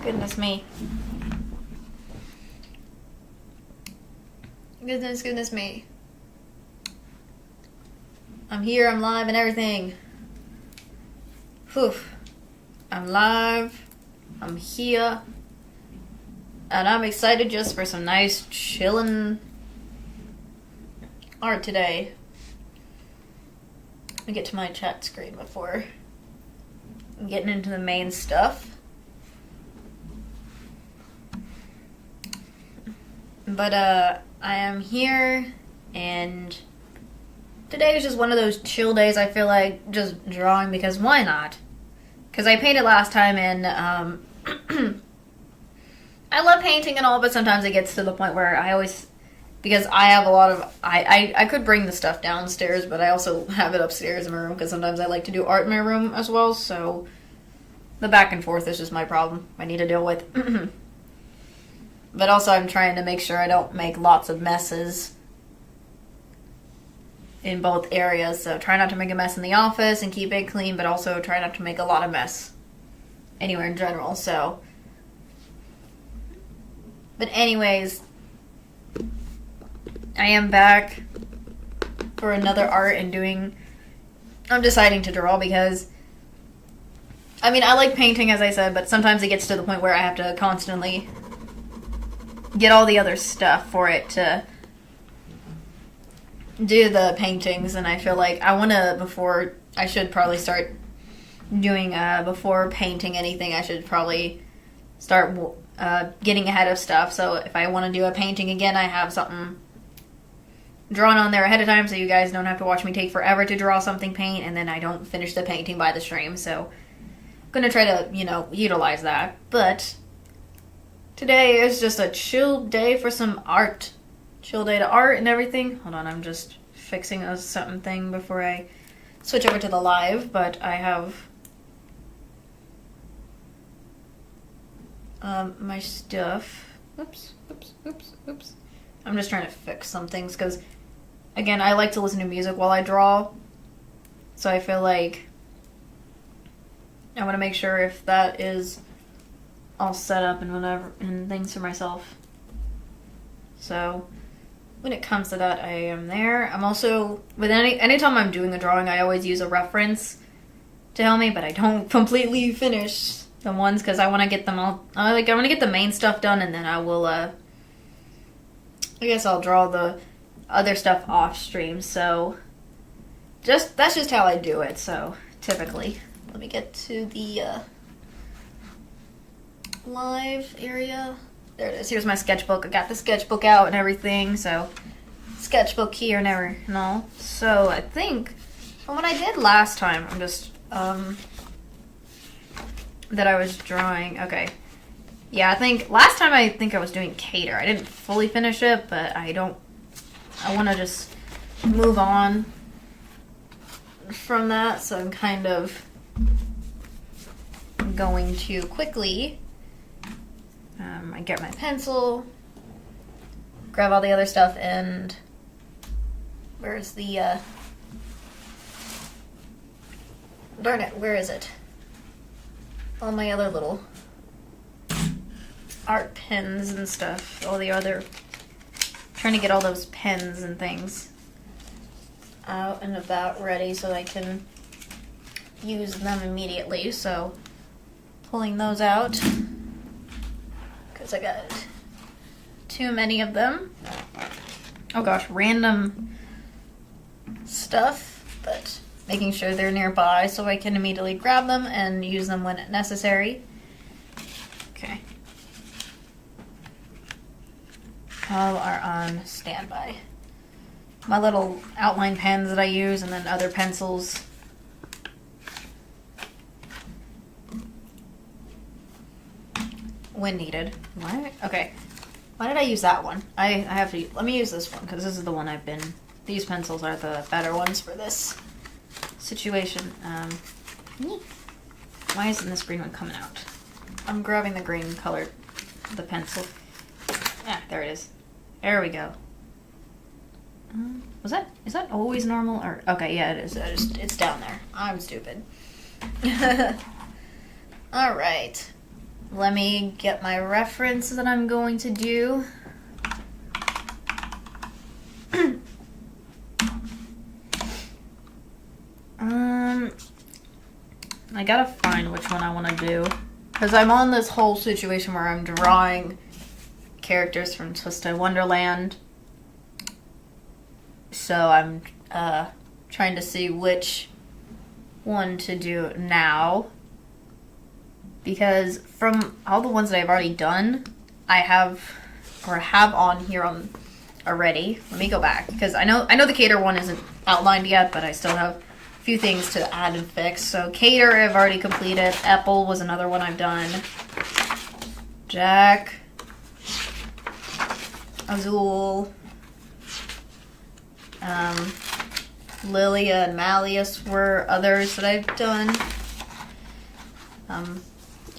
Goodness me. Goodness me. I'm here, I'm live and everything. Whew. I'm live. I'm here. And I'm excited just for some nice chillin' art today. Let me get to my chat screen before getting into the main stuff. But I am here, and today is just one of those chill days. I feel like just drawing because why not? Because I painted last time, and I love painting and all, but sometimes it gets to the point where I always, because I have a lot of, I could bring the stuff downstairs, but I also have it upstairs in my room because sometimes I like to do art in my room as well, so the back and forth is just my problem I need to deal with. But also I'm trying to make sure I don't make lots of messes in both areas. So try not to make a mess in the office and keep it clean, but also try not to make a lot of mess anywhere in general. So, but anyways, I am back for another art and I'm deciding to draw because, I mean, I like painting, as I said, but sometimes it gets to the point where I have to constantly get all the other stuff for it to do the paintings, and I feel like I should probably start doing, before painting anything, I should probably start getting ahead of stuff, so if I want to do a painting again, I have something drawn on there ahead of time, so you guys don't have to watch me take forever to draw something paint, and then I don't finish the painting by the stream, so I'm gonna try to, utilize that, but today is just a chill day for some art. Chill day to art and everything. Hold on, I'm just fixing a something thing before I switch over to the live, but I have my stuff. Oops. I'm just trying to fix some things because, again, I like to listen to music while I draw, so I feel like I want to make sure if that is all set up and whatever and things for myself. So when it comes to that, I am there. I'm also, with anytime I'm doing a drawing, I always use a reference to help me, but I don't completely finish the ones because I want to get them all. I want to get the main stuff done, and then I will. I guess I'll draw the other stuff off stream. So that's just how I do it. So typically, let me get to the live area. There it is. Here's my sketchbook. I got the sketchbook out and everything, so sketchbook here and all. So I think from what I did last time, I'm just that I was drawing. Okay, yeah, I think last time I was doing Cater. I didn't fully finish it, but I want to just move on from that, so I'm kind of going to quickly I get my pencil, grab all the other stuff, and where's the darn it, where is it? All my other little art pens and stuff, all the other, trying to get all those pens and things out and about ready so I can use them immediately. So pulling those out because I got too many of them. Oh gosh, random stuff, but making sure they're nearby so I can immediately grab them and use them when necessary. Okay. All are on standby. My little outline pens that I use, and then other pencils. When needed. What? Okay. Why did I use that one? I have to, let me use this one, because this is the one these pencils are the better ones for this situation. Why isn't this green one coming out? I'm grabbing the green colored, the pencil. Yeah, there it is. There we go. Is that always normal? Or okay, yeah, it is. It's down there. I'm stupid. All right. Let me get my reference that I'm going to do. I gotta find which one I want to do. Because I'm on this whole situation where I'm drawing characters from Twisted Wonderland. So I'm trying to see which one to do now. Because from all the ones that I've already done, I have on here on already. Let me go back because I know the Cater one isn't outlined yet, but I still have a few things to add and fix. So Cater I've already completed. Apple was another one I've done. Jack, Azul, Lilia and Malleus were others that I've done.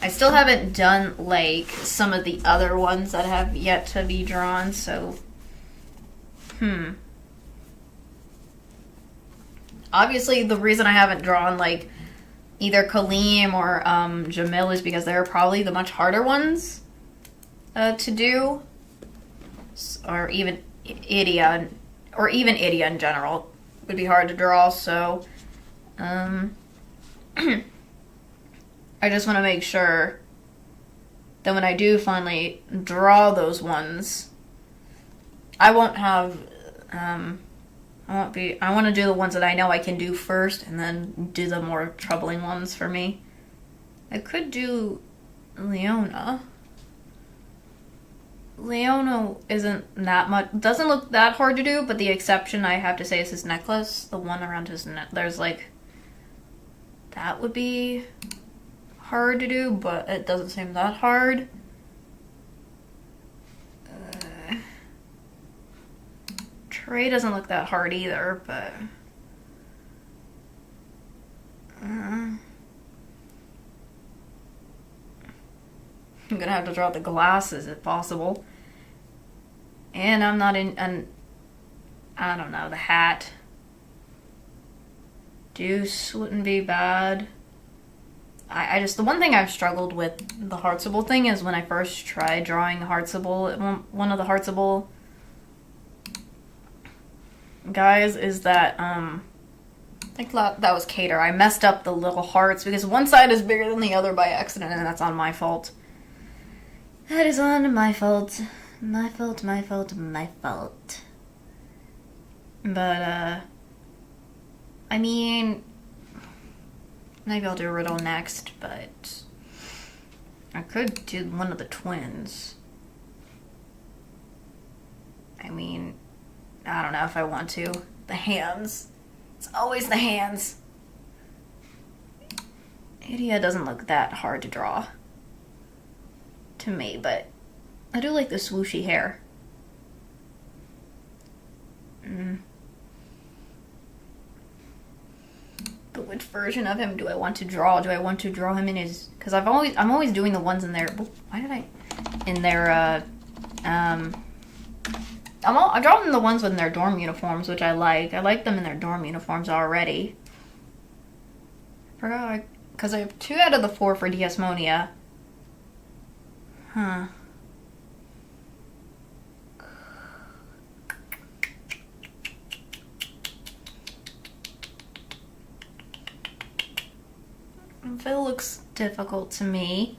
I still haven't done, like, some of the other ones that have yet to be drawn, so... Obviously, the reason I haven't drawn, like, either Kaleem or Jamil is because they're probably the much harder ones to do. Or even Idia, or even Idia in general would be hard to draw, so... I just want to make sure that when I do finally draw those ones, I won't have, I want to do the ones that I know I can do first and then do the more troubling ones for me. I could do Leona. Leona isn't that much, doesn't look that hard to do, but the exception I have to say is his necklace. The one around his neck, there's like, that would be hard to do, but it doesn't seem that hard. Trey doesn't look that hard either, but I'm gonna have to draw the glasses if possible. And I'm not in, I don't know, the hat. Deuce wouldn't be bad. I just, the one thing I've struggled with the Heartsible thing is when I first tried drawing Heartsible, one of the Heartsible guys is that, I think that was Cater. I messed up the little hearts because one side is bigger than the other by accident, and that's on my fault. That is on my fault. My fault, my fault, my fault. But, I mean... Maybe I'll do Riddle next, but I could do one of the twins. I mean, I don't know if I want to. The hands. It's always the hands. Idia doesn't look that hard to draw to me, but I do like the swooshy hair. But which version of him do I want to draw? Do I want to draw him in his... Because I'm always doing the ones in their... Why did I... In their, I draw them the ones in their dorm uniforms, which I like. I like them in their dorm uniforms already. I forgot, because I have 2 out of the 4 for Diasmonia. Huh. Phil looks difficult to me.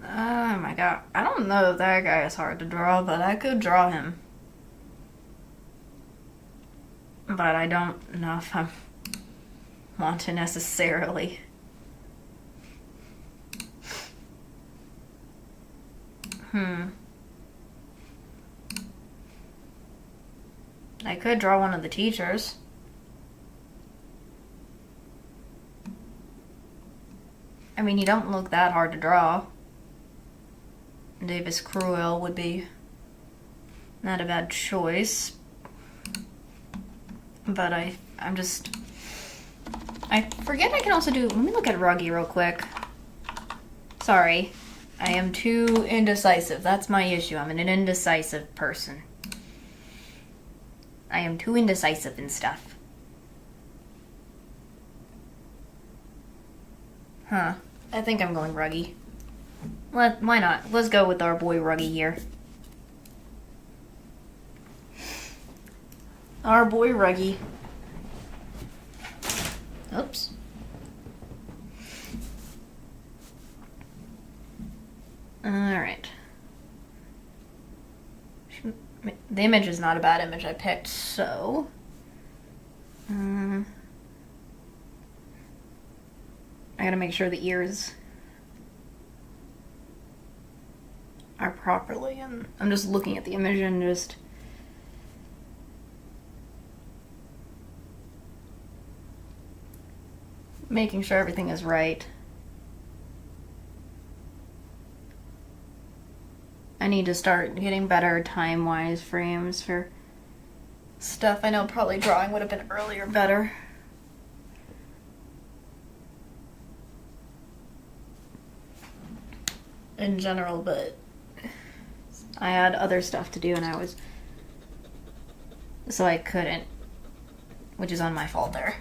Oh my god. I don't know if that guy is hard to draw, but I could draw him. But I don't know if I want to necessarily. I could draw one of the teachers. I mean, he don't look that hard to draw. Davis Cruel would be not a bad choice. But I'm just... I forget I can also do... Let me look at Ruggy real quick. Sorry. I am too indecisive. That's my issue. I'm an indecisive person. I am too indecisive and stuff. Huh. I think I'm going Ruggy. Why not? Let's go with our boy Ruggy here. Our boy Ruggy. Oops. Alright. The image is not a bad image I picked, so... I gotta make sure the ears are properly, and I'm just looking at the image and just... making sure everything is right. I need to start getting better time-wise frames for stuff. I know probably drawing would have been earlier better. In general, but I had other stuff to do and so I couldn't, which is on my fault there.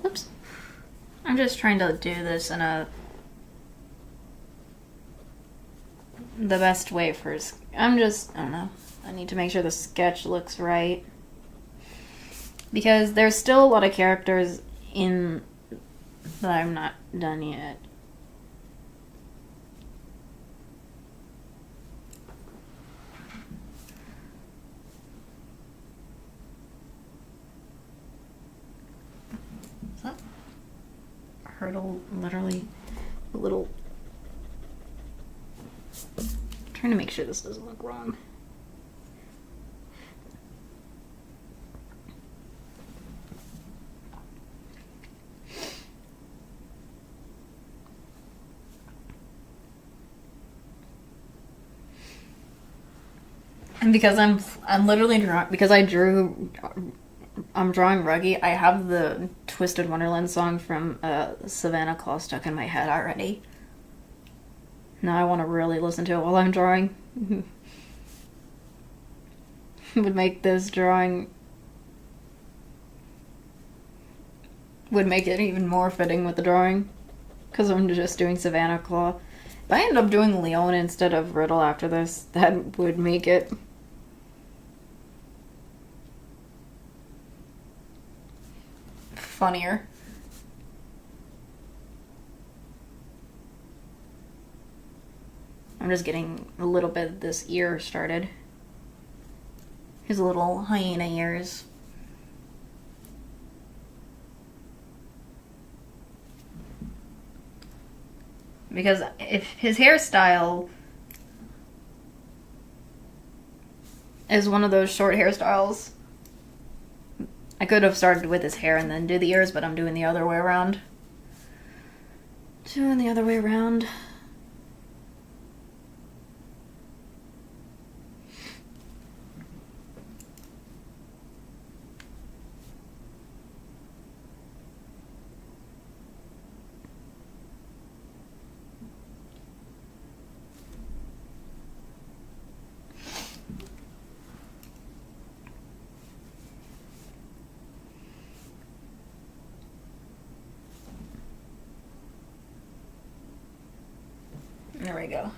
Oops. I'm just trying to do this in the best way first. I don't know. I need to make sure the sketch looks right. Because there's still a lot of characters in that I'm not done yet. Is that hurdle literally a little... I'm trying to make sure this doesn't look wrong. And because I'm literally drawing, because I'm drawing Ruggy, I have the Twisted Wonderland song from Savannah Claw stuck in my head already. Now I want to really listen to it while I'm drawing. Would make this drawing... would make it even more fitting with the drawing. Because I'm just doing Savannah Claw. If I end up doing Leon instead of Riddle after this, that would make it... funnier. I'm just getting a little bit of this ear started. His little hyena ears. Because if his hairstyle is one of those short hairstyles, I could have started with his hair and then do the ears, but I'm doing the other way around. Doing the other way around. There we go.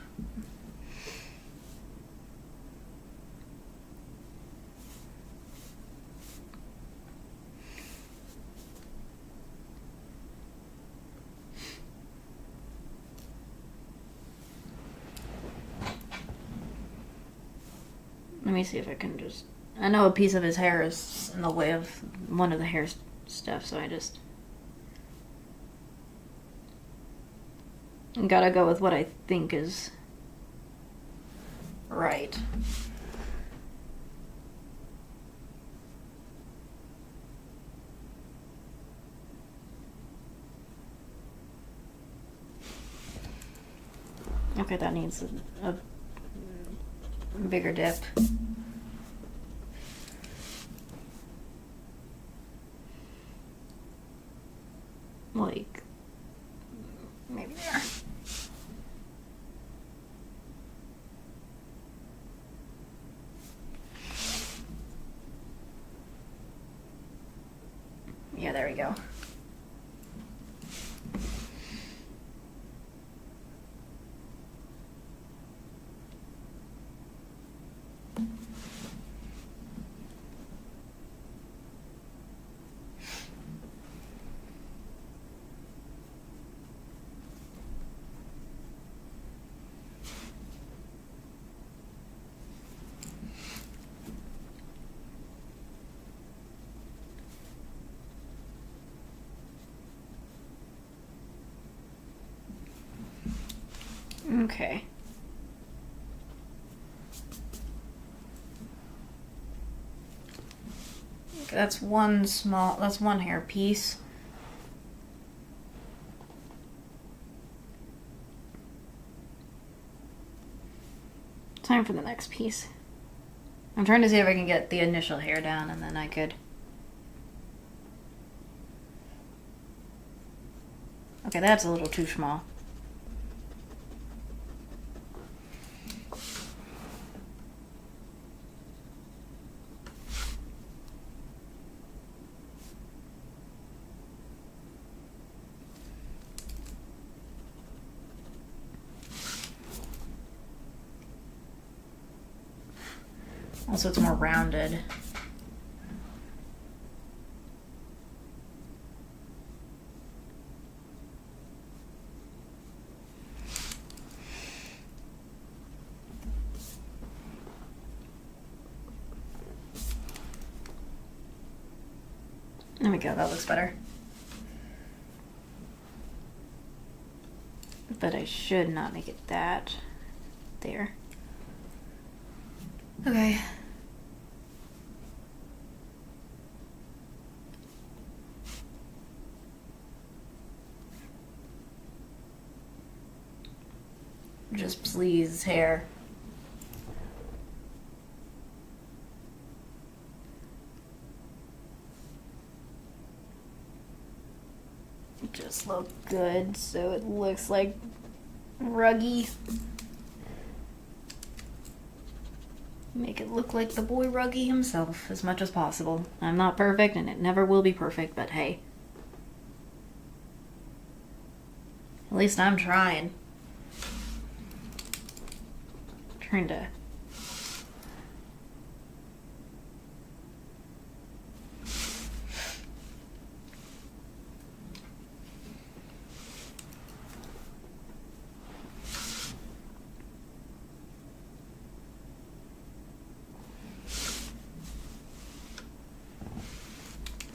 Let me see if I can just... I know a piece of his hair is in the way of one of the hair stuff, so I just... gotta go with what I think is right. Okay, that needs a bigger dip. Like, maybe there. Yeah, there we go. Okay. That's one hair piece. Time for the next piece. I'm trying to see if I can get the initial hair down and then I could... Okay, that's a little too small. Also, it's more rounded. There we go, that looks better. But I should not make it that. There. Okay. Just please, hair. Just look good so it looks like Ruggy. Make it look like the boy Ruggy himself as much as possible. I'm not perfect and it never will be perfect, but hey. At least I'm trying. Trying to...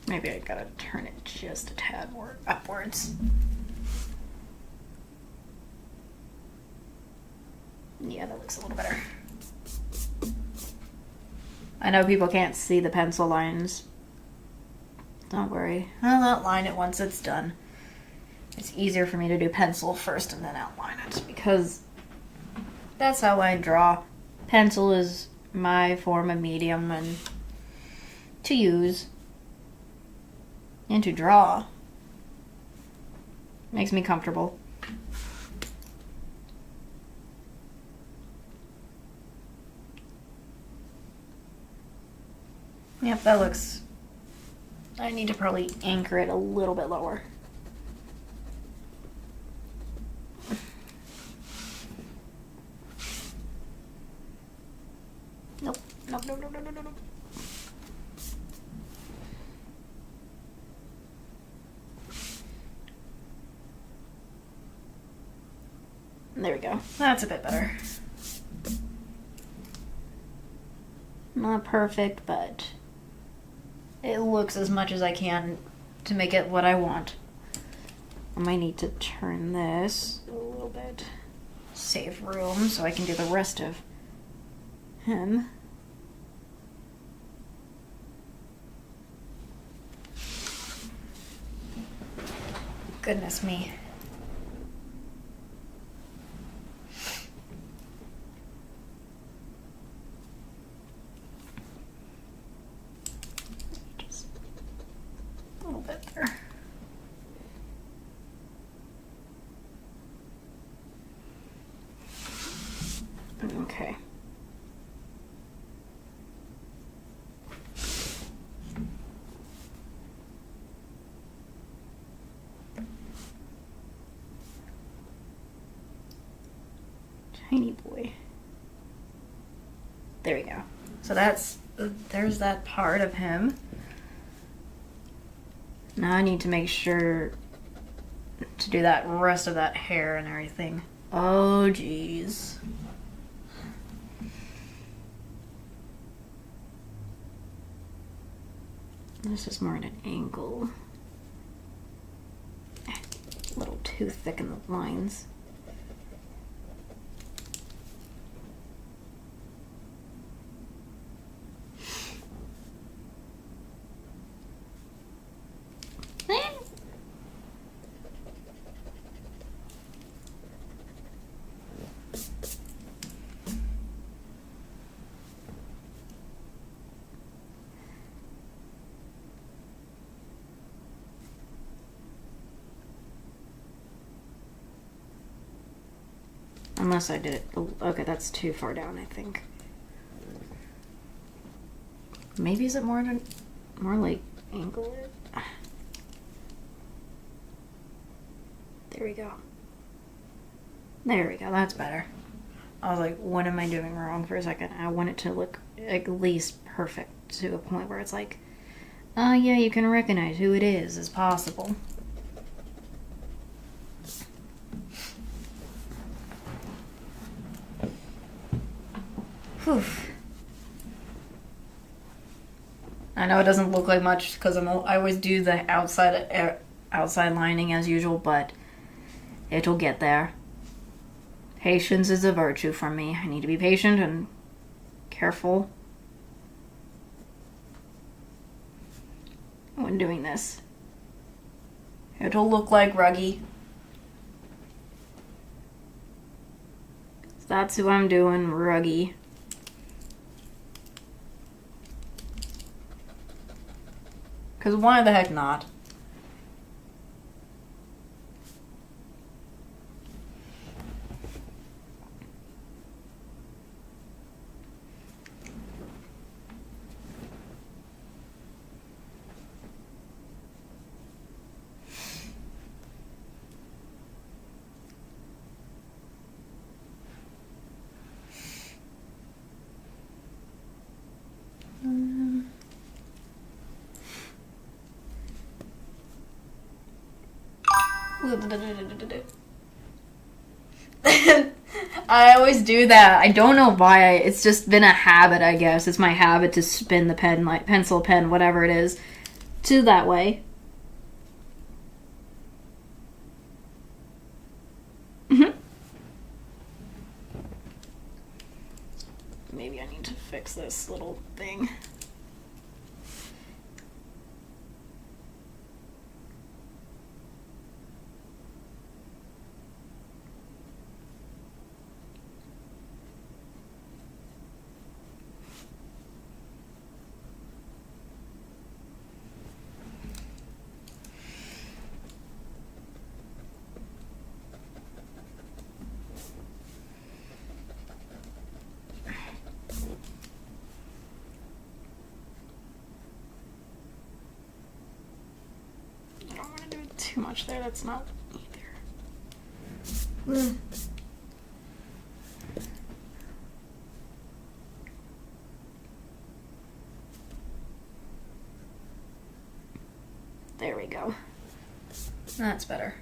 Maybe I gotta turn it just a tad more upwards. Yeah, that looks a little better. I know people can't see the pencil lines. Don't worry. I'll outline it once it's done. It's easier for me to do pencil first and then outline it because that's how I draw. Pencil is my form of medium and to use and to draw. Makes me comfortable. Yep, that looks... I need to probably anchor it a little bit lower. Nope. Nope, nope, nope, nope, nope, nope. There we go. That's a bit better. Not perfect, but it looks as much as I can to make it what I want. I might need to turn this a little bit. Save room so I can do the rest of him. Goodness me. tiny boy. There we go. So there's that part of him. Now I need to make sure to do that rest of that hair and everything. Oh, jeez. This is more at an angle. A little too thick in the lines. Unless I did it. Okay, that's too far down, I think. Maybe is it more like angle? There we go. There we go. That's better. I was like, what am I doing wrong for a second? I want it to look at least perfect to a point where it's like, oh yeah, you can recognize who it is as possible. Whew. I know it doesn't look like much because I always do the outside lining as usual, but it'll get there. Patience is a virtue for me. I need to be patient and careful when doing this. It'll look like Ruggy. That's who I'm doing, Ruggy. Because why the heck not? I always do that. I don't know why. It's just been a habit, I guess. It's my habit to spin the pen, like pencil, pen, whatever it is, to that way. Maybe I need to fix this little thing. Too much there, that's not either. There we go. That's better.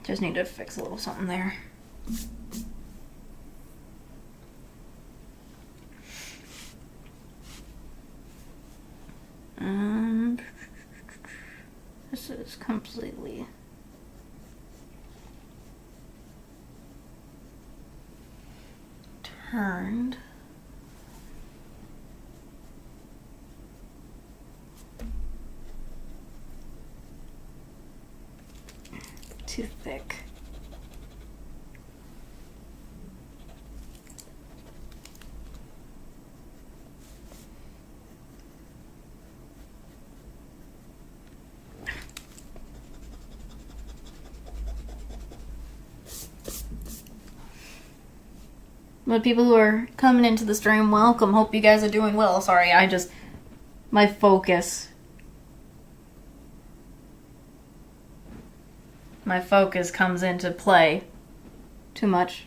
Just need to fix a little something there. This is completely turned. Too thick. But people who are coming into the stream, welcome. Hope you guys are doing well. Sorry, my focus. My focus comes into play too much.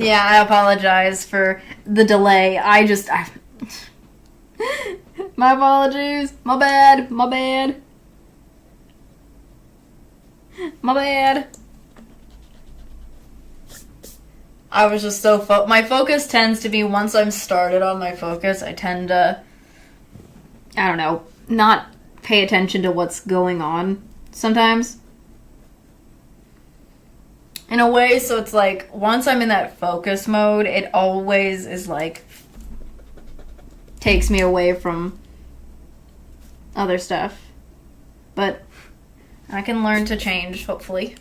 Yeah, I apologize for the delay. My apologies. My bad. My bad. My bad. I was just so my focus tends to be, once I'm started on my focus, I tend to, I don't know, not pay attention to what's going on sometimes. In a way, so it's like, once I'm in that focus mode, it always is like, takes me away from other stuff. But I can learn to change, hopefully.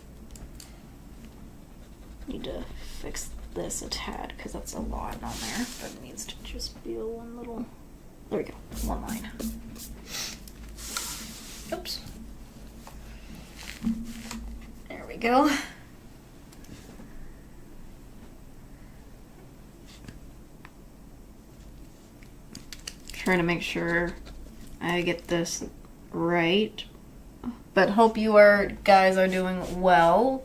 Need to fix this a tad, because that's a lot on there, but it needs to just be a one little, there we go, one line. Oops. There we go. Trying to make sure I get this right, but hope you guys are doing well.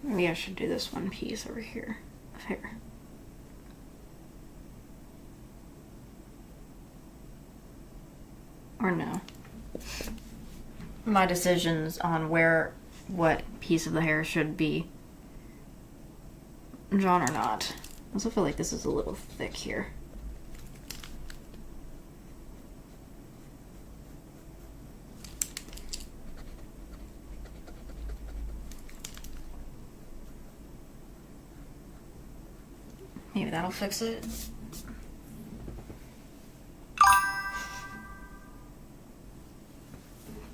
Maybe I should do this one piece over here of hair. Or no. My decisions on what piece of the hair should be drawn or not. I also feel like this is a little thick here. Maybe that'll fix it.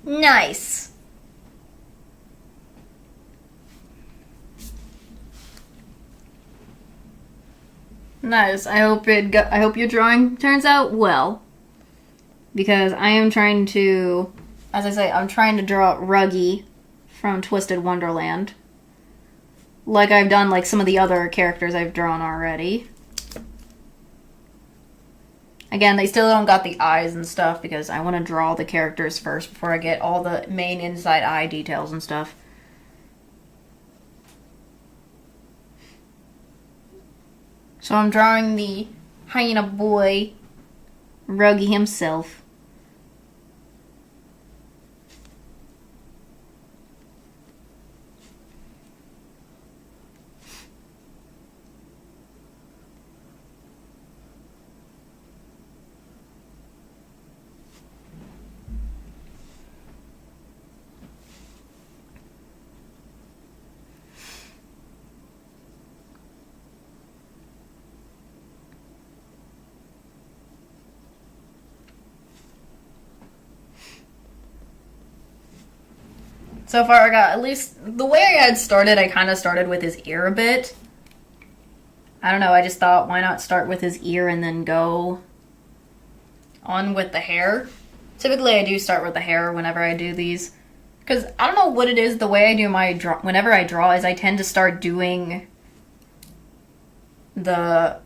Nice. Nice. I hope your drawing turns out well, because I am trying to, as I say, I'm trying to draw Ruggy from Twisted Wonderland, like I've done like some of the other characters I've drawn already. Again, they still don't got the eyes and stuff, because I want to draw the characters first before I get all the main inside eye details and stuff. So I'm drawing the hyena boy, Ruggy himself. So far I got, at least, the way I had started, I kind of started with his ear a bit. I don't know, I just thought, why not start with his ear and then go on with the hair? Typically I do start with the hair whenever I do these. Because I don't know what it is, the way I do my whenever I draw is I tend to start doing the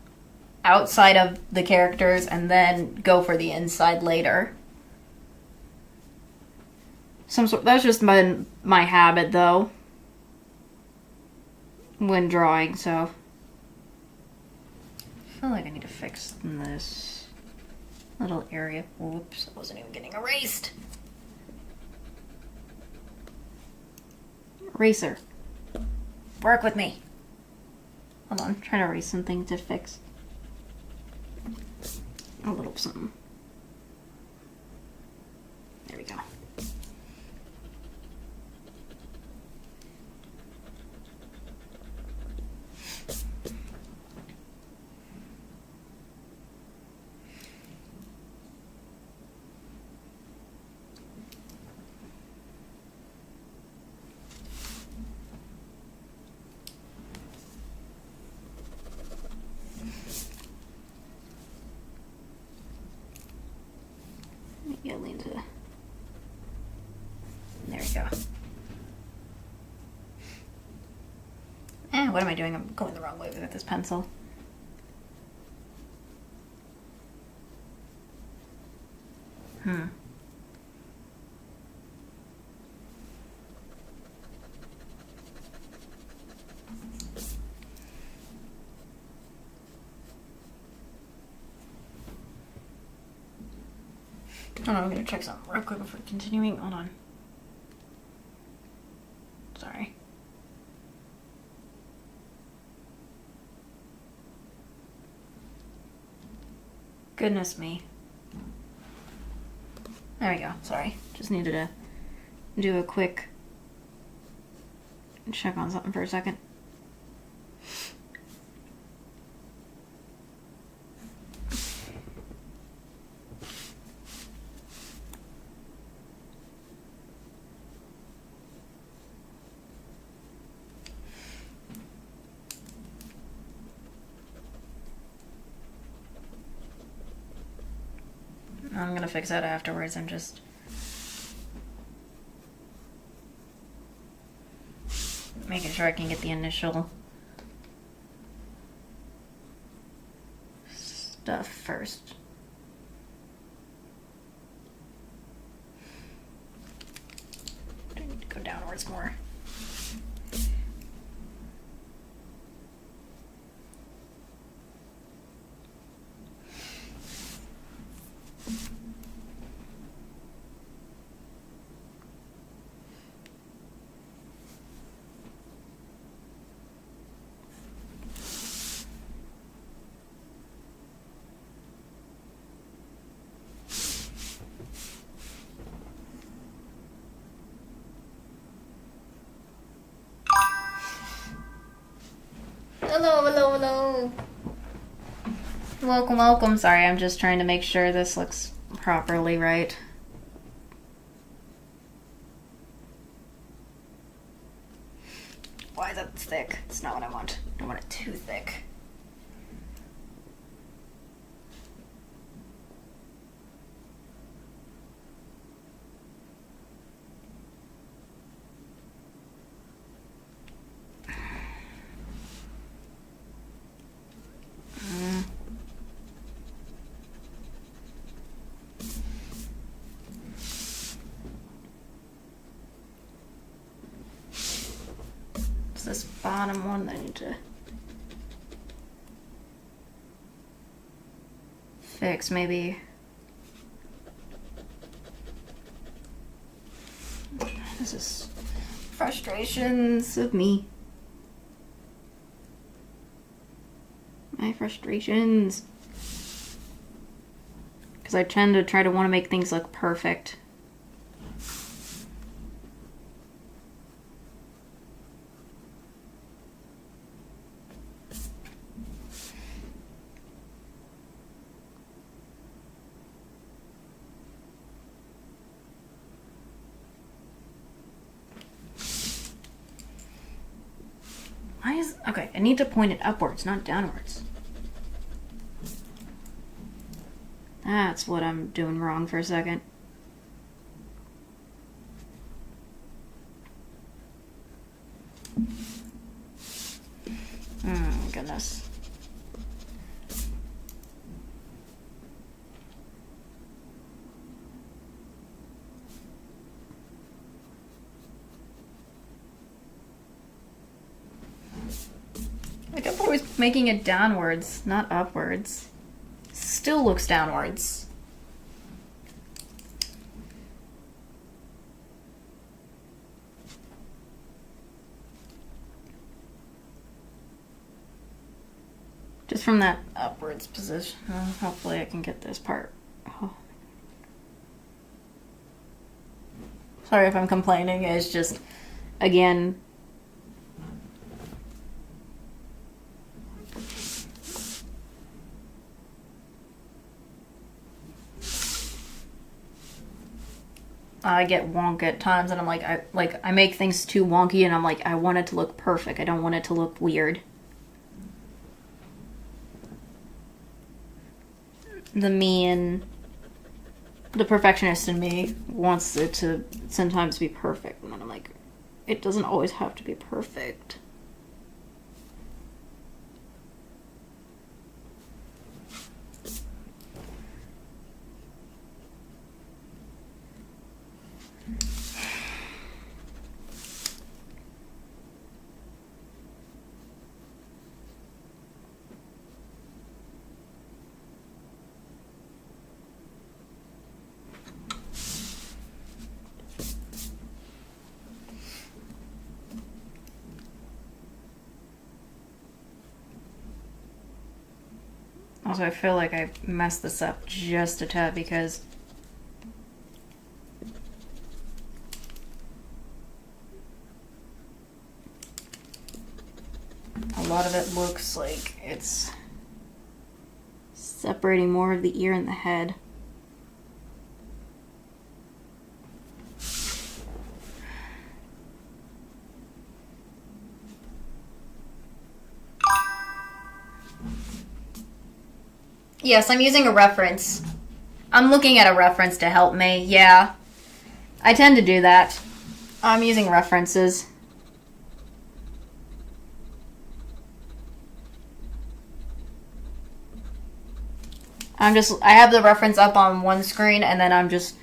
outside of the characters and then go for the inside later. That's just my habit, though, when drawing, so. I feel like I need to fix this little area. Whoops, I wasn't even getting erased. Eraser. Work with me. Hold on, trying to erase something to fix. A little something. There we go. Maybe I'll lean to... There we go. What am I doing? I'm going the wrong way with this pencil. Hold on, I'm gonna check something real quick before continuing. Hold on. Sorry. Goodness me. There we go. Sorry. Just needed to do a quick check on something for a second. I'm gonna fix that afterwards. I'm just making sure I can get the initial stuff first. I need to go downwards more. Hello, hello, hello. Welcome, welcome. Sorry, I'm just trying to make sure this looks properly right. Why is that thick? It's not what I want. I don't want it too thick. This bottom one that I need to fix, maybe. This is frustrations of me. My frustrations. Because I tend to try to want to make things look perfect. Okay, I need to point it upwards, not downwards. That's what I'm doing wrong for a second. Oh, goodness. I kept always making it downwards, not upwards. Still looks downwards. Just from that upwards position. Hopefully I can get this part. Oh. Sorry if I'm complaining. It's just, again, I get wonk at times, and I'm like, I make things too wonky, and I'm like, I want it to look perfect. I don't want it to look weird. The perfectionist in me wants it to sometimes be perfect, and then I'm like, it doesn't always have to be perfect. Also, I feel like I messed this up just a tad because a lot of it looks like it's separating more of the ear and the head. Yes, I'm using a reference. I'm looking at a reference to help me. Yeah. I tend to do that. I'm using references. I have the reference up on one screen, and then I'm just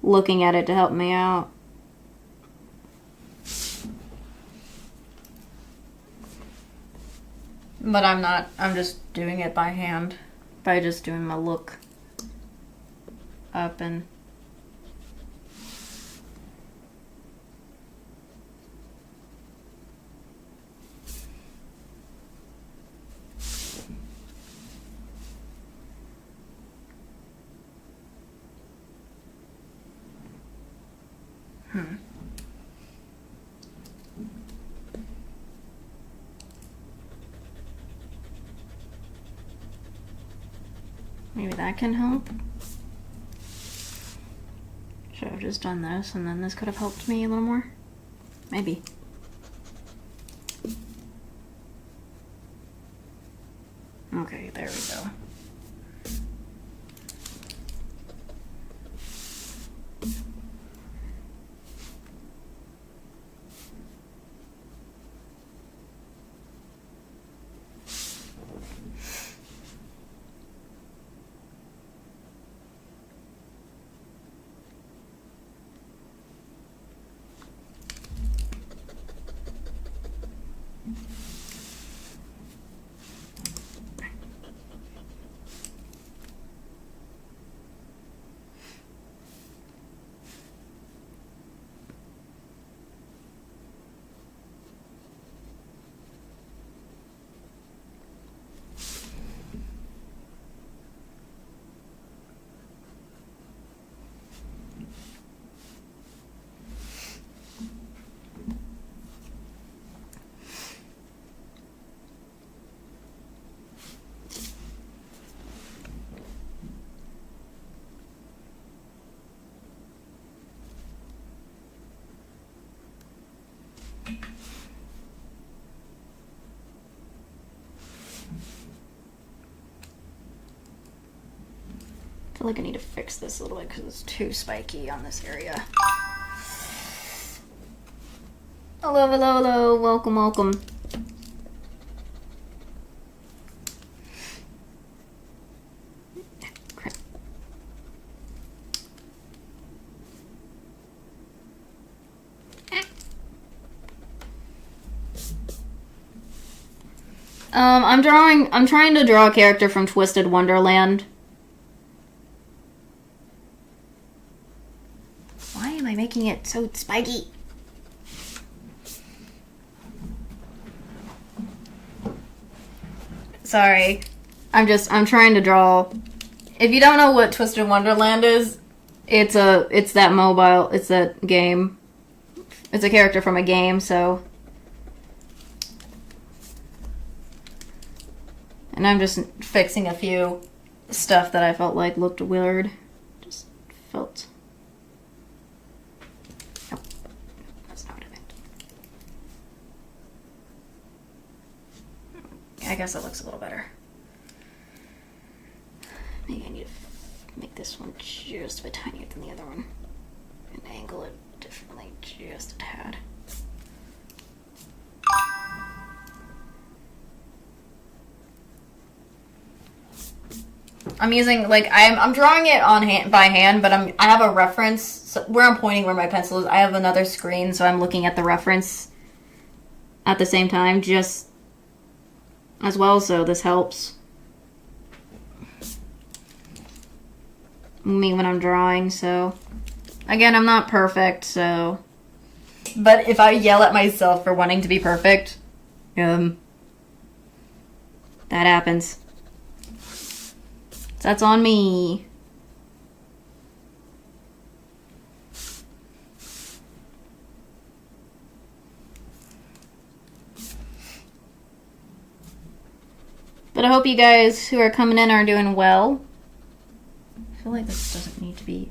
looking at it to help me out. But I'm not. I'm just doing it by hand. By just doing my look up and... Maybe that can help. Should have just done this, and then this could have helped me a little more. Maybe. Okay, there we go. I feel like I need to fix this a little bit because it's too spiky on this area. Hello, hello, hello. Welcome, welcome. Crap. I'm trying to draw a character from Twisted Wonderland. Why am I making it so spiky? Sorry. I'm trying to draw. If you don't know what Twisted Wonderland is, it's that game. It's a character from a game, so. And I'm just fixing a few stuff that I felt like looked weird. Just felt. Nope. That's not what I meant. I guess that looks a little better. Maybe I need to make this one just a bit tinier than the other one. And angle it differently just a tad. I'm using, like, I'm drawing it by hand, but I have a reference where I'm pointing where my pencil is. I have another screen, so I'm looking at the reference at the same time, just as well, so this helps me when I'm drawing. So again, I'm not perfect, so, but if I yell at myself for wanting to be perfect, that happens. That's on me. But I hope you guys who are coming in are doing well. I feel like this doesn't need to be.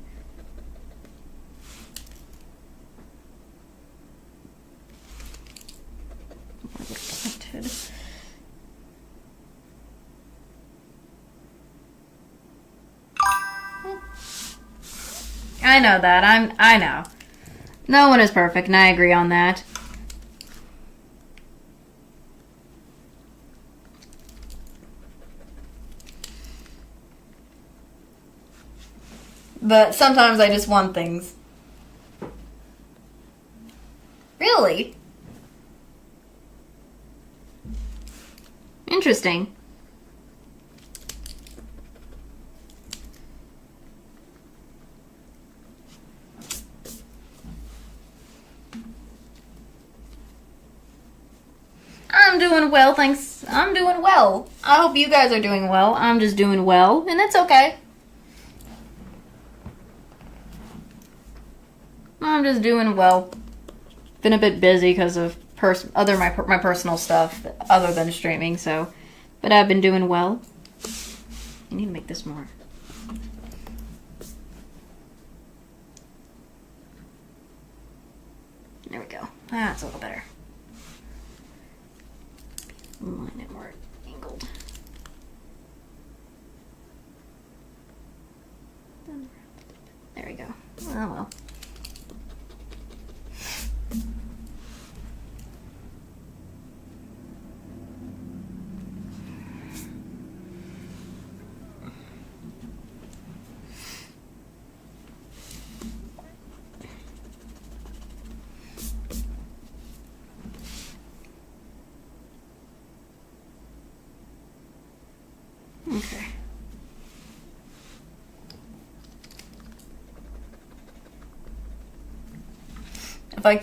I know that. I know. No one is perfect, and I agree on that. But sometimes I just want things. Really? Interesting. I'm doing well, thanks. I'm doing well. I hope you guys are doing well. I'm just doing well, and it's okay. I'm just doing well. Been a bit busy because of my personal stuff other than streaming, so, but I've been doing well. I need to make this more. There we go. That's a little better. Line it more angled. There we go. Oh well. Okay.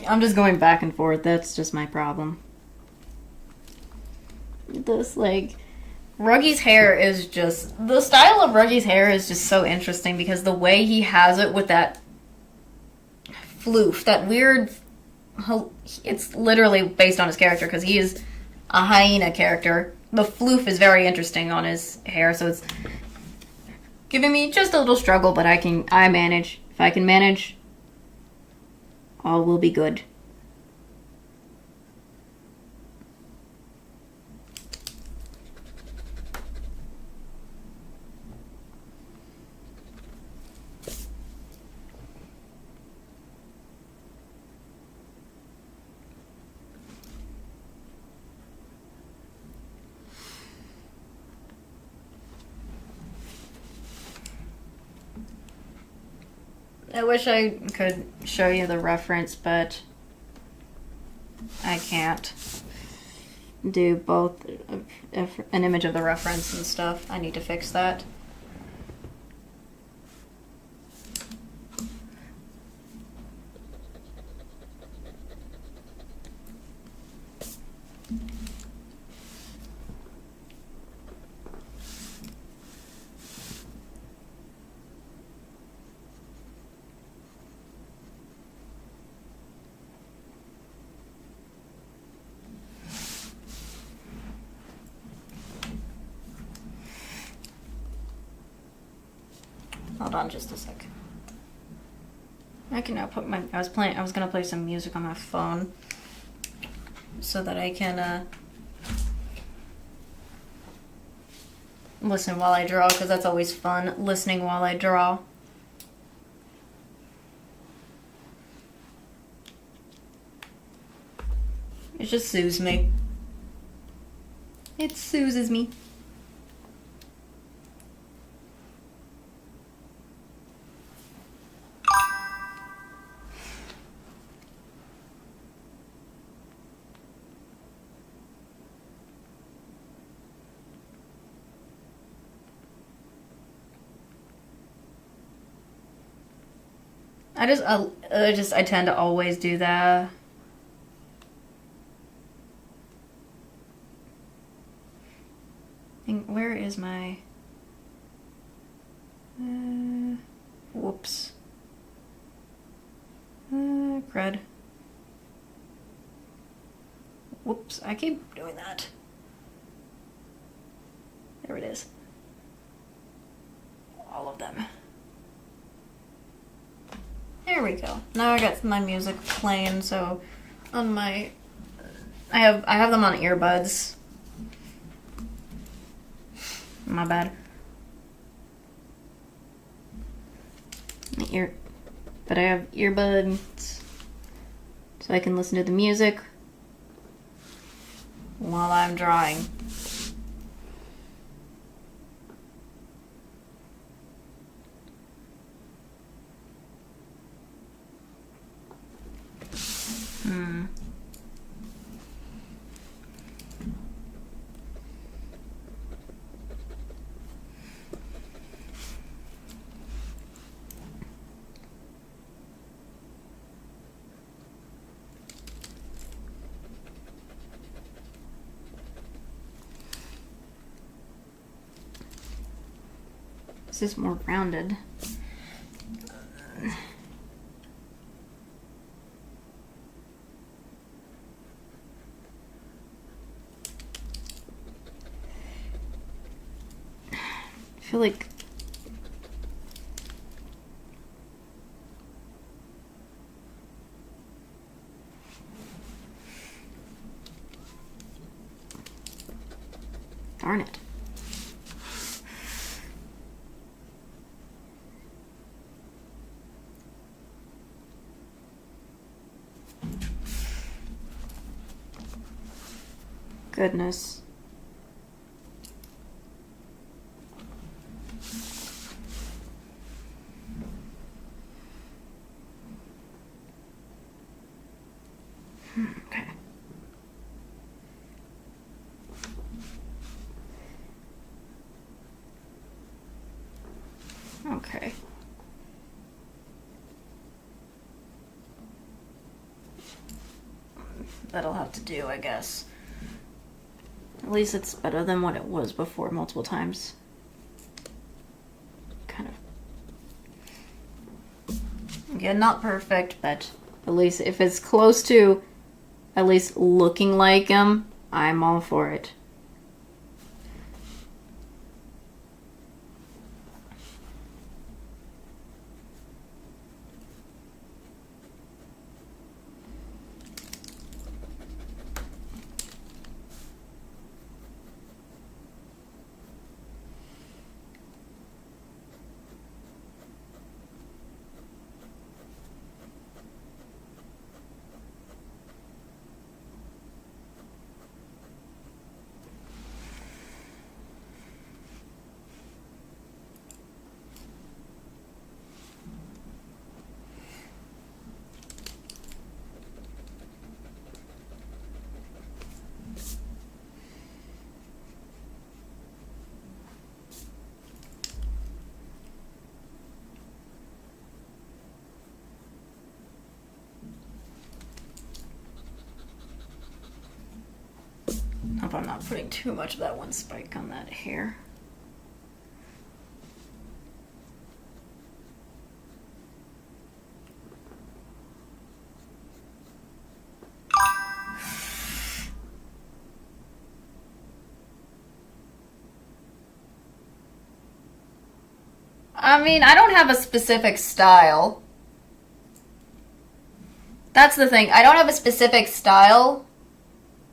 I'm just going back and forth. That's just my problem. This, like, Ruggy's hair is just, the style of Ruggy's hair is just so interesting because the way he has it with that floof, that weird, it's literally based on his character because he is a hyena character. The floof is very interesting on his hair, so it's giving me just a little struggle, but I manage. If I can manage, all will be good. I wish I could show you the reference, but I can't do both an image of the reference and stuff. I need to fix that. Hold on just a sec. I can now put my... I was gonna play some music on my phone so that I can listen while I draw, because that's always fun, listening while I draw. It just soothes me. It soothes me. I tend to always do that. Where is my... whoops. Crud. Whoops, I keep doing that. There it is. All of them. There we go. Now I got my music playing, so on my... I have them on earbuds. My bad. But I have earbuds so I can listen to the music while I'm drawing. This is more rounded. I feel like darn it. Goodness. Okay. Okay. That'll have to do, I guess. At least it's better than what it was before multiple times. Kind of. Again, not perfect, but at least if it's close to at least looking like him, I'm all for it. Hope I'm not putting too much of that one spike on that hair. I mean, I don't have a specific style. That's the thing. I don't have a specific style.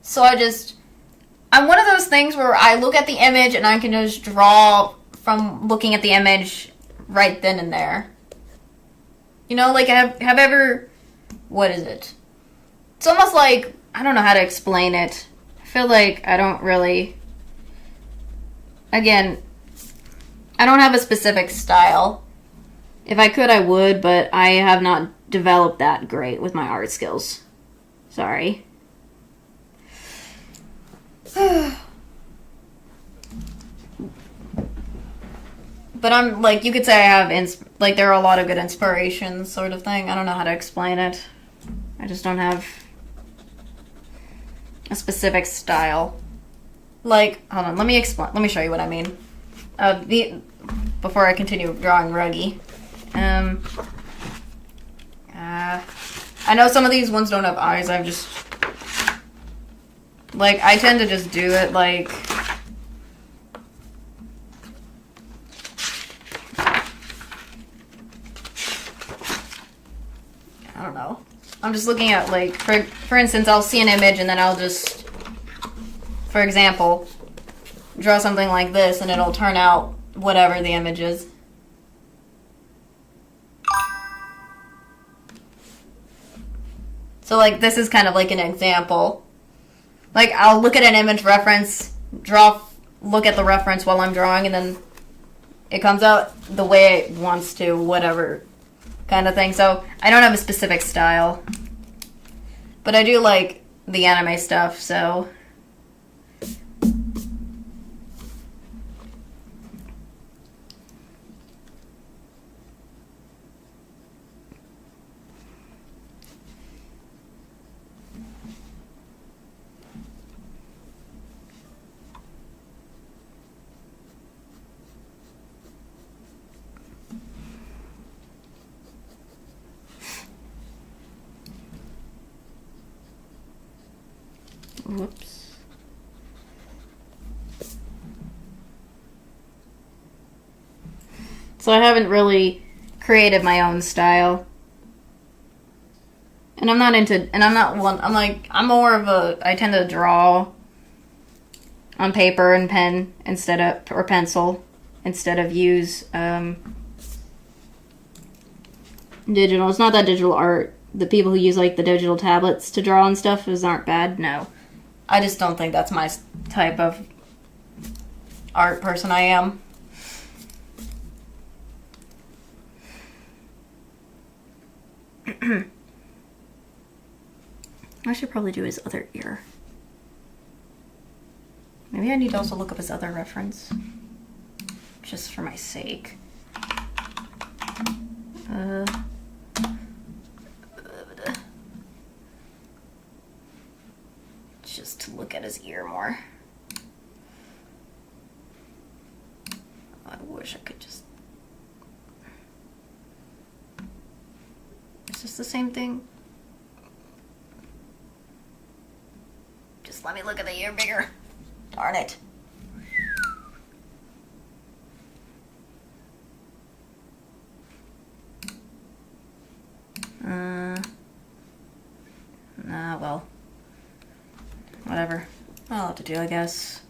So I'm one of those things where I look at the image and I can just draw from looking at the image right then and there. You know, like, have ever, what is it? It's almost like, I don't know how to explain it. I feel like I don't really, again, I don't have a specific style. If I could, I would, but I have not developed that great with my art skills. Sorry. But I'm, like, you could say I have, like, there are a lot of good inspirations, sort of thing. I don't know how to explain it. I just don't have a specific style. Like, hold on, let me show you what I mean. Before I continue drawing Ruggy. I know some of these ones don't have eyes, I've just, like, I tend to just do it, like, I don't know. I'm just looking at, like, for instance, I'll see an image and then I'll just, for example, draw something like this and it'll turn out whatever the image is. So, like, this is kind of like an example. Like, I'll look at an image reference, look at the reference while I'm drawing, and then it comes out the way it wants to, whatever kind of thing. So, I don't have a specific style. But I do like the anime stuff, so. Whoops. So I haven't really created my own style. And I'm more of I tend to draw on paper and pen or pencil instead of use digital. It's not that digital art. The people who use, like, the digital tablets to draw and stuff aren't bad. No. I just don't think that's my type of art person I am. I should probably do his other ear. Maybe I need to also look up his other reference. Just for my sake. Just to look at his ear more. I wish I could just... Is this the same thing? Just let me look at the ear bigger. Darn it. Nah, well. Whatever. I'll have to do, I guess.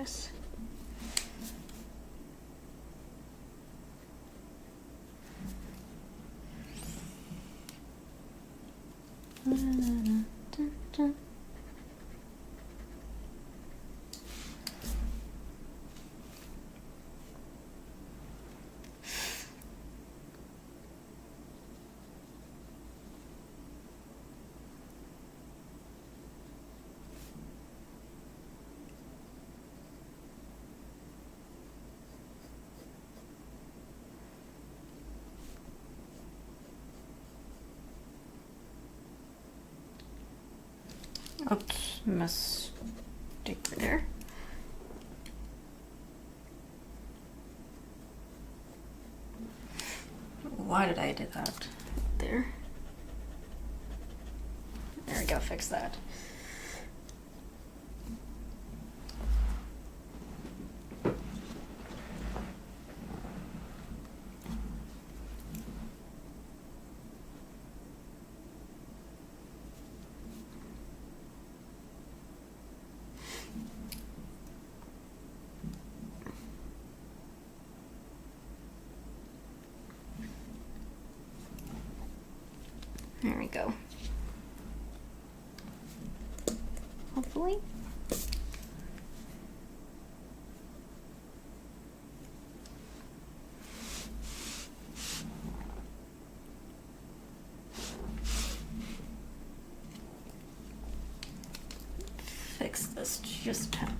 this. Oops, mistake there. Why did I do that? There. There we go, fix that. There we go. Hopefully. Fix this just a tad.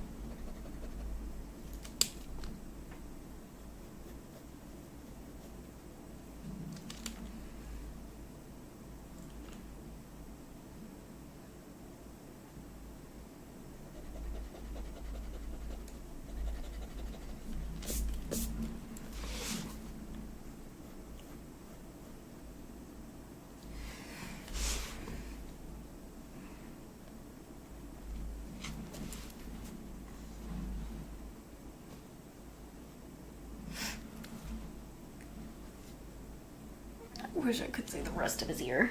Wish I could see the rest of his ear.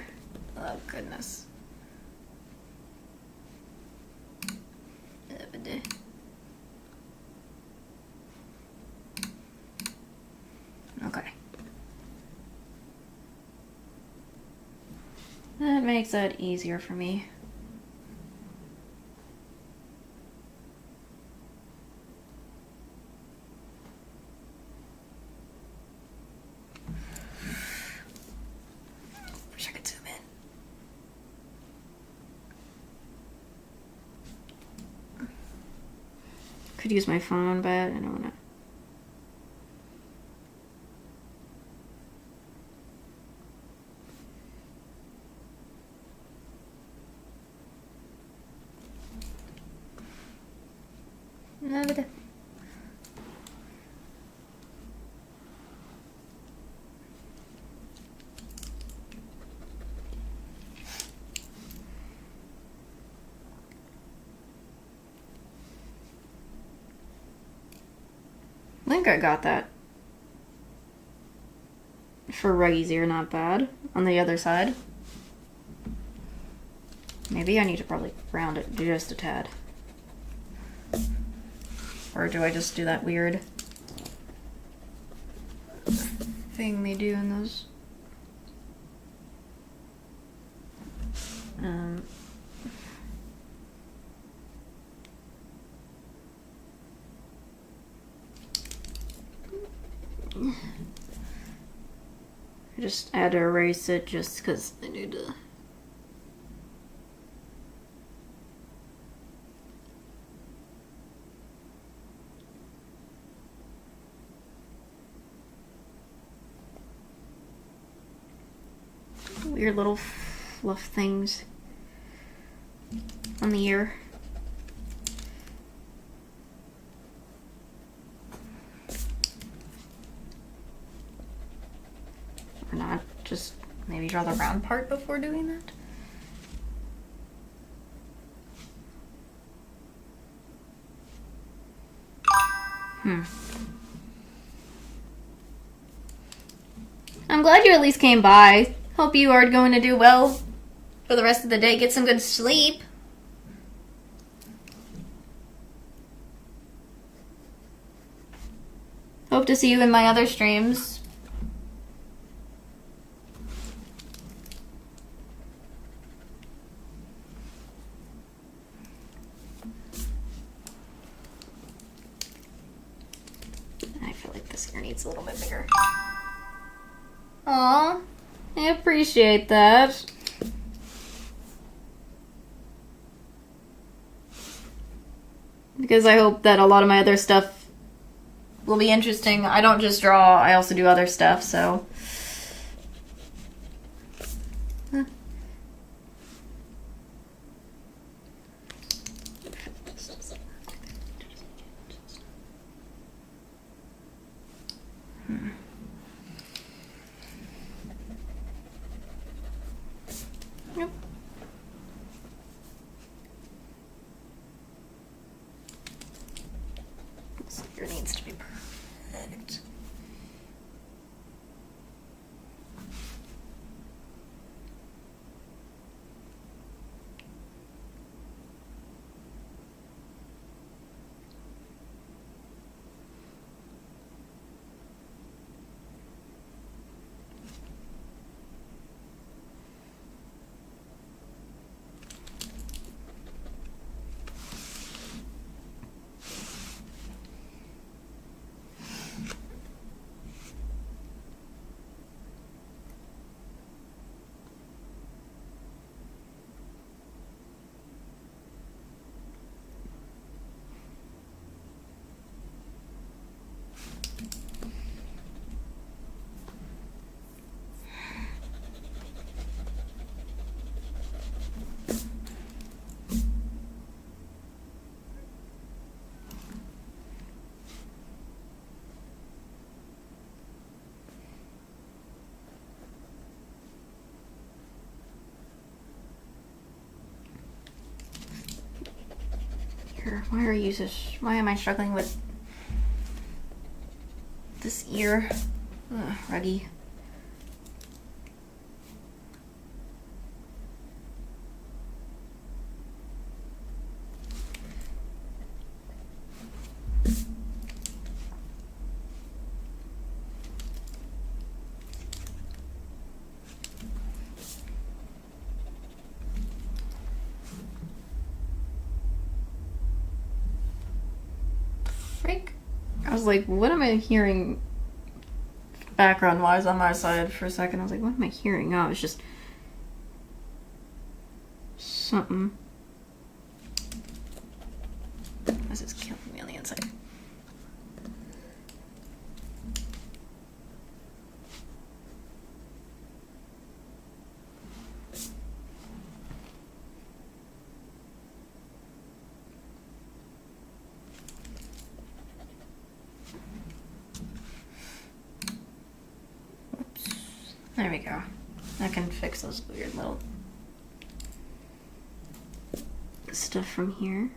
Oh, goodness. Okay. That makes that easier for me. Wish I could zoom in. Could use my phone, but I don't want to. I think I got that. For Ruggy's ear, not bad. On the other side. Maybe I need to probably round it just a tad. Or do I just do that weird thing they do in those? I just had to erase it just because I need to. Weird little fluff things on the ear. Or not, just maybe draw the round part before doing that. I'm glad you at least came by. Hope you are going to do well for the rest of the day. Get some good sleep. Hope to see you in my other streams. I feel like this ear needs a little bit bigger. Aw, I appreciate that. Because I hope that a lot of my other stuff will be interesting. I don't just draw, I also do other stuff, so. Yep. This ear needs to be perfect. Why am I struggling with this ear? Ugh, ruggy. I was like, what am I hearing background wise on my side for a second? I was like, what am I hearing? Oh, it's just something. This is killing me on the inside. There we go. I can fix those weird little stuff from here.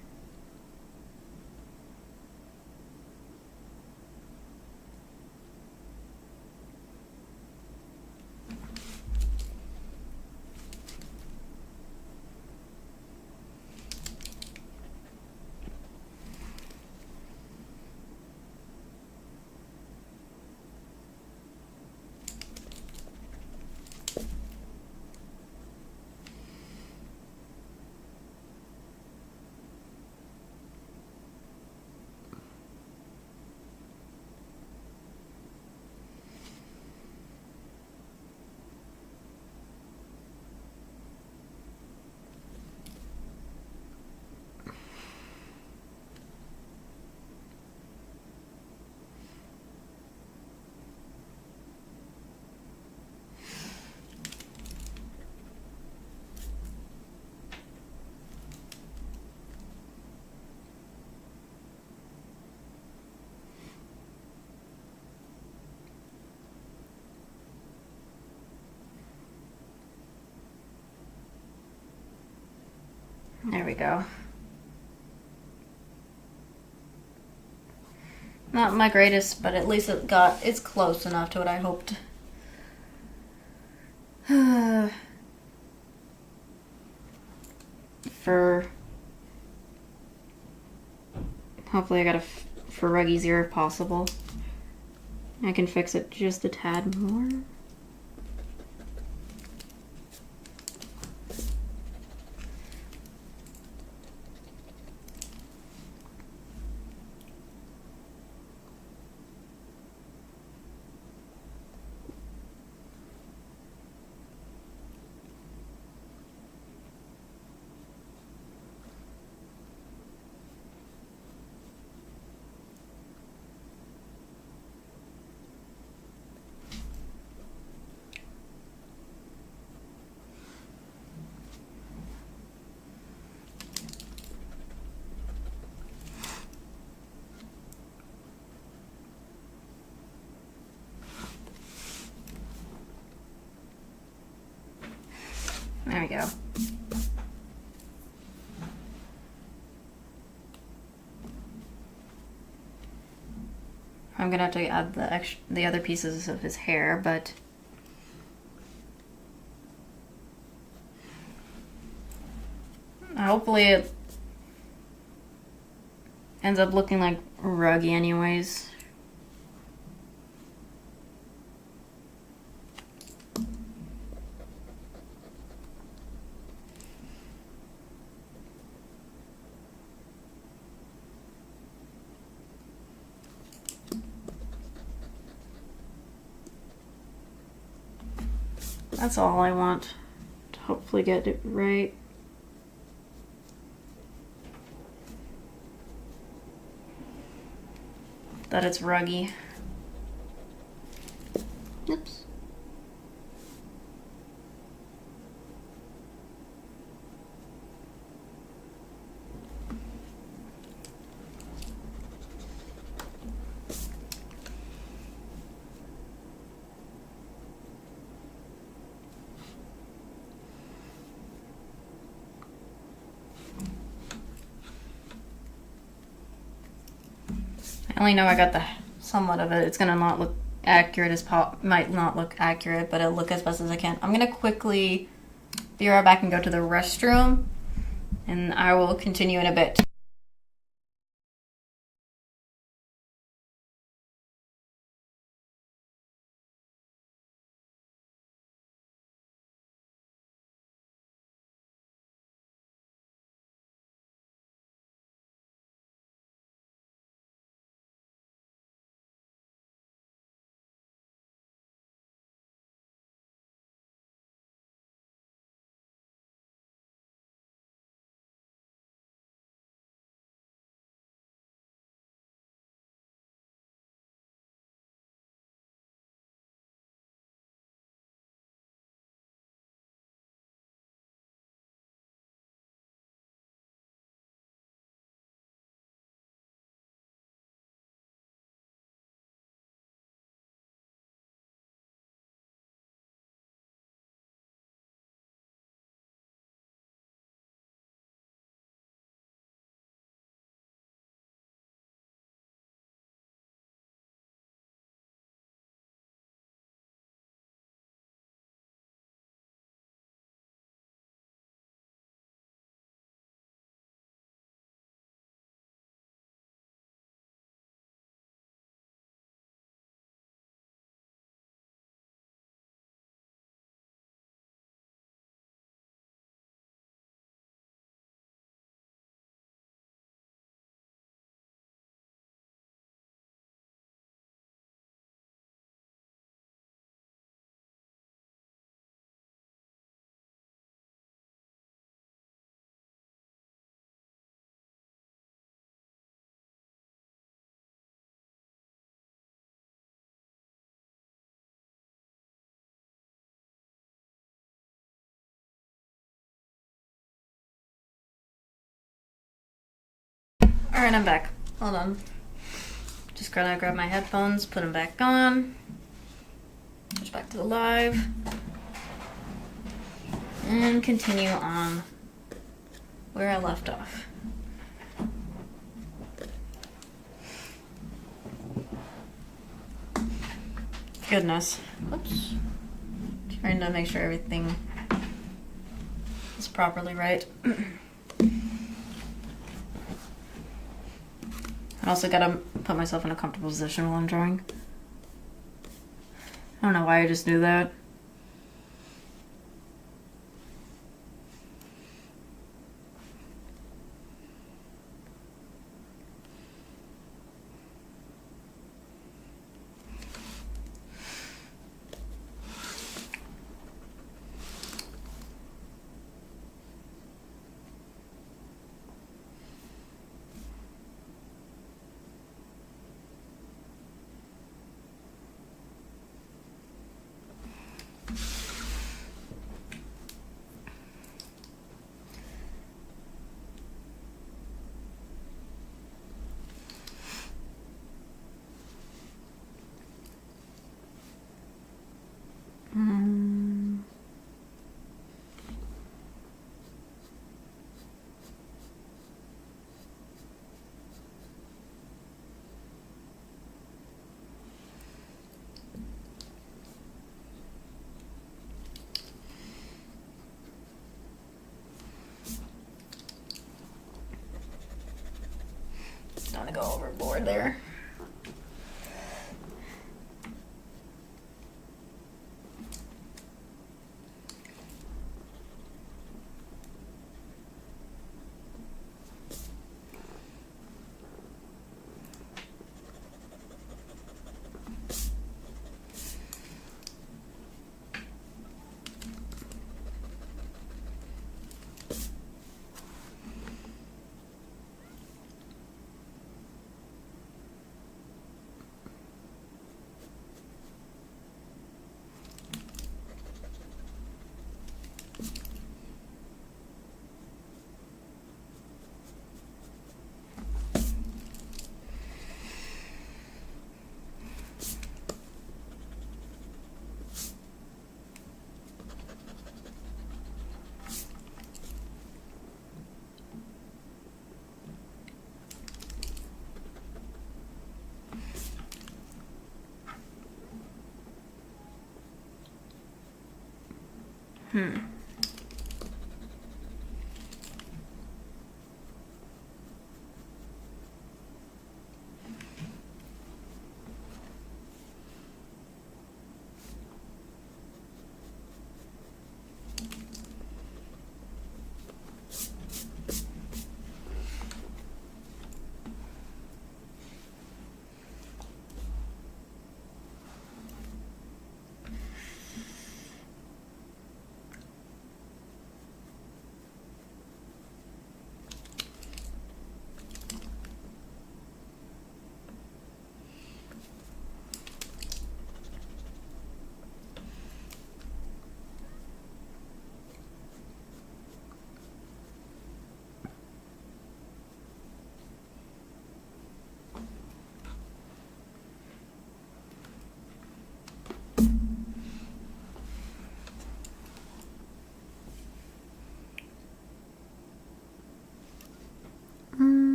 There we go. Not my greatest, but at least it's close enough to what I hoped. For hopefully I got for Ruggy's ear if possible. I can fix it just a tad more. There we go. I'm gonna have to add the other pieces of his hair, but hopefully it ends up looking like ruggy anyways. That's all I want to hopefully get it right. That it's ruggy. Oops. I only know I got the somewhat of it. It's gonna not look accurate as might not look accurate, but it'll look as best as I can. I'm gonna quickly be right back and go to the restroom, and I will continue in a bit. Alright, I'm back. Hold on. Just gonna grab my headphones, put them back on. Switch back to the live. And continue on where I left off. Goodness. Oops. Trying to make sure everything is properly right. I also gotta put myself in a comfortable position while I'm drawing. I don't know why I just knew that. Don't want to go overboard there.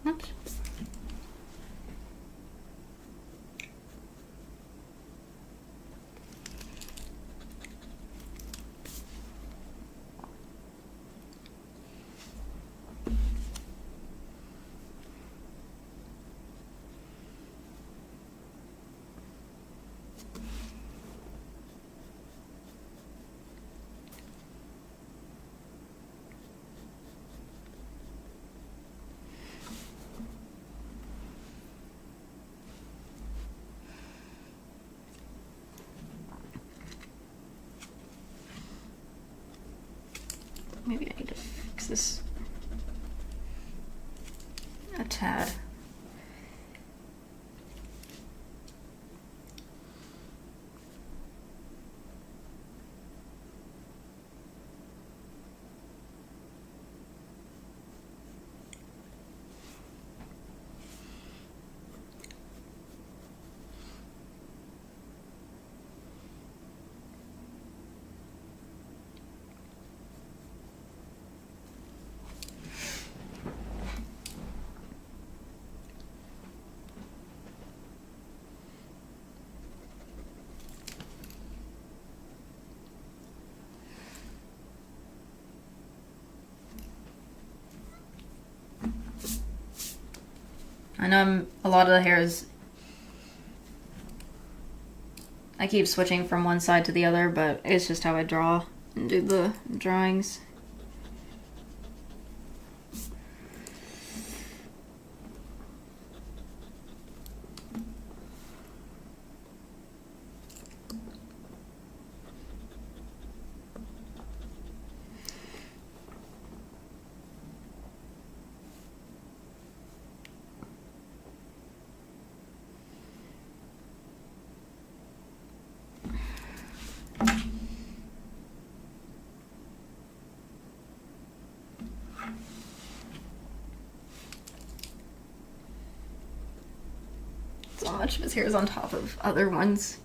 Oops. Maybe I need to fix this a tad. I know a lot of the hair is... I keep switching from one side to the other, but it's just how I draw and do the drawings. So much of his hair is on top of other ones.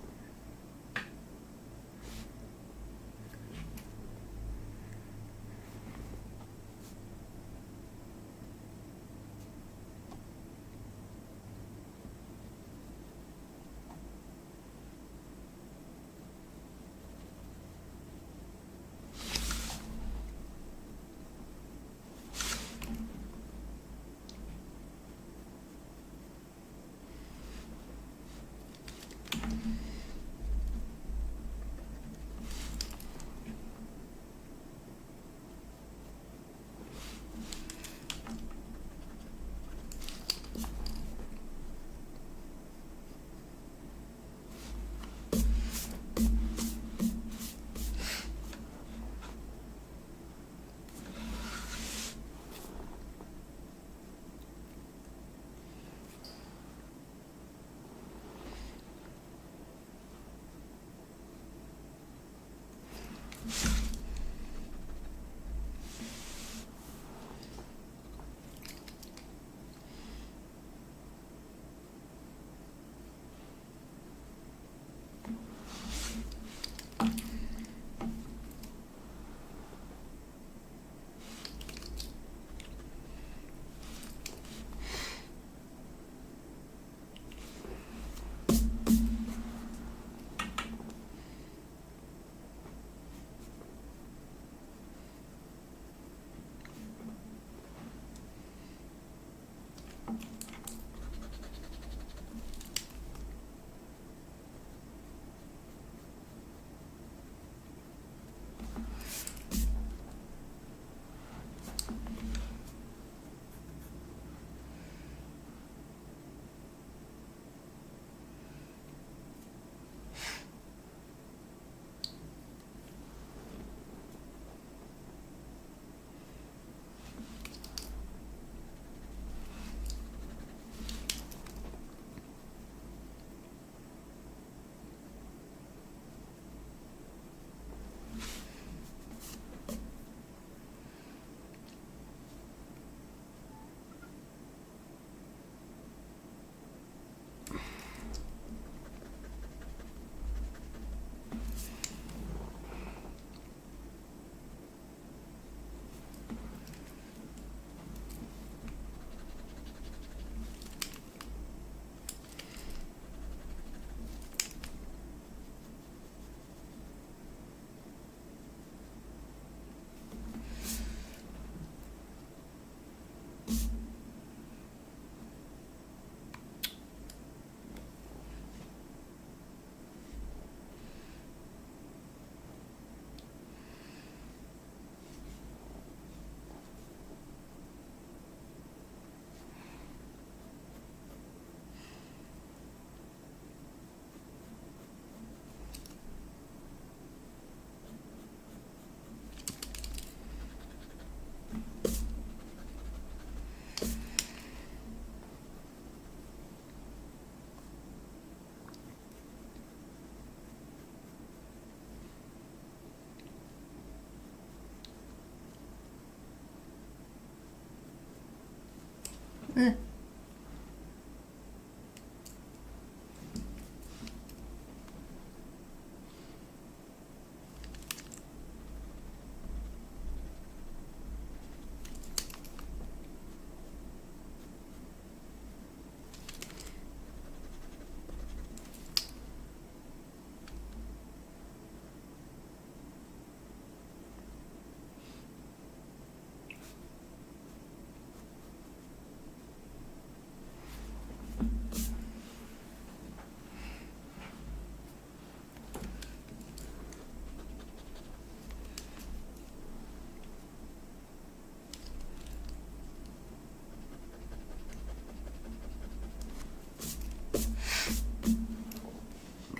Eh.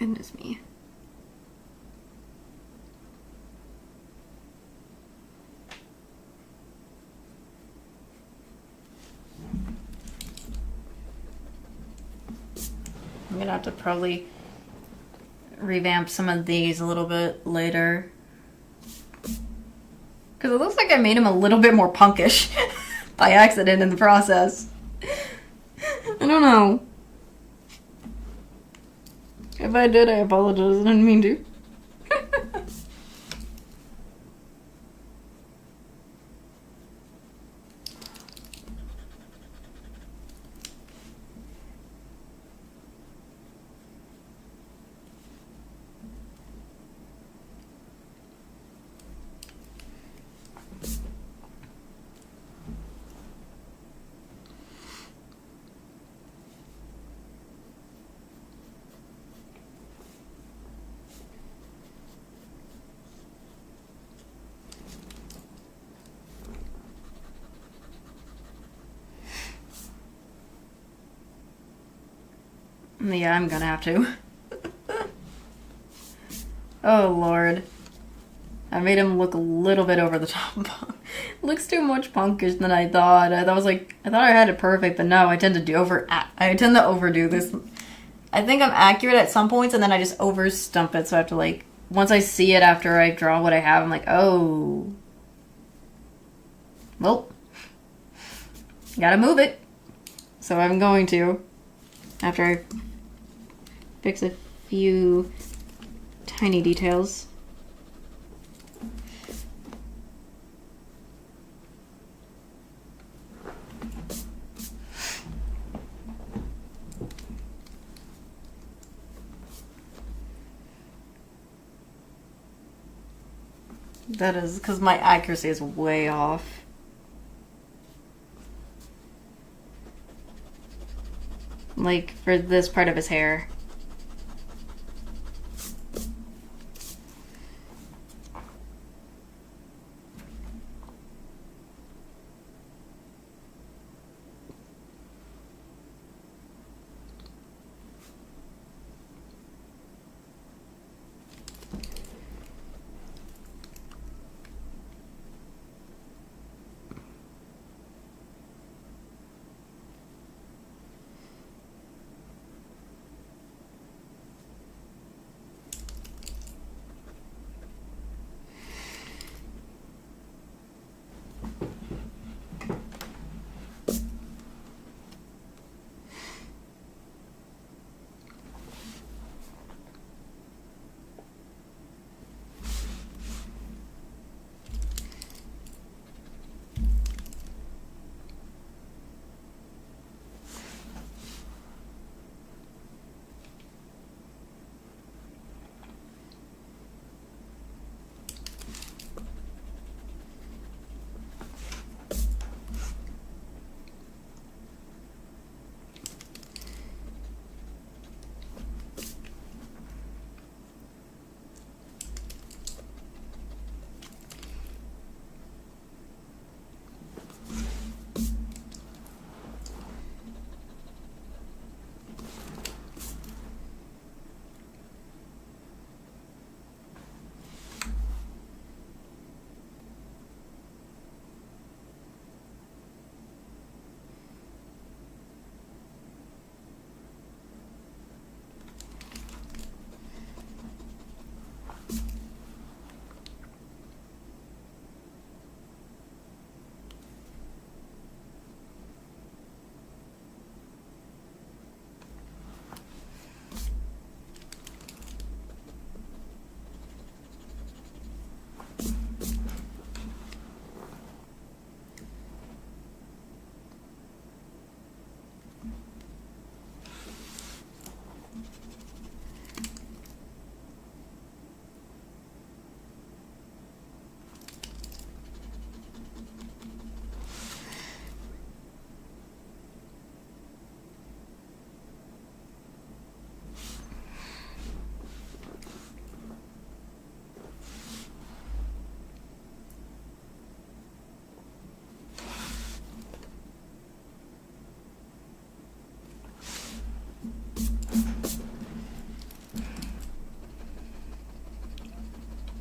Goodness me. I'm gonna have to probably revamp some of these a little bit later. Because it looks like I made him a little bit more punkish by accident in the process. I don't know. If I did, I apologize. I didn't mean to. Yeah, I'm gonna have to. Oh, Lord. I made him look a little bit over the top. Looks too much punkish than I thought. I thought I had it perfect, but no, I tend to overdo this. I think I'm accurate at some points, and then I just overstump it, so I have to, like, once I see it after I draw what I have, I'm like, oh. Well, gotta move it. So I'm going to, after I fix a few tiny details. That is because my accuracy is way off. Like, for this part of his hair.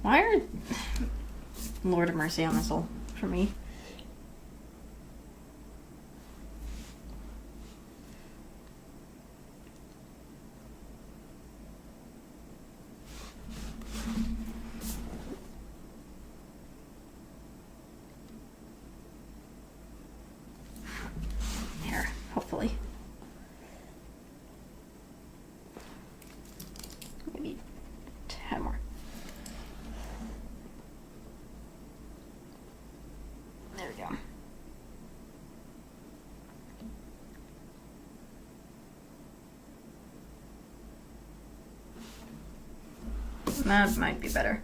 Why are... Lord have mercy on my soul for me. There, hopefully. Maybe 10 more. There we go. That might be better.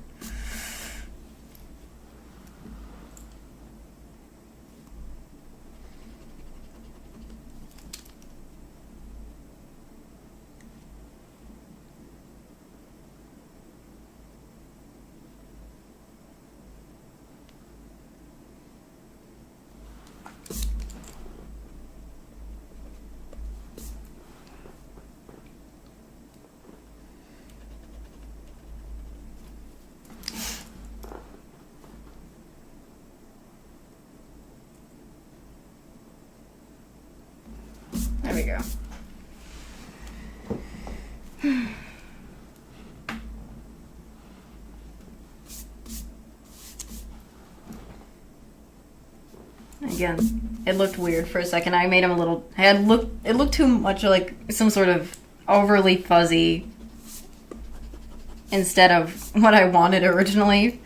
There we go. Again, it looked weird for a second. I made him a little... It looked too much like some sort of overly fuzzy instead of what I wanted originally.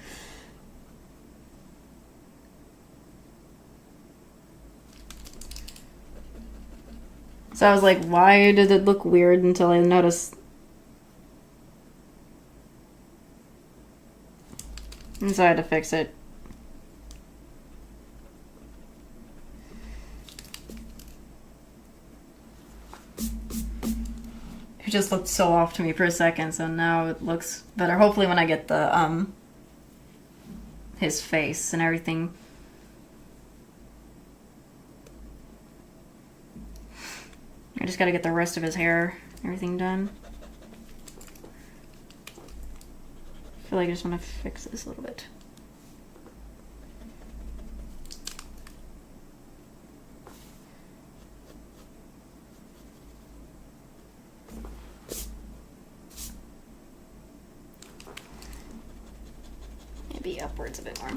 So I was like, why did it look weird until I noticed... And so I had to fix it. It just looked so off to me for a second, so now it looks better. Hopefully when I get the, his face and everything. I just gotta get the rest of his hair, everything done. I feel like I just want to fix this a little bit. Maybe upwards a bit more.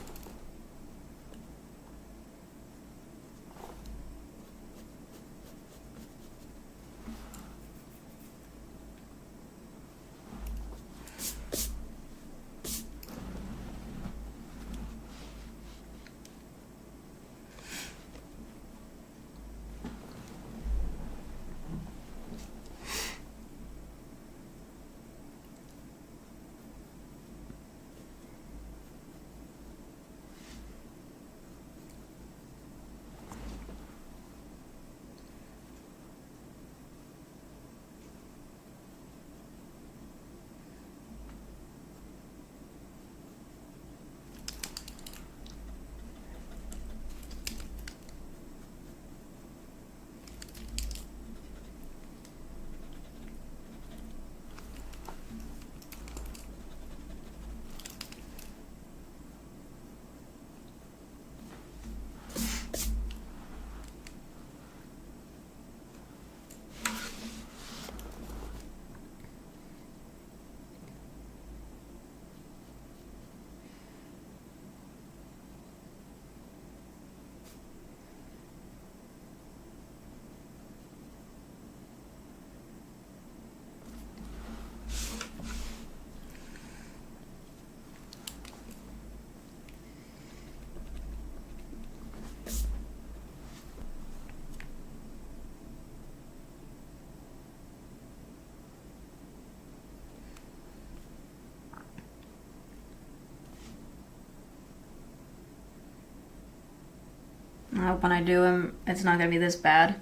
I hope when I do him, it's not gonna be this bad.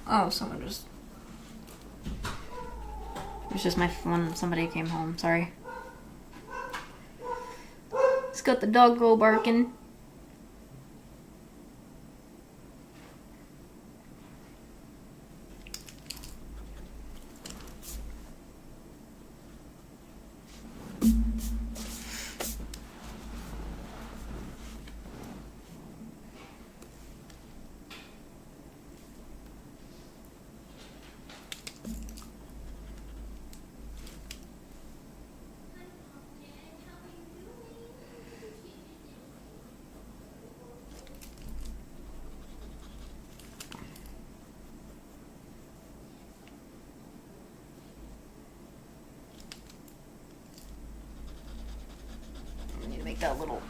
Oh, someone just... It was just my phone. Somebody came home. Sorry. It's got the dog go barking. I need to make that little...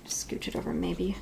Just scooch it over, maybe.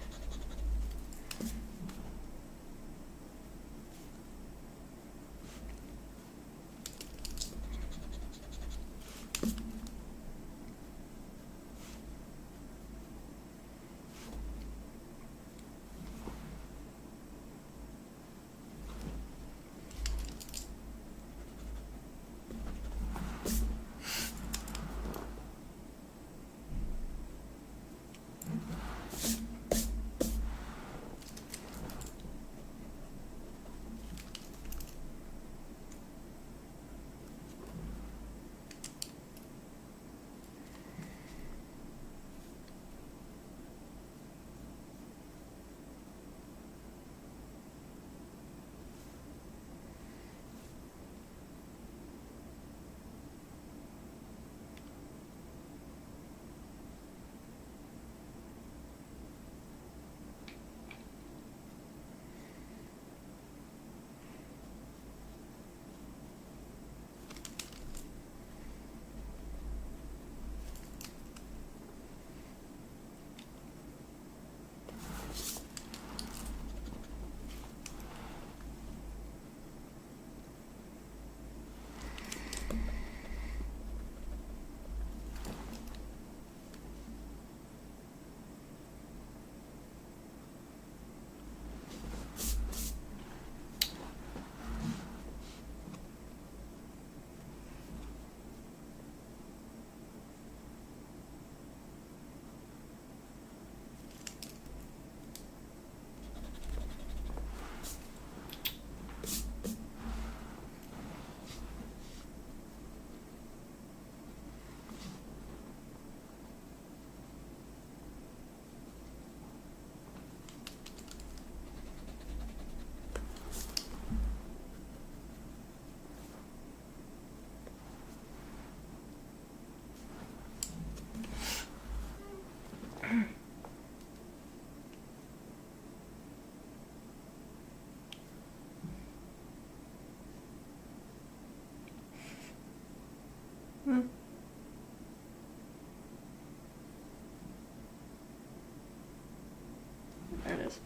There it is.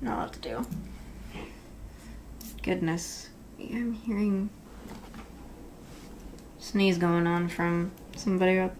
Not a lot to do. Goodness. I'm hearing sneeze going on from somebody up.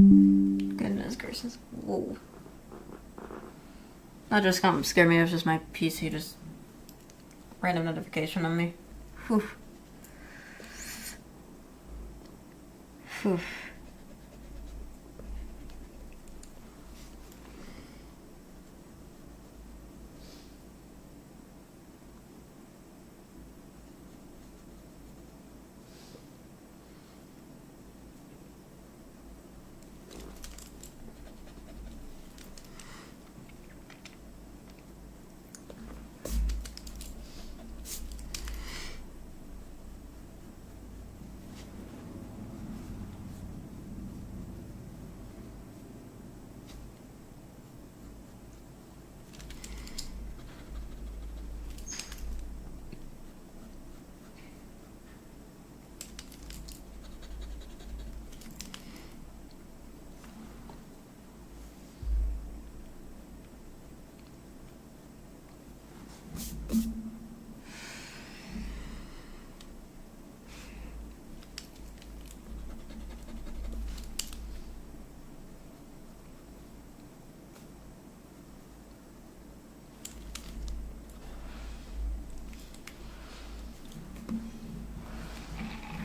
Goodness gracious. Whoa. That just scared me. It was just my PC just random notification on me. Whew. Whew.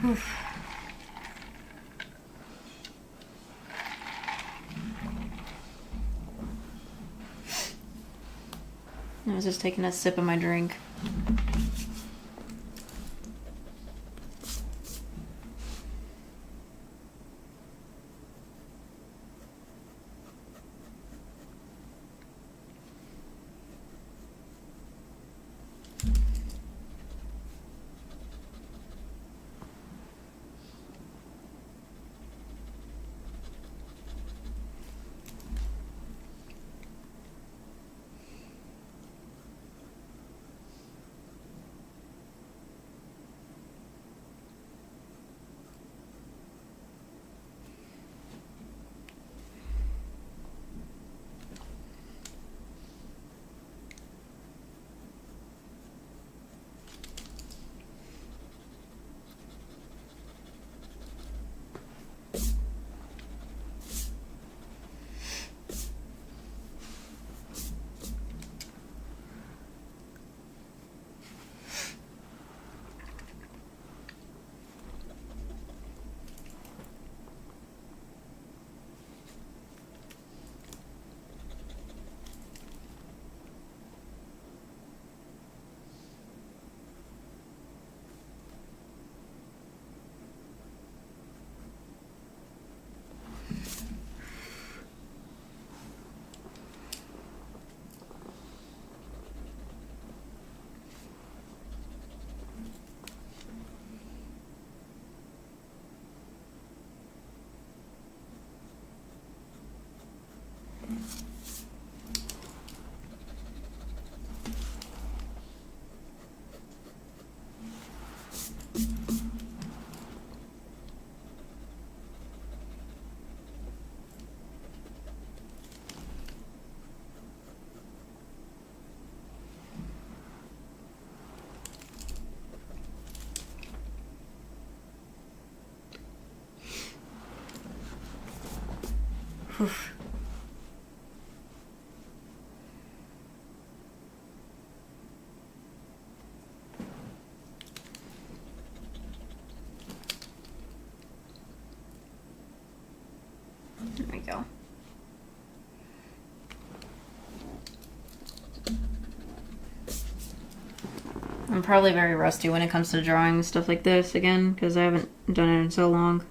Oof. I was just taking a sip of my drink. Oof. There we go. I'm probably very rusty when it comes to drawing stuff like this again, because I haven't done it in so long.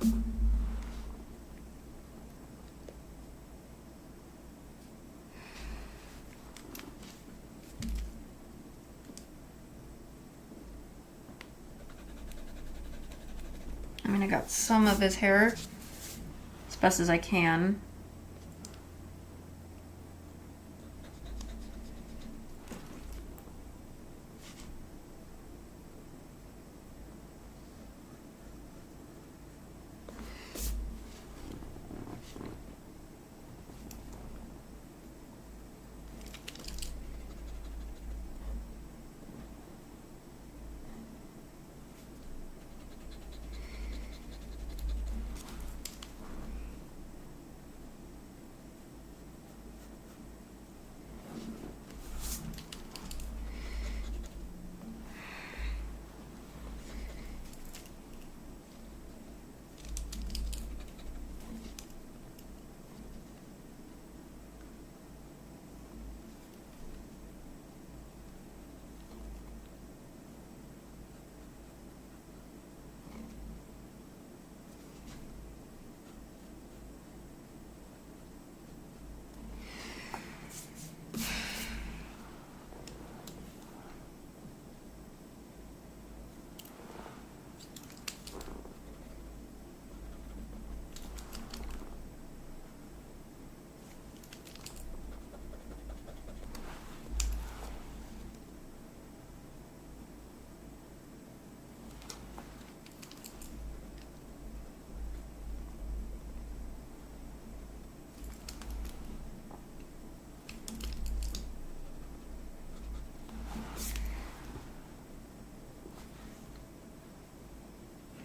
I mean, I got some of his hair as best as I can.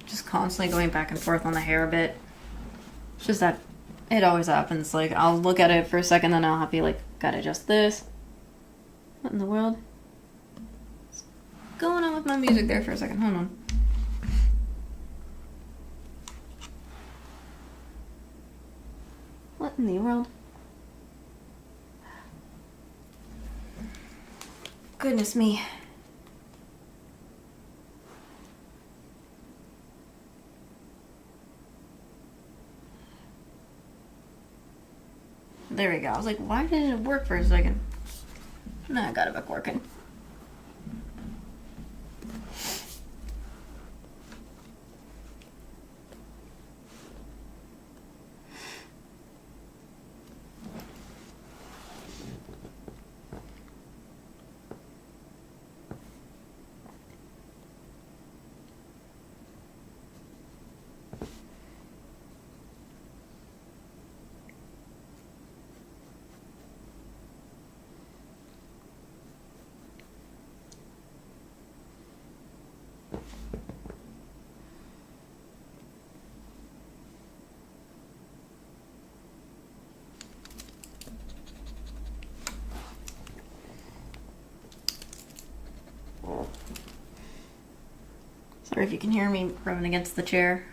Just constantly going back and forth on the hair a bit. It's just that it always happens. Like, I'll look at it for a second, then I'll be like, gotta adjust this. What in the world? What's going on with my music there for a second? Hold on. What in the world? Goodness me. There we go. I was like, why didn't it work for a second? Nah, I got it back working. Sorry if you can hear me rubbing against the chair.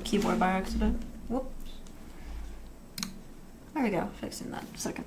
Keyboard by accident. Whoops. Alright. we go. Fixing that. Second.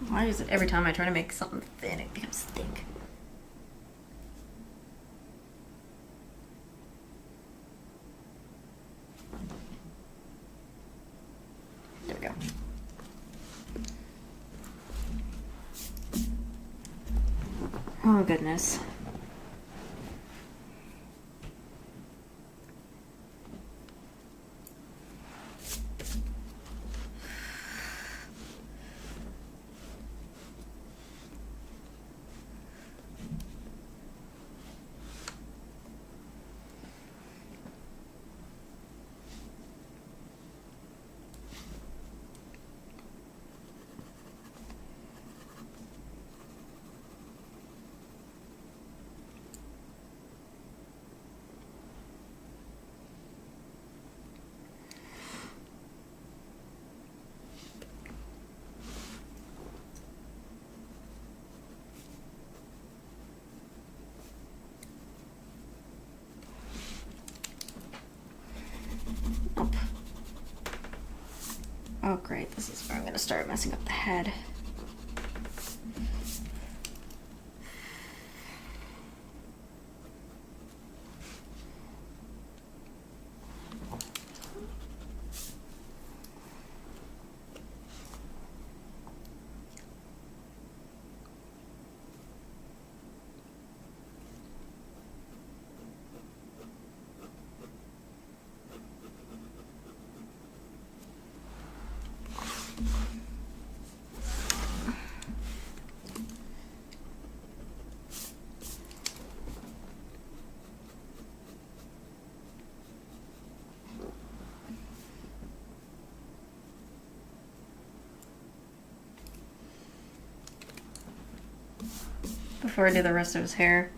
Why is it every time I try to make something thin, it becomes thick? There we go. Oh, goodness. Oh great, this is where I'm gonna start messing up the head. Before I do the rest of his hair.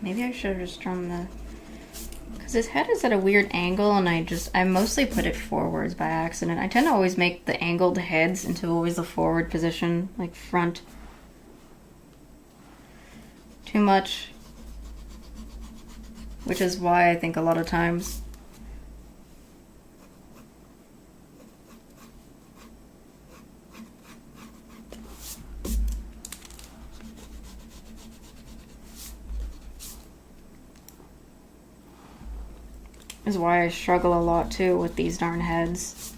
Maybe I should have just drawn the... Because his head is at a weird angle, and I mostly put it forwards by accident. I tend to always make the angled heads into always the forward position, like front. Too much. Which is why I think a lot of times is why I struggle a lot too with these darn heads.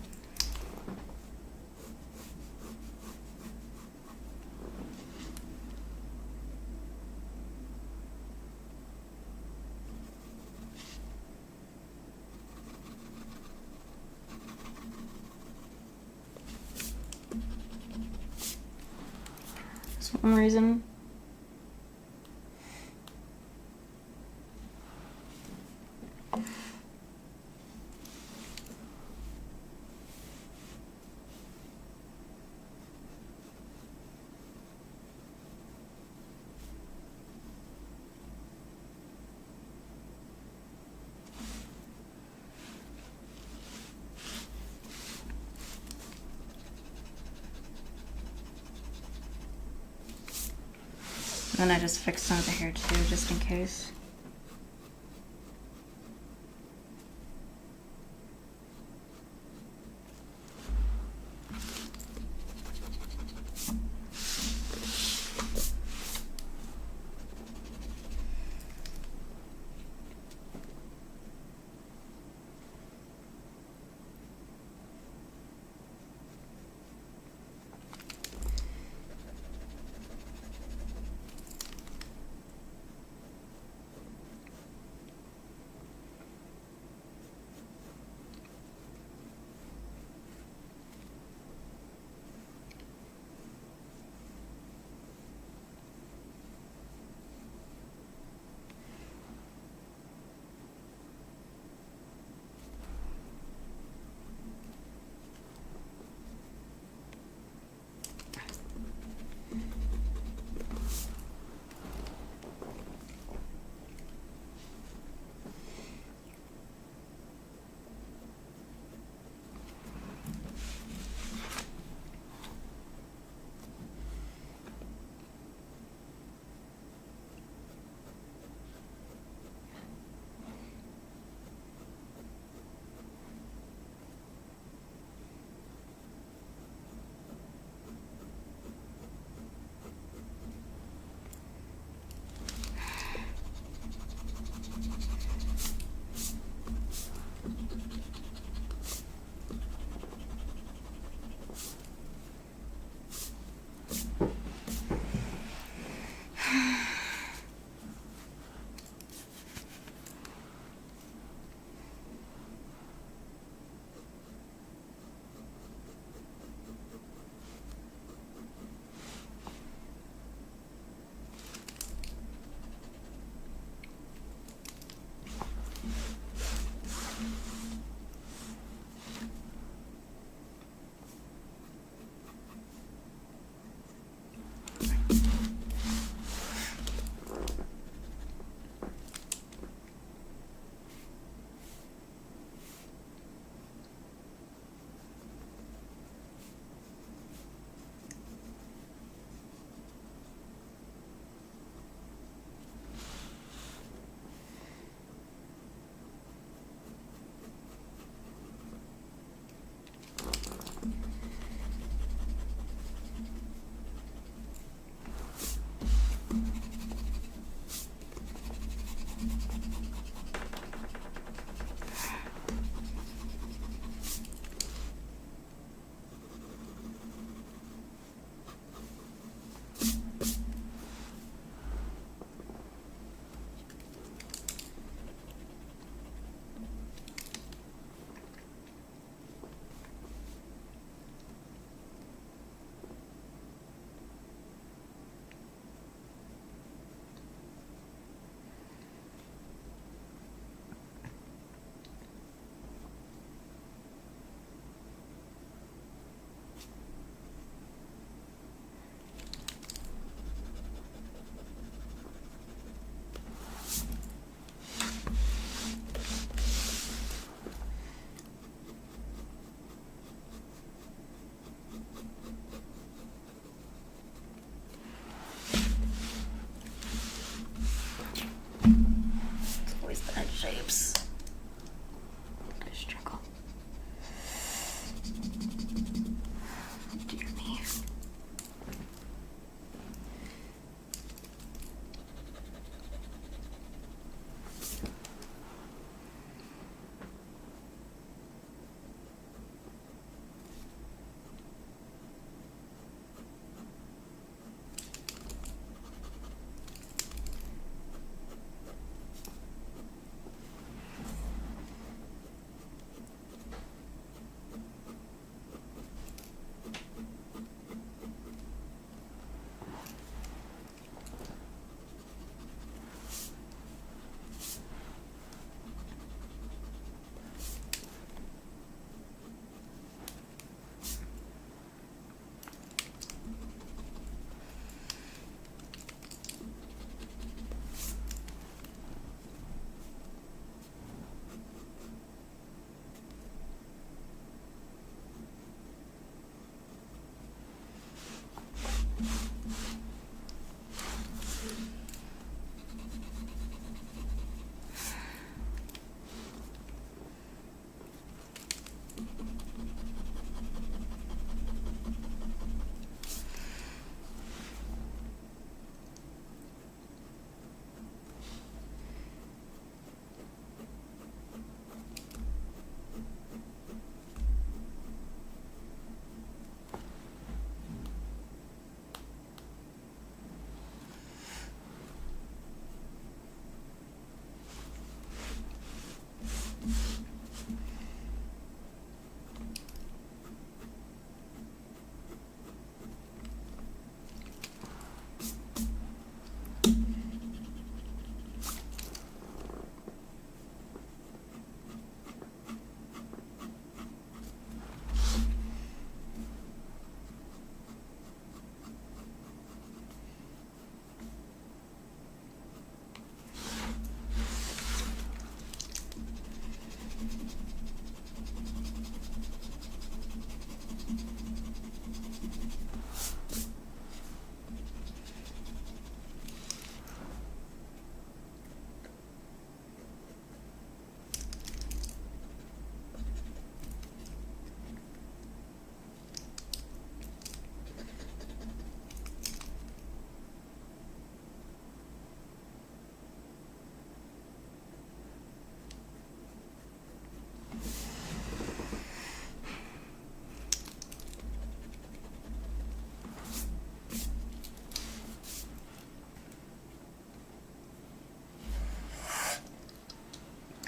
For some reason. And then I just fixed some of the hair too, just in case.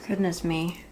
Goodness me.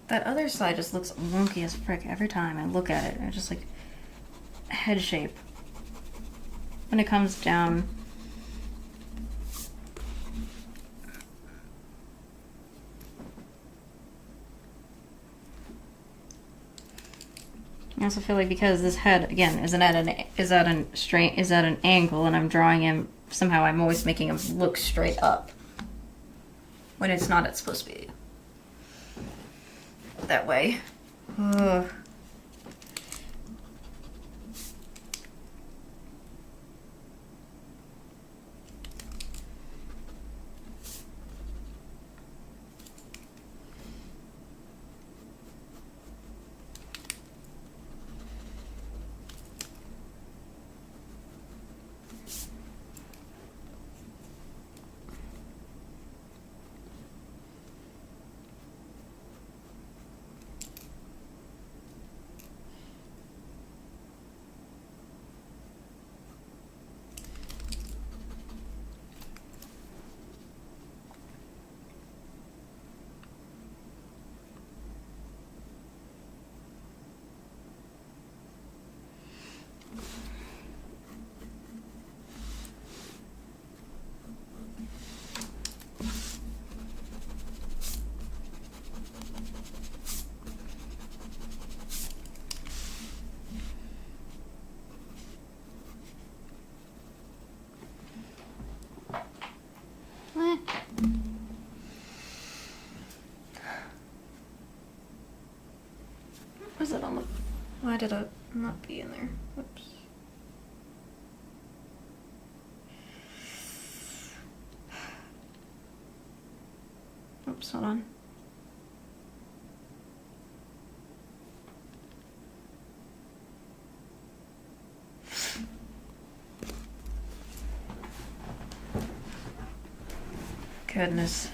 That other side just looks wonky as frick every time I look at it. It's just like head shape. When it comes down. I also feel like because this head again is at an angle, and I'm drawing him somehow, I'm always making him look straight up when it's not. It's supposed to be that way. Ugh. Was it on the... Why did it not be in there? Whoops. Oops, hold on. Goodness.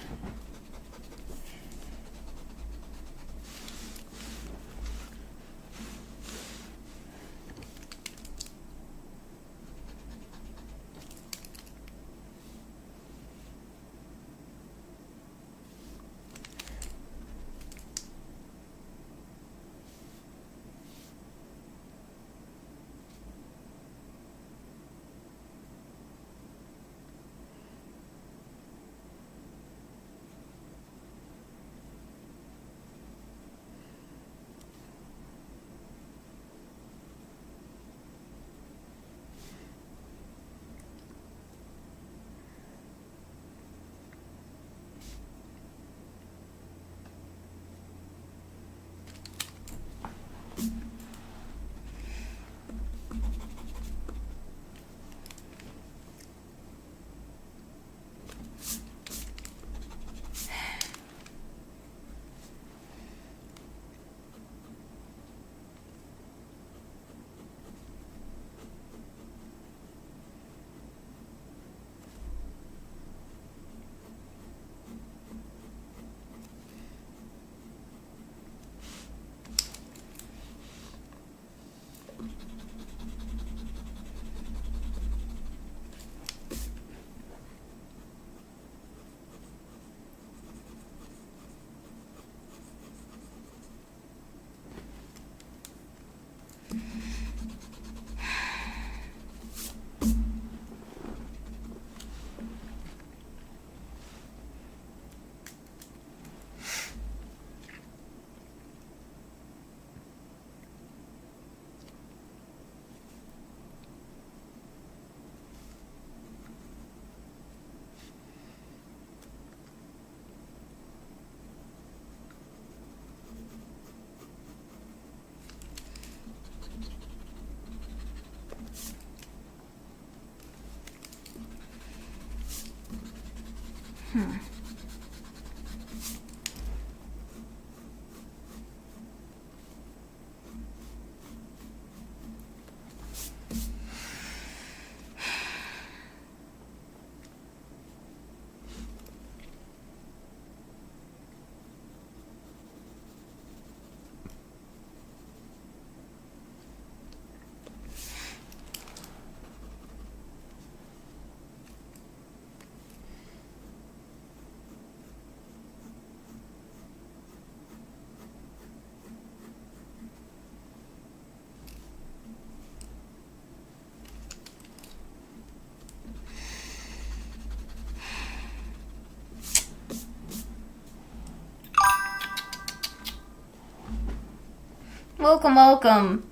Welcome, welcome.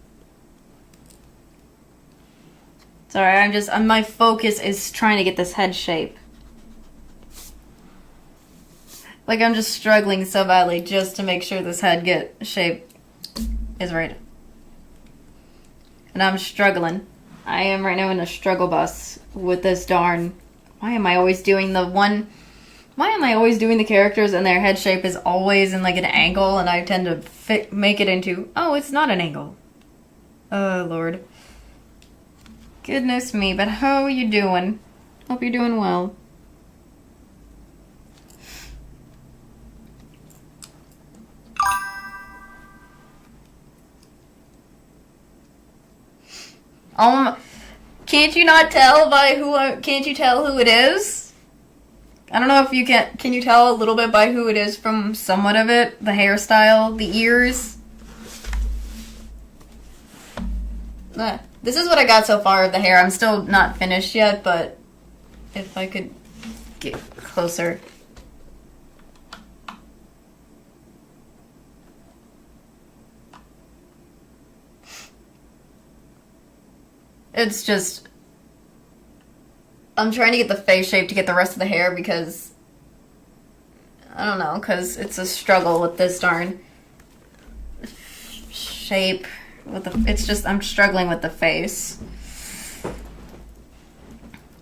Sorry, my focus is trying to get this head shape. Like, I'm just struggling so badly just to make sure this head shape is right. And I'm struggling. I am right now in a struggle bus with this darn... Why am I always doing the characters and their head shape is always in, like, an angle, and I tend to make it into... Oh, it's not an angle. Oh, Lord. Goodness me, but how are you doing? Hope you're doing well. Can't you not tell can't you tell who it is? I don't know if you can you tell a little bit by who it is from somewhat of it? The hairstyle, the ears? This is what I got so far of the hair. I'm still not finished yet, but if I could get closer. It's just... I'm trying to get the face shape to get the rest of the hair because... I don't know, because it's a struggle with this darn shape. It's just, I'm struggling with the face.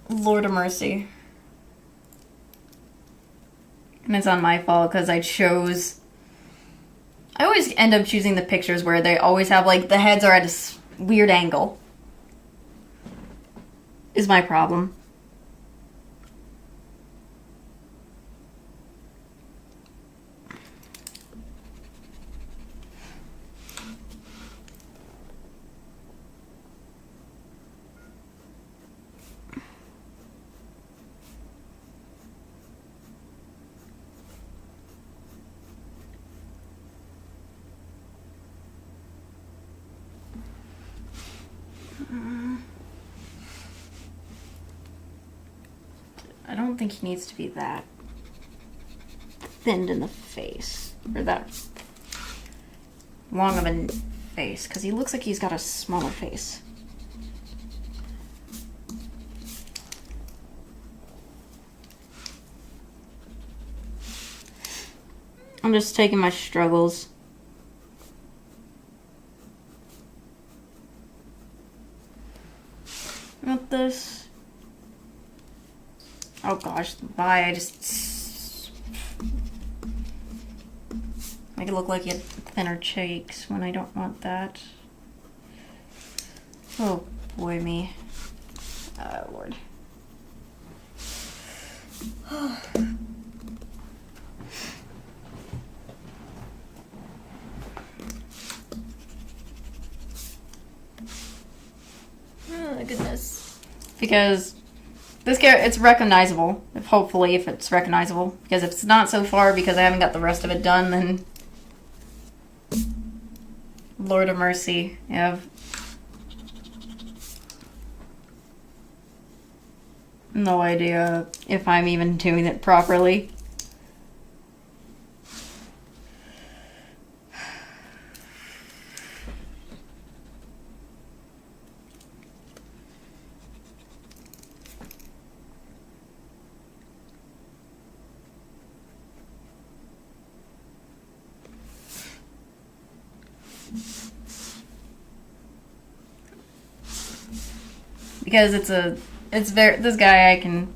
Lord of mercy. And it's on my fault because I always end up choosing the pictures where they always have, like, the heads are at a weird angle. Is my problem. I don't think he needs to be that thinned in the face, or that long of a face, because he looks like he's got a smaller face. I'm just taking my struggles. With this. Oh gosh, why I just make it look like you had thinner cheeks when I don't want that. Oh boy, me. Oh Lord. Oh goodness. Because this character, it's recognizable. Hopefully, if it's recognizable. Because if it's not so far, because I haven't got the rest of it done, then... Lord of mercy. I have... no idea if I'm even doing it properly. Because this guy I can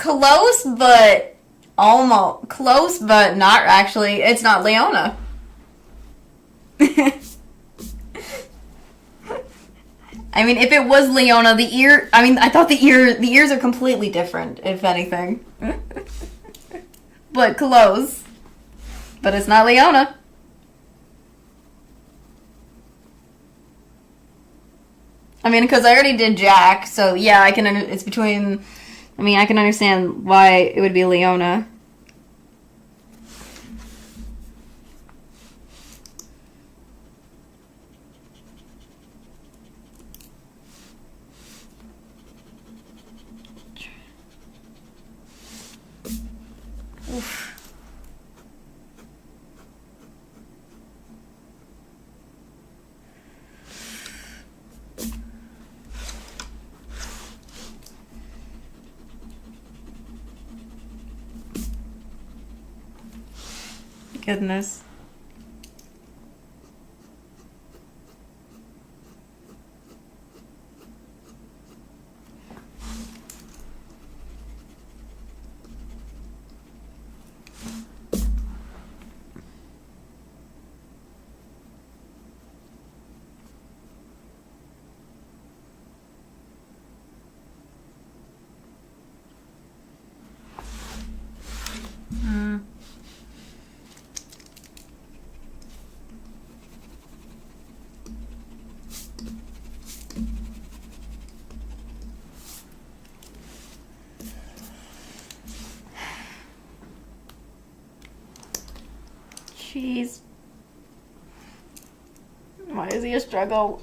Close, but almost. Close, but not actually. It's not Leona. I mean, if it was Leona, the ear... I mean, I thought the ears are completely different, if anything. But close. But it's not Leona. I mean, because I already did Jack, so yeah, I can... It's between... I mean, I can understand why it would be Leona. Oof. Goodness. Jeez. Why is he a struggle?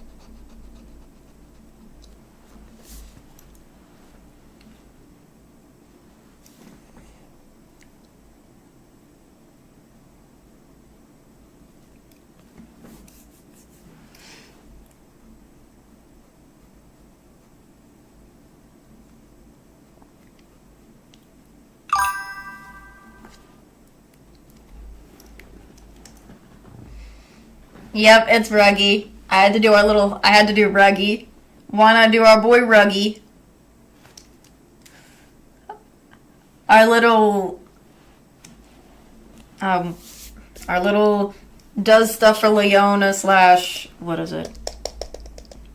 Yep, it's Ruggy. I had to do Ruggy. Wanna do our boy Ruggy. Our little, our little does stuff for Leona slash, what is it?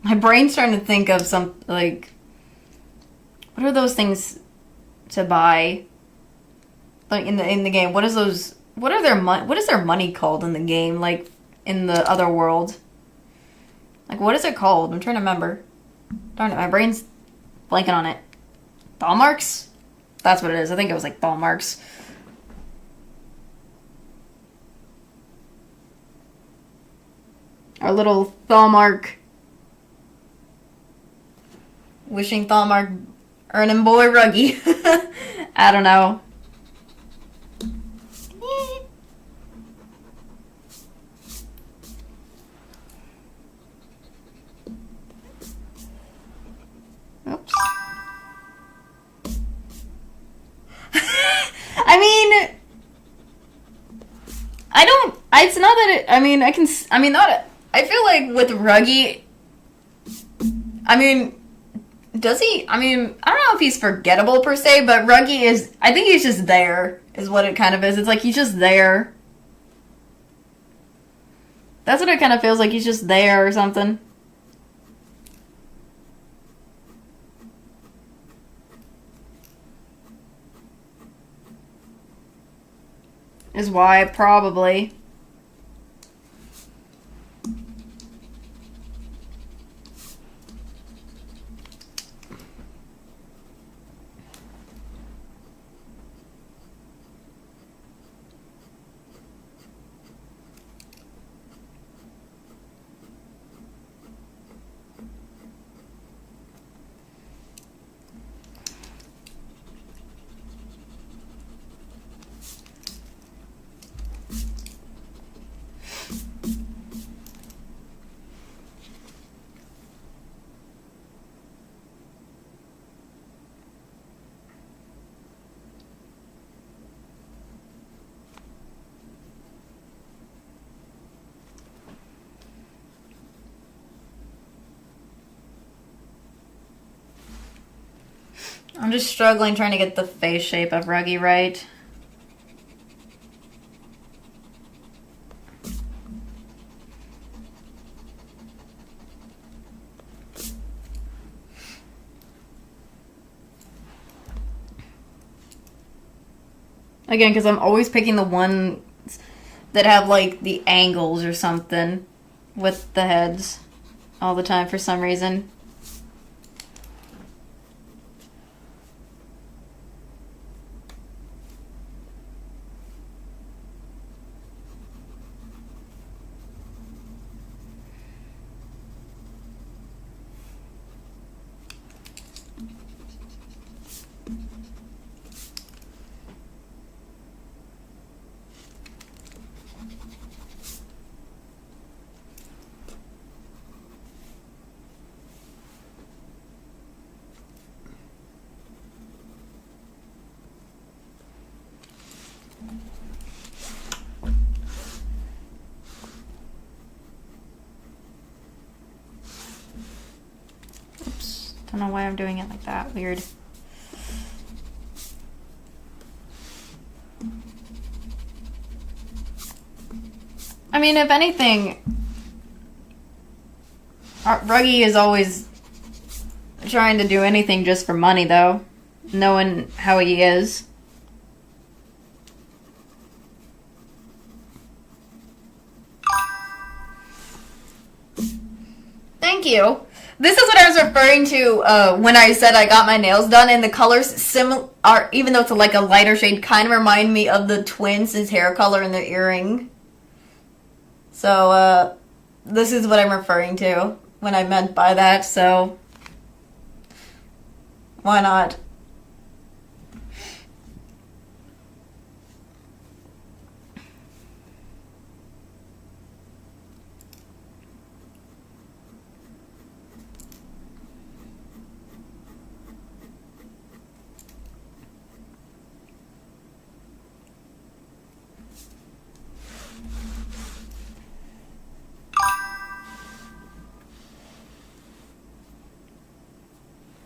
My brain's trying to think of some, like, what are those things to buy? Like, in the game, what is their money called in the game? Like, in the other world. Like, what is it called? I'm trying to remember. Darn it, my brain's blanking on it. Thalmarks? That's what it is. I think it was like Thalmarks. Our little Thalmark. Wishing Thalmark earning boy Ruggy. I don't know. Oops. I mean, it's not that I feel like with Ruggy, I mean, does he, I don't know if he's forgettable per se, but Ruggy I think he's just there, is what it kind of is. It's like he's just there. That's what it kind of feels like, he's just there or something. Is why, probably. I'm just struggling trying to get the face shape of Ruggy right. Again, because I'm always picking the ones that have, like, the angles or something with the heads all the time for some reason. Oops. Don't know why I'm doing it like that. Weird. I mean, if anything, Ruggy is always trying to do anything just for money, though, knowing how he is. Thank you. This is what I was referring to when I said I got my nails done, and the colors are, even though it's like a lighter shade, kind of remind me of the twins' hair color and their earring. So, this is what I'm referring to when I meant by that, so why not?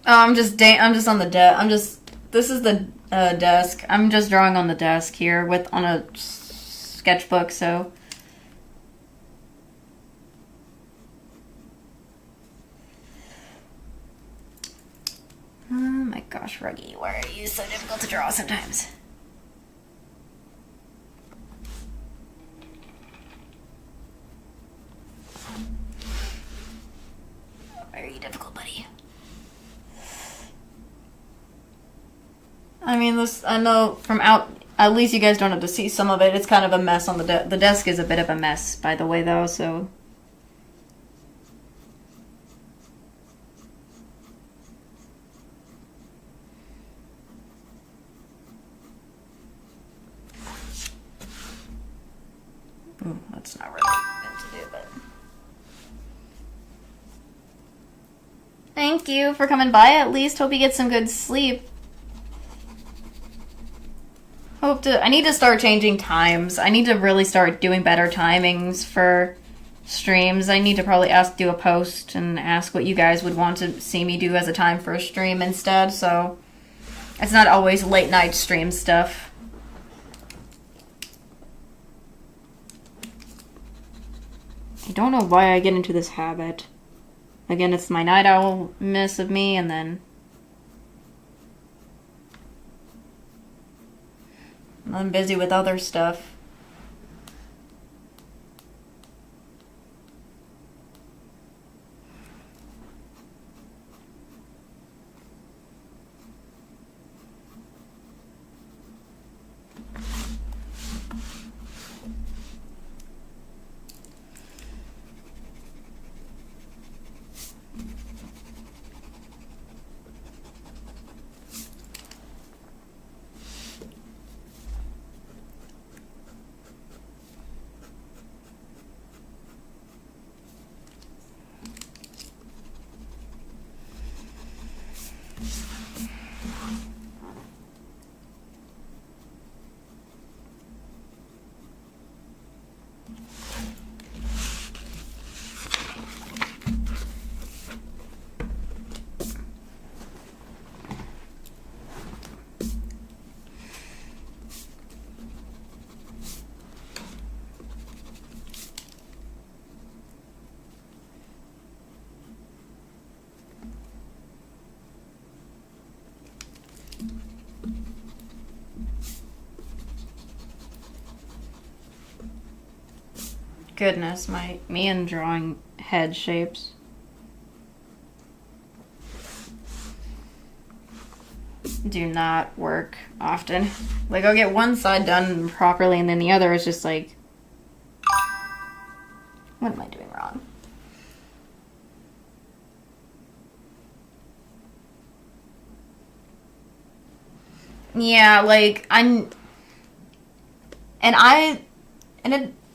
Oh, I'm just on the this is the desk. I'm just drawing on the desk here on a sketchbook, so. Oh my gosh, Ruggy, why are you so difficult to draw sometimes? Very difficult, buddy. I mean, I know from at least you guys don't have to see some of it. It's kind of a mess on the desk. The desk is a bit of a mess, by the way, though, so. Ooh, that's not really meant to do, but. Thank you for coming by, at least. Hope you get some good sleep. I need to start changing times. I need to really start doing better timings for streams. I need to probably do a post and ask what you guys would want to see me do as a time for a stream instead, so it's not always late night stream stuff. I don't know why I get into this habit. Again, it's my night owl miss of me, and then I'm busy with other stuff. Goodness, me and drawing head shapes. Do not work often. Like, I'll get one side done properly and then the other is just like, what am I doing wrong? Yeah, like, and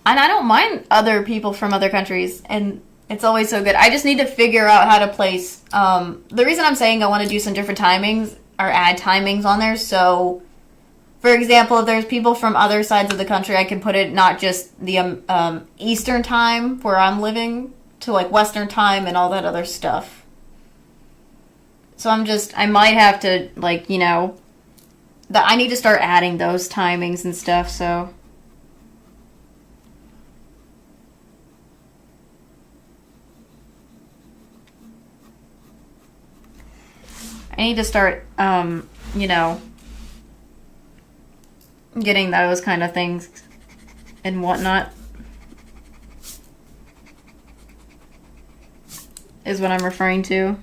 I don't mind other people from other countries, and it's always so good. I just need to figure out how to place. The reason I'm saying I want to do some different timings or add timings on there, so for example, if there's people from other sides of the country, I can put it not just the Eastern time where I'm living to like Western time and all that other stuff. So I might have to like I need to start adding those timings and stuff. So. I need to start, getting those kind of things and whatnot. Is what I'm referring to.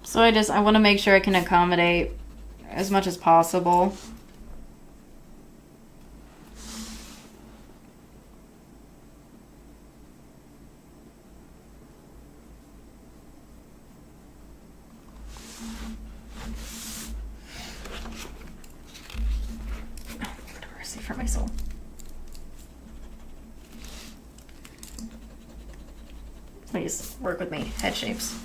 So I want to make sure I can accommodate as much as possible. Mercy for my soul. Please work with me. Head shapes.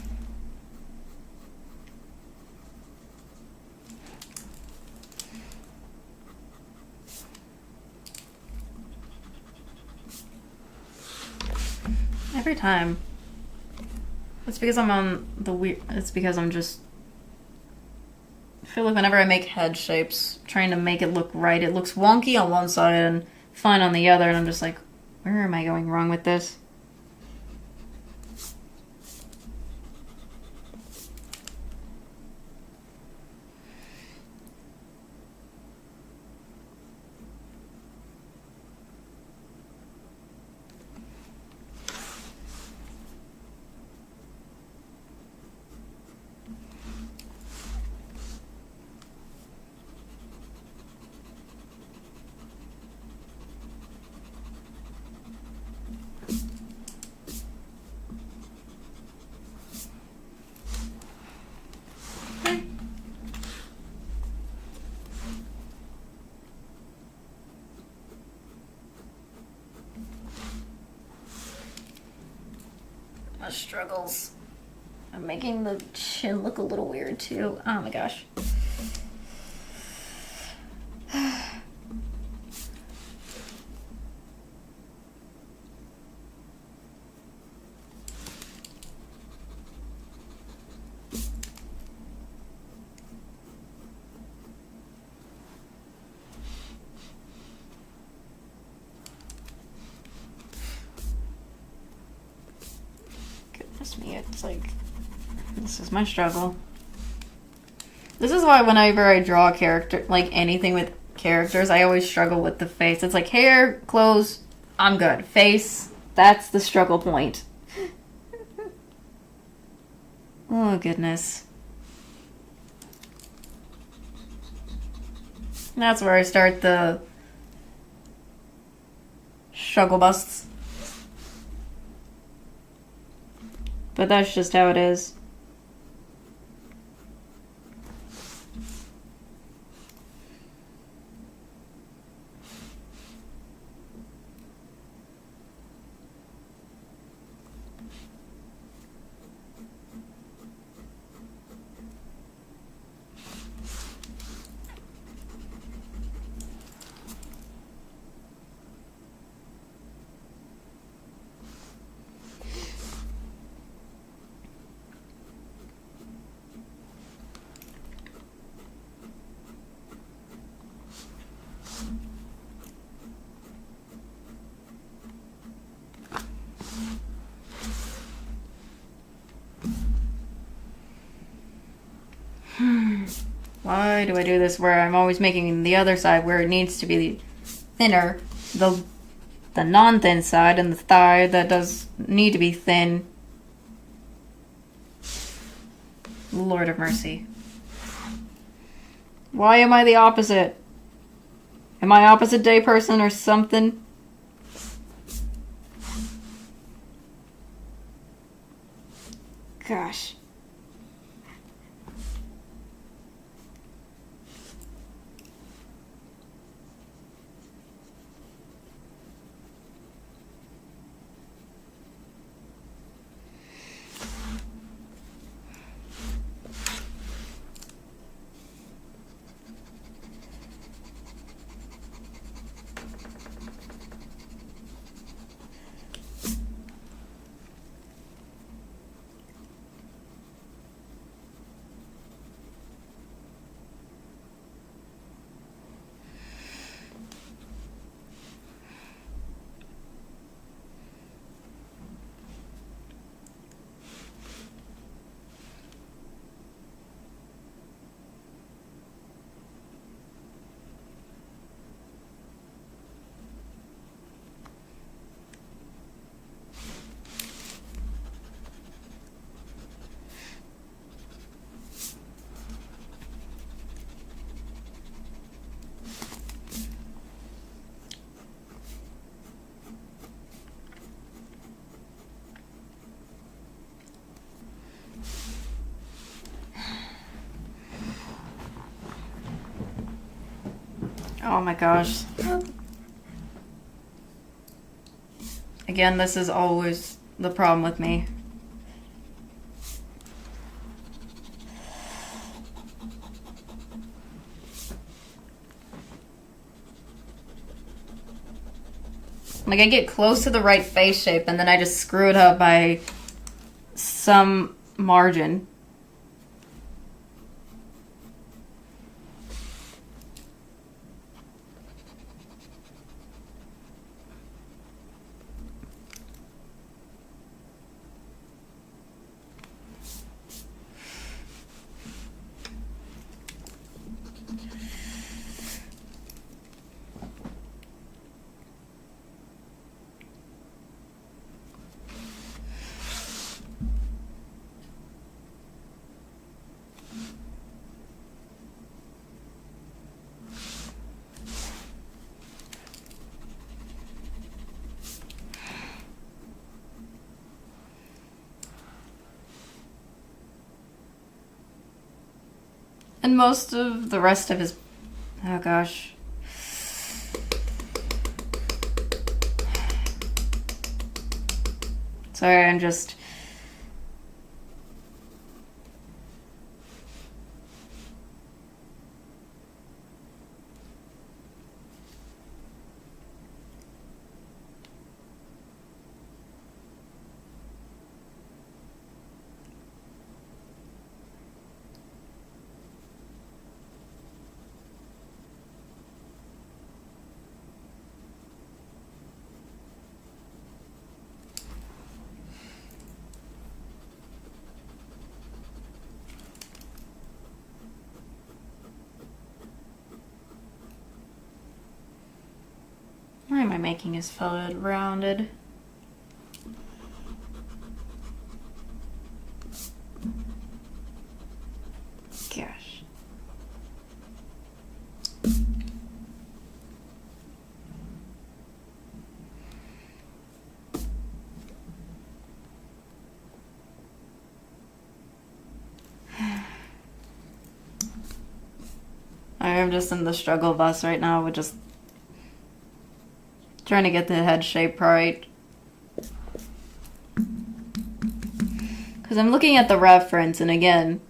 Every time. It's because I'm on the weird. It's because I'm just. I feel like whenever I make head shapes, trying to make it look right, it looks wonky on one side and fine on the other, and I'm just like, where am I going wrong with this? My struggles. I'm making the chin look a little weird too. Oh my gosh. Me, it's like, this is my struggle. This is why whenever I draw a character, like anything with characters, I always struggle with the face. It's like hair, clothes, I'm good. Face, that's the struggle point. Oh, goodness. That's where I start the struggle busts. But that's just how it is. Why do I do this where I'm always making the other side where it needs to be thinner? The non-thin side and the thigh that does need to be thin. Lord of mercy. Why am I the opposite? Am I opposite day person or something? Gosh. Oh my gosh. Again, this is always the problem with me. Like, I get close to the right face shape and then I just screw it up by some margin. And most of the rest of his... Oh gosh. Sorry, I'm just... Why am I making his forehead rounded? Gosh. I'm just in the struggle bus right now with just trying to get the head shape right. Because I'm looking at the reference, and again,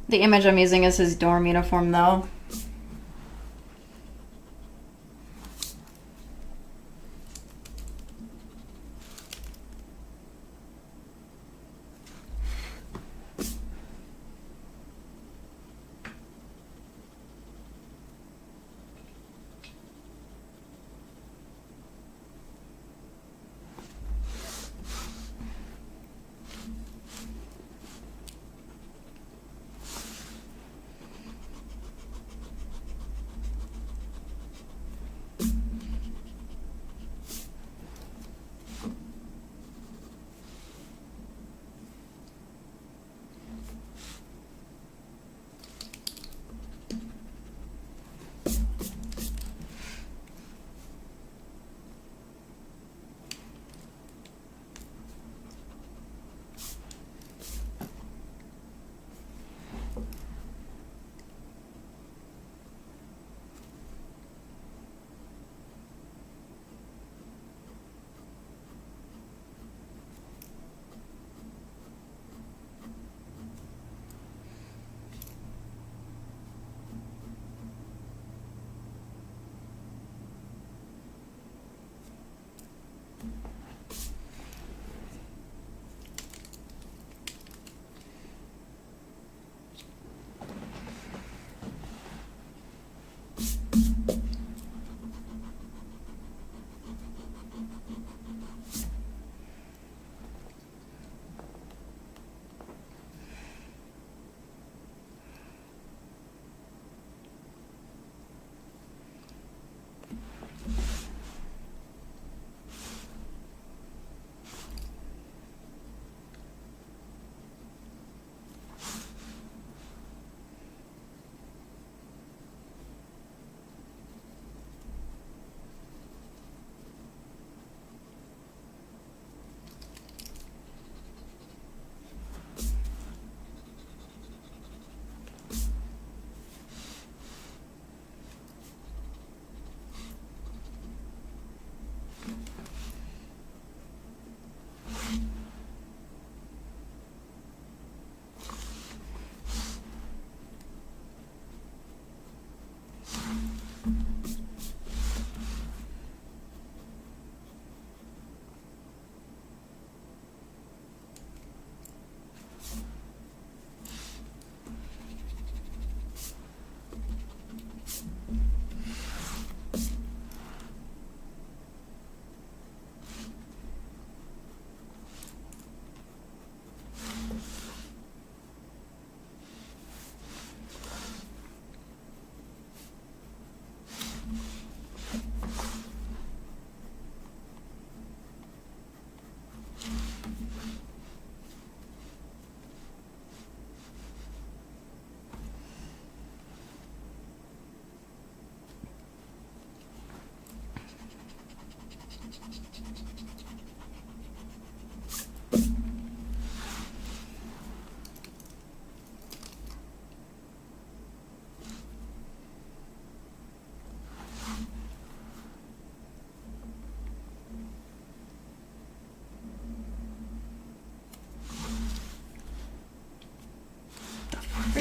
the image I'm using is his dorm uniform, though.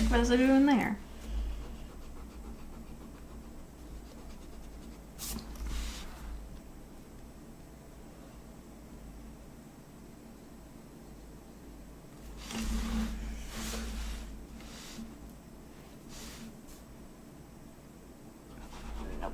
What is it doing there? Nope.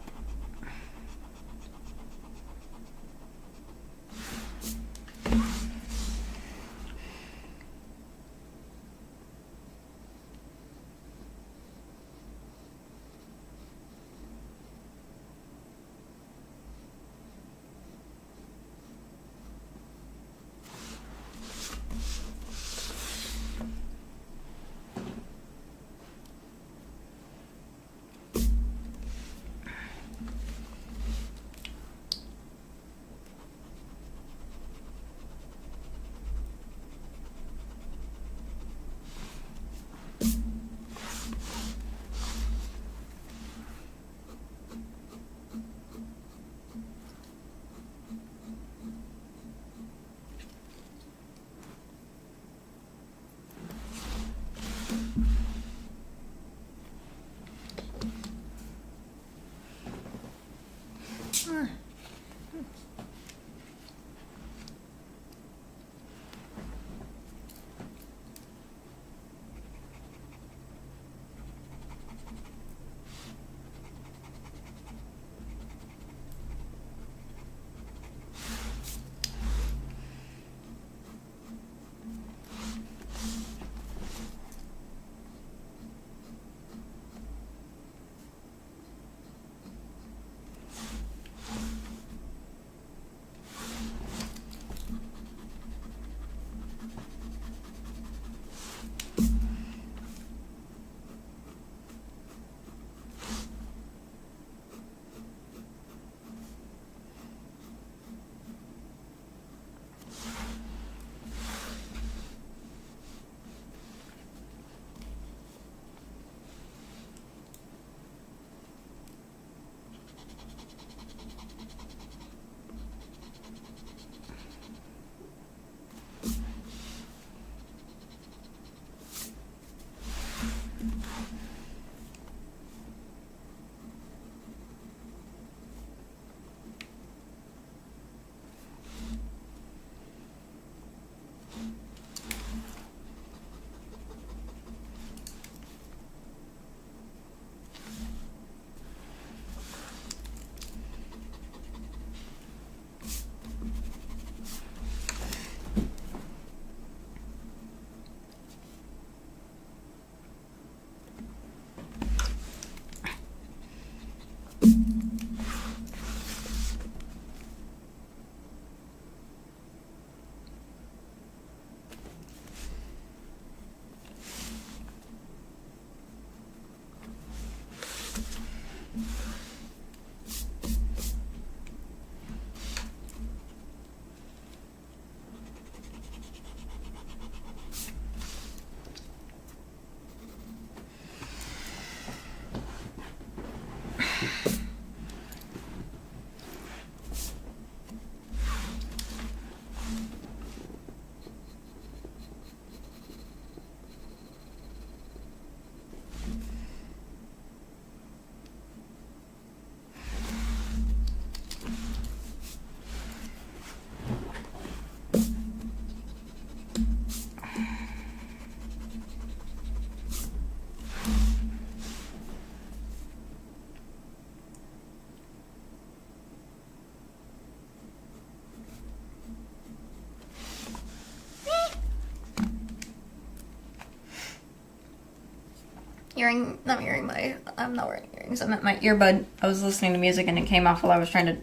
I'm not wearing earrings. I meant my earbud. I was listening to music and it came off while I was trying to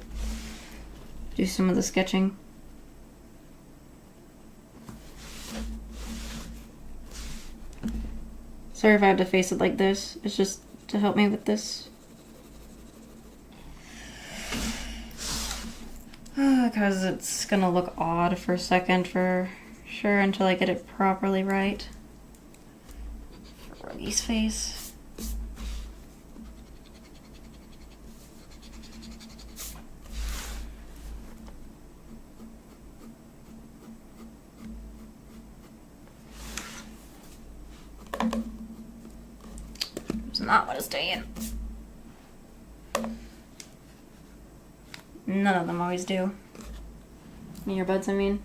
do some of the sketching. Sorry if I had to face it like this. It's just to help me with this. Because it's gonna look odd for a second for sure until I get it properly right. For Ruggy's face. It's not what it's doing. None of them always do. Earbuds, I mean.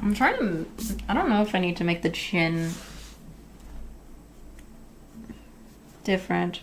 I'm trying to... I don't know if I need to make the chin different.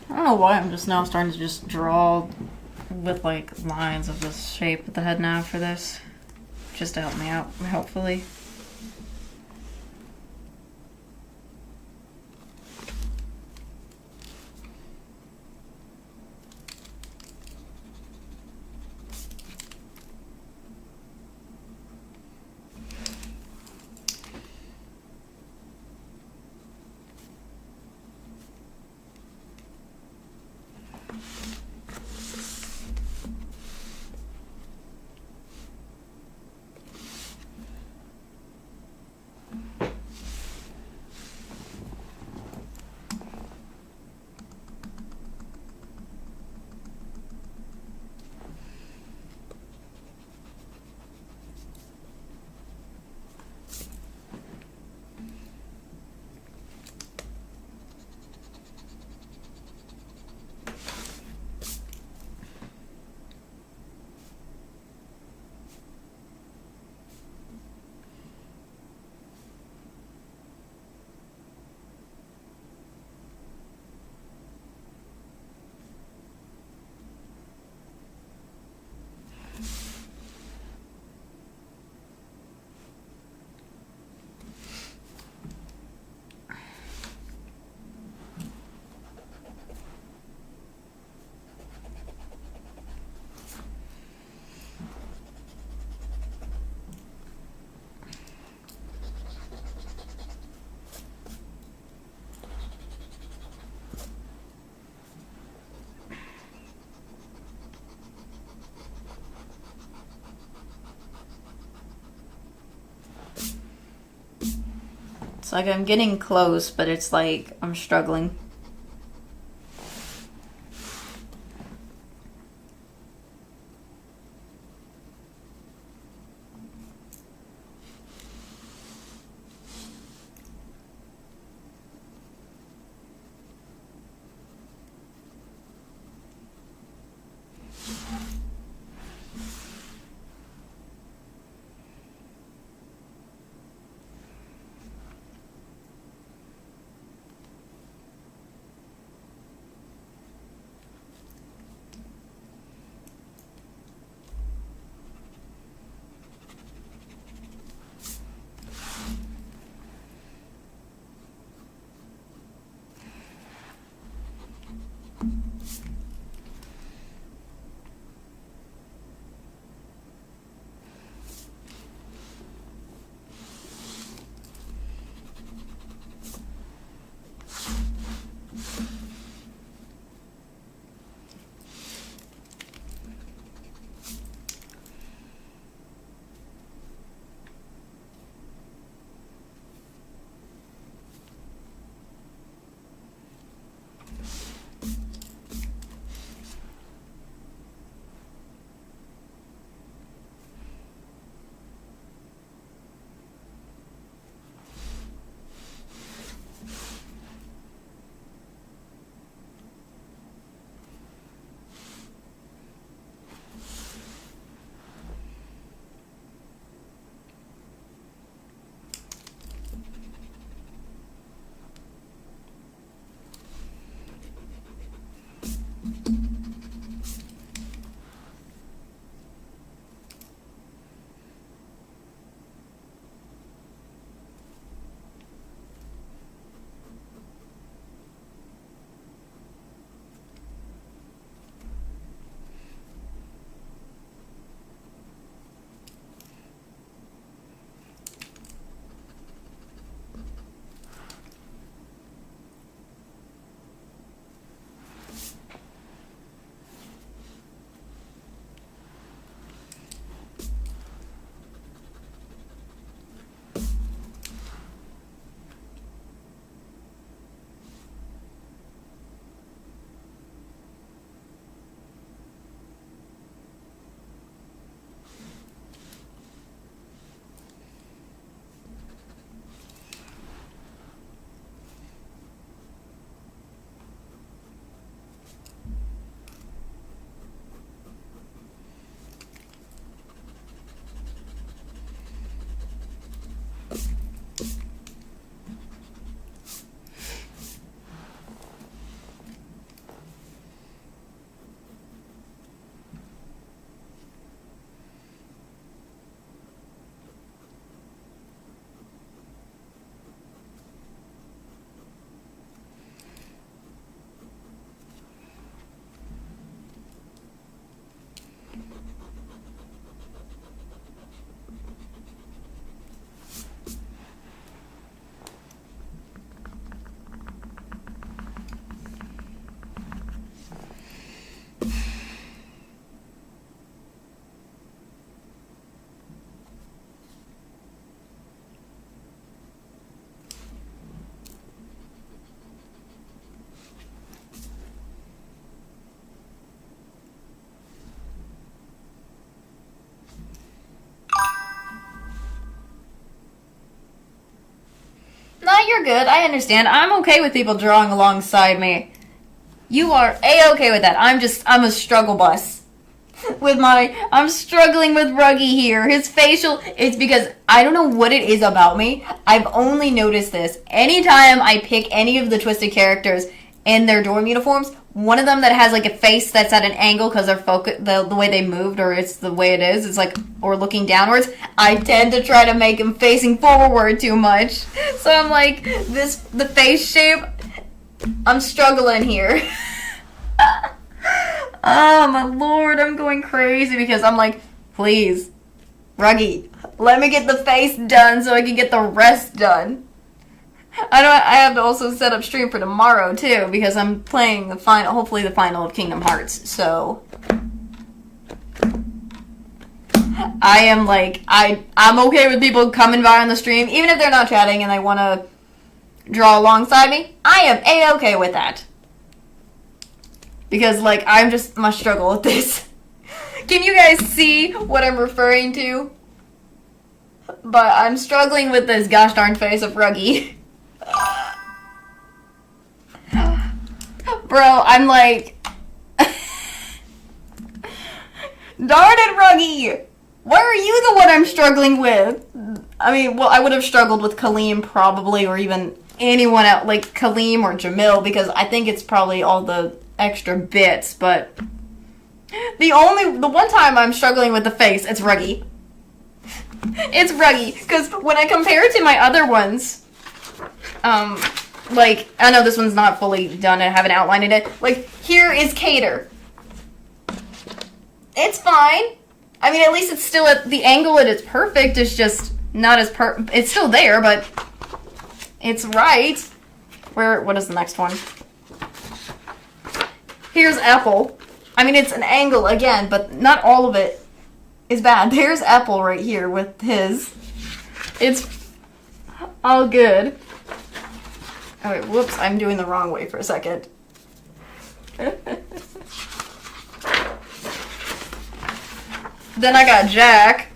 I don't know why I'm just now starting to just draw with like lines of this shape with the head now for this. Just to help me out, hopefully. like I'm getting close, but it's like I'm struggling. No, you're good. I understand. I'm okay with people drawing alongside me. You are A-okay with that. I'm a struggle bus. I'm struggling with Ruggy here. His facial, it's because I don't know what it is about me. I've only noticed this. Anytime I pick any of the Twisted characters in their dorm uniforms, one of them that has like a face that's at an angle because they're the way they moved, or it's the way it is, it's like, or looking downwards, I tend to try to make him facing forward too much. So I'm like, the face shape, I'm struggling here. Oh my lord, I'm going crazy because I'm like, please, Ruggy, let me get the face done so I can get the rest done. I have to also set up stream for tomorrow too because I'm playing hopefully the final of Kingdom Hearts. So I am like, I'm okay with people coming by on the stream, even if they're not chatting and they want to draw alongside me, I am A-okay with that. Because, like, I'm just must struggle with this. Can you guys see what I'm referring to? But I'm struggling with this gosh darn face of Ruggy. Bro, I'm like... Darn it, Ruggy! Why are you the one I'm struggling with? I mean, well, I would have struggled with Kaleem probably, or even anyone else, like Kaleem or Jamil, because I think it's probably all the extra bits, but... The one time I'm struggling with the face, it's Ruggy. It's Ruggy, because when I compare it to my other ones, like, I know this one's not fully done, I haven't outlined it, like, here is Cater. It's fine. I mean, at least it's still at the angle that it's perfect, it's just not as it's still there, but it's right. What is the next one? Here's Apple. I mean, it's an angle again, but not all of it is bad. There's Apple right here with his. It's all good. Oh, wait, whoops, I'm doing the wrong way for a second. Then I got Jack.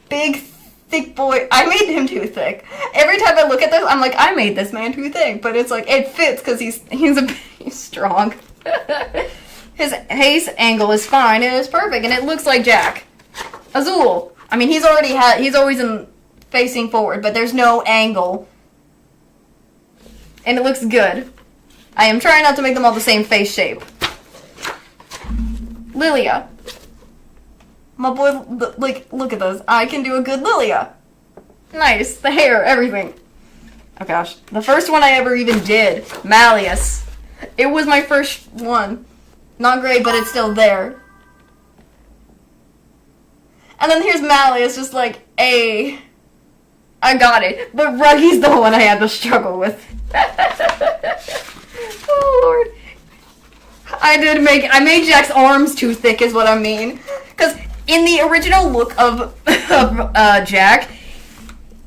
Big, thick boy. I made him too thick. Every time I look at this, I'm like, I made this man too thick. But it's like, it fits because he's strong. His face angle is fine and it's perfect and it looks like Jack. Azul. I mean, he's always facing forward, but there's no angle. And it looks good. I am trying not to make them all the same face shape. Lilia. My boy, like, look at those. I can do a good Lilia. Nice. The hair, everything. Oh gosh. The first one I ever even did, Malleus. It was my first one. Not great, but it's still there. And then here's Malleus, just like, I got it. But Ruggy's the one I had to struggle with. Oh lord. I made Jack's arms too thick is what I mean. Because in the original look of Jack,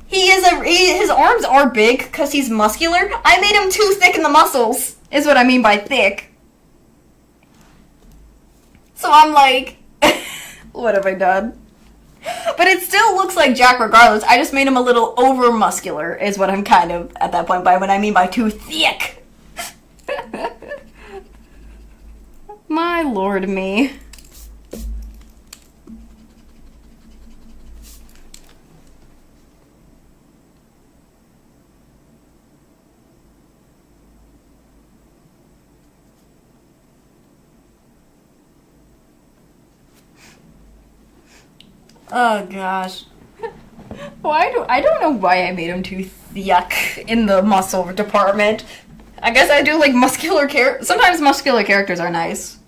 his arms are big because he's muscular. I made him too thick in the muscles, is what I mean by thick. So I'm like, what have I done? But it still looks like Jack regardless. I just made him a little over muscular, is what I'm kind of at that point by what I mean by too thick. My lord me. Oh gosh. I don't know why I made him too thick in the muscle department. I guess I do like sometimes muscular characters are nice.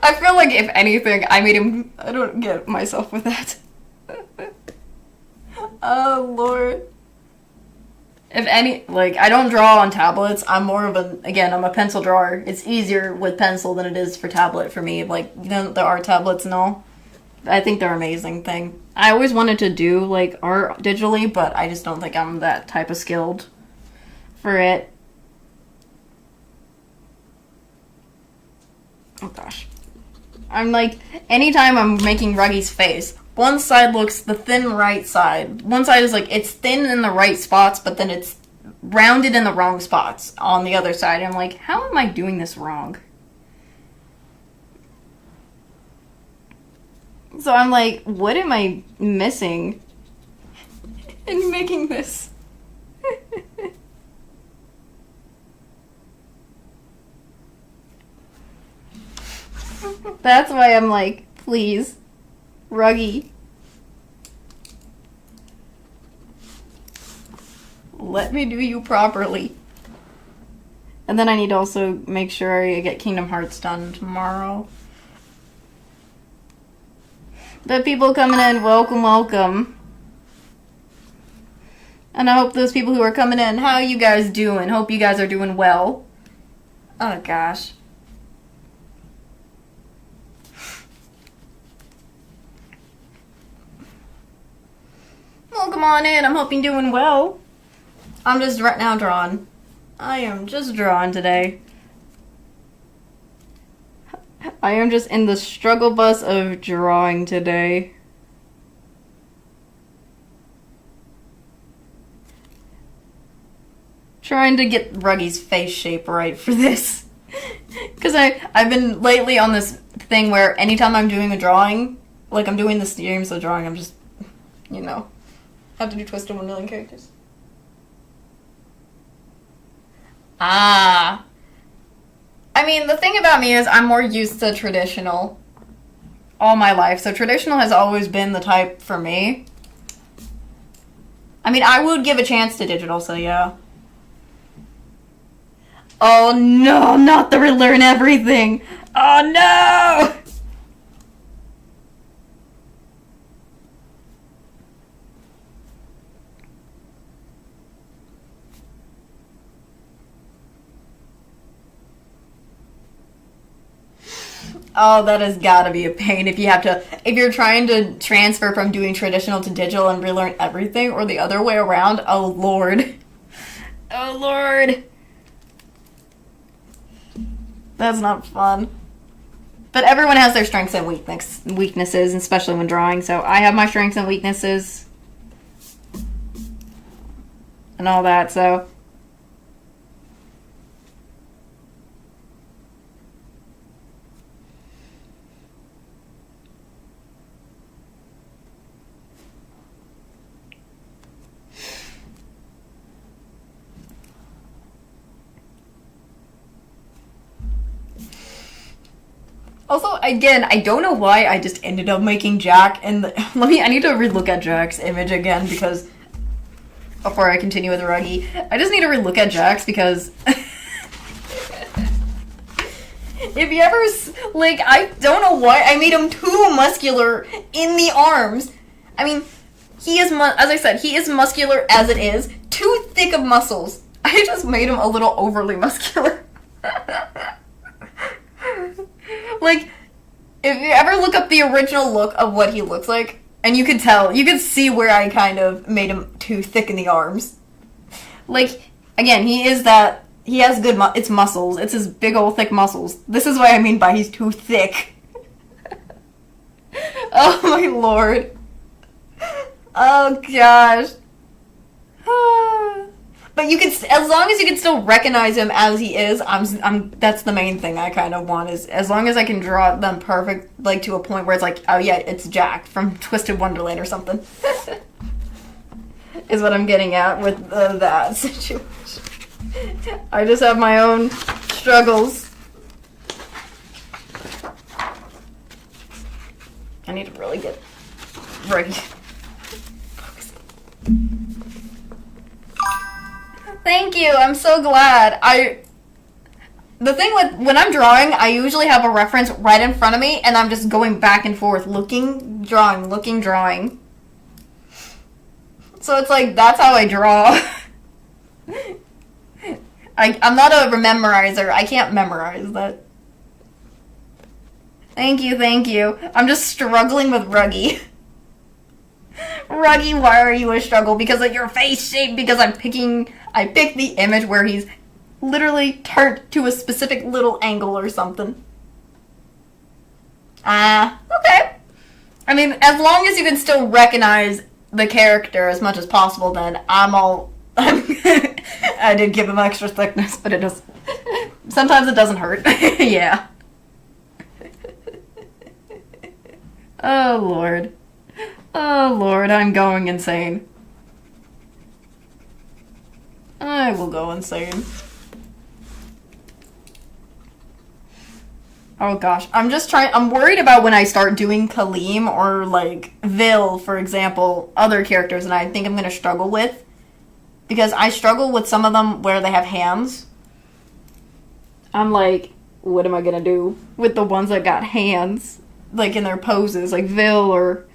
I feel like if anything, I don't get myself with that. Oh lord. I don't draw on tablets. I'm a pencil drawer. It's easier with pencil than it is for tablet for me. Like, you know, there are tablets and all. I think they're an amazing thing. I always wanted to do, like, art digitally, but I just don't think I'm that type of skilled for it. Oh gosh. I'm like, anytime I'm making Ruggy's face, one side looks the thin right side. One side is like, it's thin in the right spots, but then it's rounded in the wrong spots on the other side. I'm like, how am I doing this wrong? So I'm like, what am I missing in making this? That's why I'm like, please, Ruggy, let me do you properly. And then I need to also make sure I get Kingdom Hearts done tomorrow. The people coming in, welcome, welcome. And I hope those people who are coming in, how are you guys doing? Hope you guys are doing well. Oh gosh. Welcome on in. I'm hoping you're doing well. I'm just right now drawing. I am just drawing today. I am just in the struggle bus of drawing today. Trying to get Ruggy's face shape right for this. Because I've been lately on this thing where anytime I'm doing a drawing, like I'm doing the streams of drawing, I'm just, you know, have to do Twisted 1 million characters. Ah. I mean, the thing about me is I'm more used to traditional all my life. So traditional has always been the type for me. I mean, I would give a chance to digital, so yeah. Oh no, not the relearn everything. Oh no! Oh, that has gotta be a pain if you're trying to transfer from doing traditional to digital and relearn everything, or the other way around. Oh lord. Oh lord. That's not fun. But everyone has their strengths and weaknesses, especially when drawing, so I have my strengths and weaknesses and all that, so... Also, again, I don't know why I just ended up making Jack, and I need to relook at Jack's image again, because, before I continue with Ruggy, I just need to relook at Jack's, because, if you ever, like, I don't know why I made him too muscular in the arms. I mean, he is, as I said, he is muscular as it is, too thick of muscles. I just made him a little overly muscular. Like, if you ever look up the original look of what he looks like, and you could see where I kind of made him too thick in the arms. Like, again, he has good, it's muscles, it's his big old thick muscles. This is what I mean by he's too thick. Oh my lord. Oh gosh. But you can, as long as you can still recognize him as he is, that's the main thing I kind of want, is as long as I can draw them perfect, like to a point where it's like, oh yeah, it's Jack from Twisted Wonderland or something. Is what I'm getting at with that situation. I just have my own struggles. I need to really get ready. Thank you, I'm so glad. The thing with, when I'm drawing, I usually have a reference right in front of me, and I'm just going back and forth, looking, drawing, looking, drawing. So it's like, that's how I draw. I'm not a memorizer, I can't memorize that. Thank you, thank you. I'm just struggling with Ruggy. Ruggy, why are you a struggle? Because of your face shape, because I picked the image where he's literally turned to a specific little angle or something. Okay. I mean, as long as you can still recognize the character as much as possible, then I did give him extra thickness, but it does, sometimes it doesn't hurt. Yeah. Oh lord. Oh lord, I'm going insane. I will go insane. Oh gosh, I'm worried about when I start doing Kaleem or like Vil, for example, other characters, and I think I'm gonna struggle with. Because I struggle with some of them where they have hands. I'm like, what am I gonna do with the ones that got hands? Like in their poses, like Vil or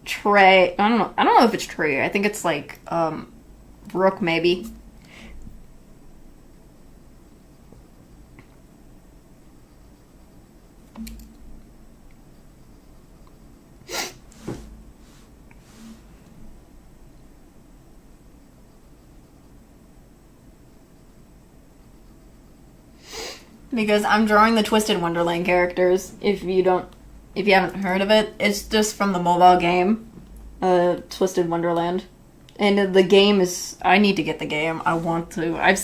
Trey. I don't know if it's Trey. I think it's like, Rook maybe. because I'm drawing the Twisted Wonderland characters. If you haven't heard of it, it's just from the mobile game, Twisted Wonderland. And the game is, I need to get the game. I want to. I've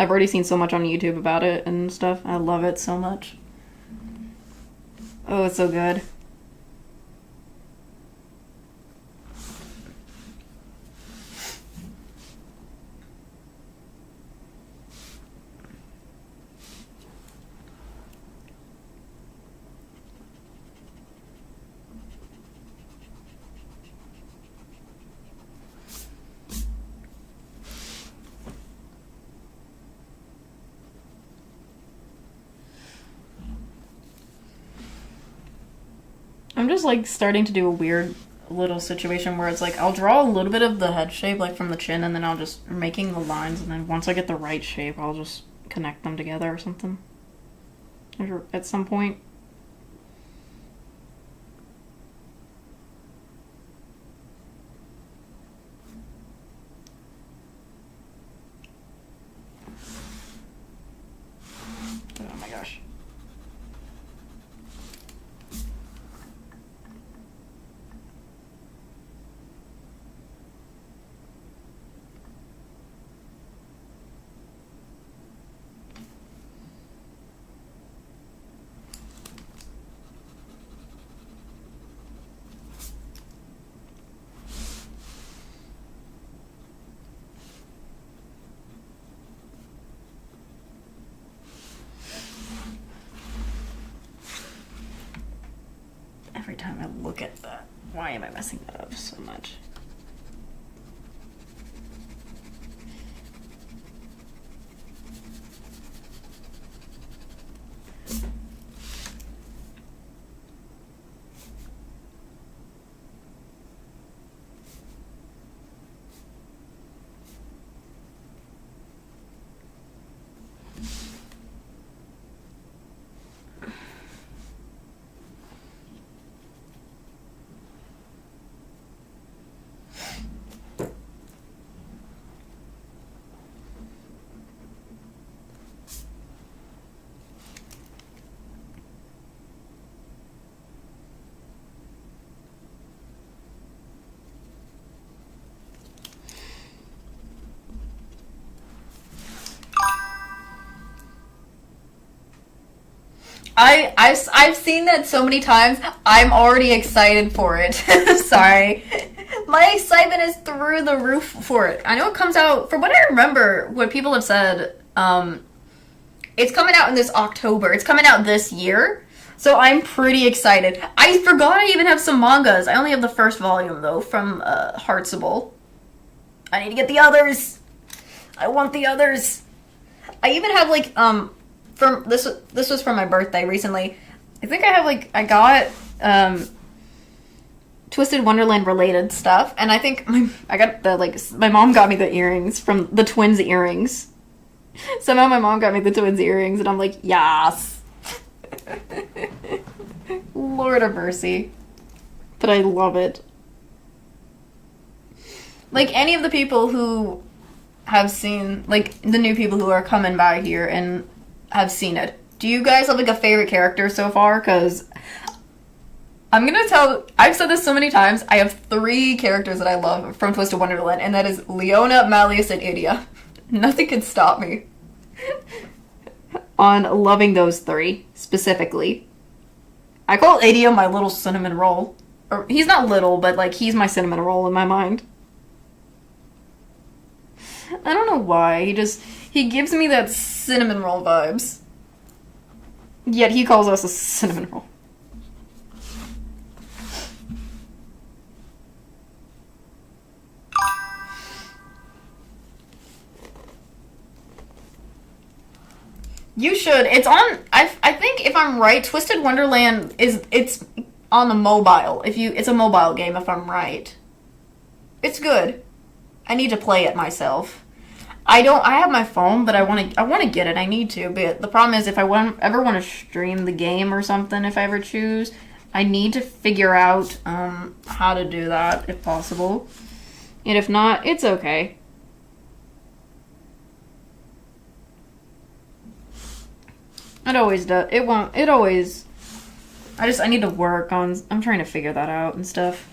already seen so much on YouTube about it and stuff. I love it so much. Oh, it's so good. I'm just like starting to do a weird little situation where it's like I'll draw a little bit of the head shape like from the chin and then I'll just making the lines and then once I get the right shape I'll just connect them together or something at some point. Oh my gosh. Every time I look at that, why am I messing that up so much? I've seen that so many times. I'm already excited for it. Sorry. My excitement is through the roof for it. I know it comes out, from what I remember, what people have said, it's coming out in this October. It's coming out this year. So I'm pretty excited. I forgot I even have some mangas. I only have the first volume, though, from Heartsable. I need to get the others. I want the others. I even have, like, from this was for my birthday recently. I think I have I got Twisted Wonderland related stuff, and I think I got my mom got me the earrings from the twins earrings. Somehow my mom got me the twins earrings, and I'm like, yes. Lord of mercy, but I love it. Like any of the people who have seen the new people who are coming by here and have seen it. Do you guys have a favorite character so far? Because I'm gonna I've said this so many times, I have 3 characters that I love from Twisted Wonderland, and that is Leona, Malleus, and Idia. Nothing can stop me on loving those 3, specifically. I call Idia my little cinnamon roll. Or, he's not little, but he's my cinnamon roll in my mind. I don't know why, he gives me that cinnamon roll vibes. Yet he calls us a cinnamon roll. You should. It's on, I think if I'm right, Twisted Wonderland it's on the mobile. It's a mobile game if I'm right. It's good. I need to play it myself. I have my phone, but I want to get it. I need to, but the problem is if I ever want to stream the game or something, if I ever choose, I need to figure out how to do that if possible. And if not, it's okay. It always does. It won't. It always. I need to work on. I'm trying to figure that out and stuff.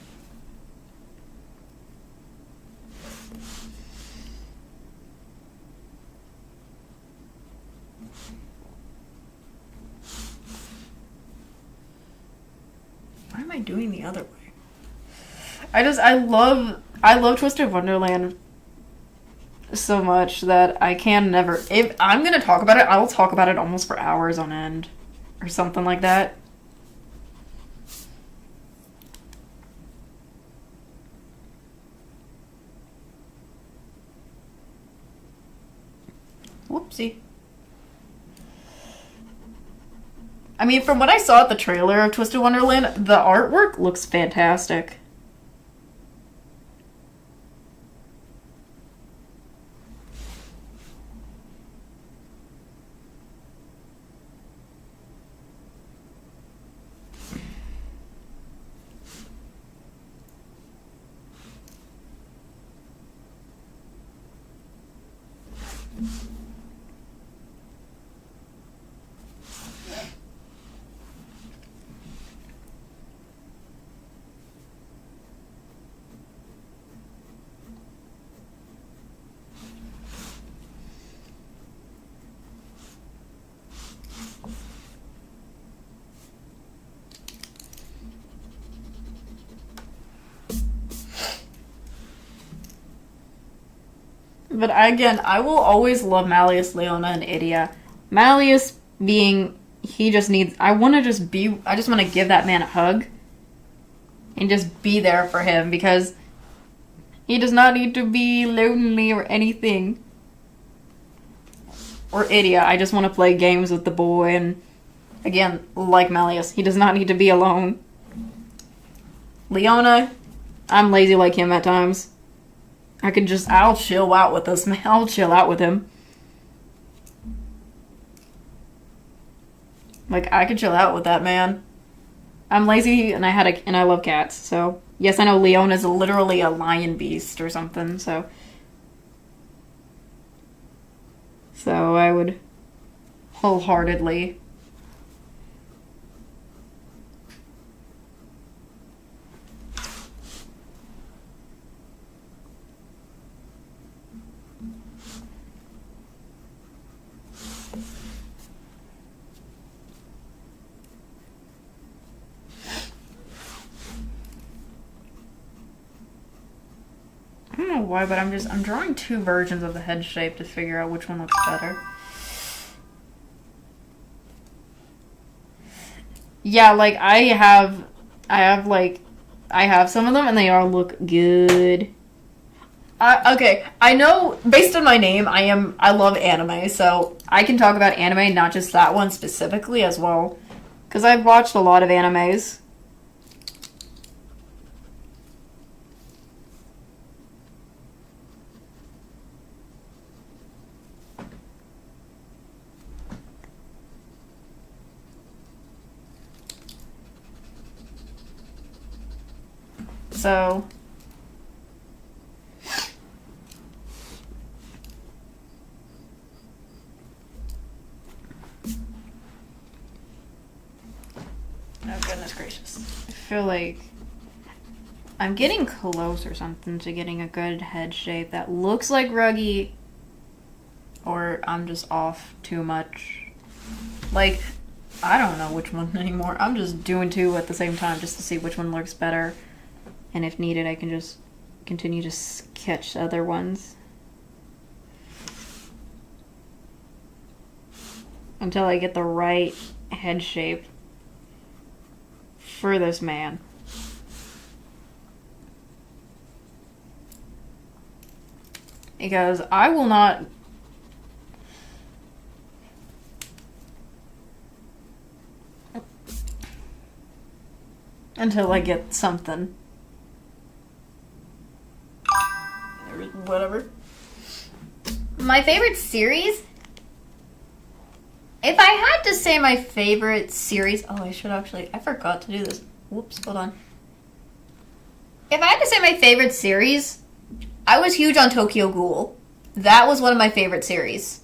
Why am I doing the other way? I love Twisted Wonderland so much that I can never. If I'm gonna talk about it, I will talk about it almost for hours on end, or something like that. Whoopsie. I mean, from what I saw at the trailer of Twisted Wonderland, the artwork looks fantastic. But again, I will always love Malleus, Leona, and Idia. Malleus being, he just needs, I just want to give that man a hug. And just be there for him, because he does not need to be lonely or anything. Or Idia, I just want to play games with the boy, and again, like Malleus, he does not need to be alone. Leona, I'm lazy like him at times. I'll chill out with this man. I'll chill out with him. Like, I could chill out with that man. I'm lazy and I love cats, so. Yes, I know Leona's literally a lion beast or something, so. So I would wholeheartedly. I don't know why, but I'm drawing two versions of the head shape to figure out which one looks better. Yeah, like I have some of them and they all look good. Okay, I know based on my name, I love anime, so I can talk about anime, not just that one specifically as well, because I've watched a lot of animes. So, oh goodness gracious. I feel like I'm getting close or something to getting a good head shape that looks like Ruggy, or I'm just off too much. Like, I don't know which one anymore. I'm just doing two at the same time just to see which one looks better. And if needed, I can just continue to sketch other ones. Until I get the right head shape for this man. Because I will not... until I get something. Whatever. My favorite series? If I had to say my favorite series... Oh, I forgot to do this. Whoops, hold on. If I had to say my favorite series, I was huge on Tokyo Ghoul. That was one of my favorite series.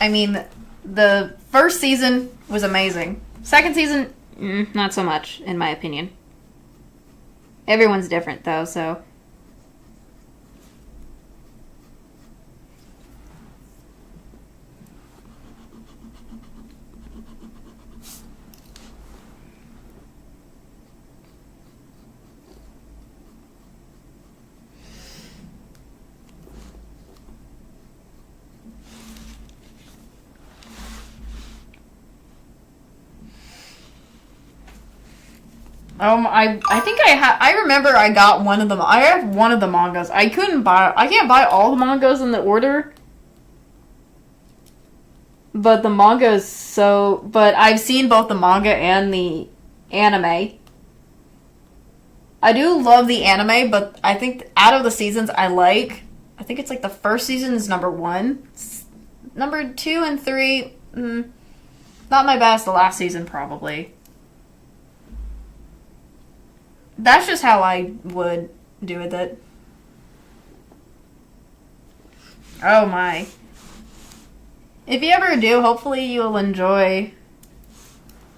I mean, the first season was amazing. Second season, not so much, in my opinion. Everyone's different, though, so... I think I remember I got one of them. I have one of the mangas. I can't buy all the mangas in the order. But the manga is so... But I've seen both the manga and the anime. I do love the anime, but I think out of the seasons I think it's like the first season is number 1. Number 2 and 3, not my best. The last season, probably. That's just how I would do with it. Oh my. If you ever do, hopefully you'll enjoy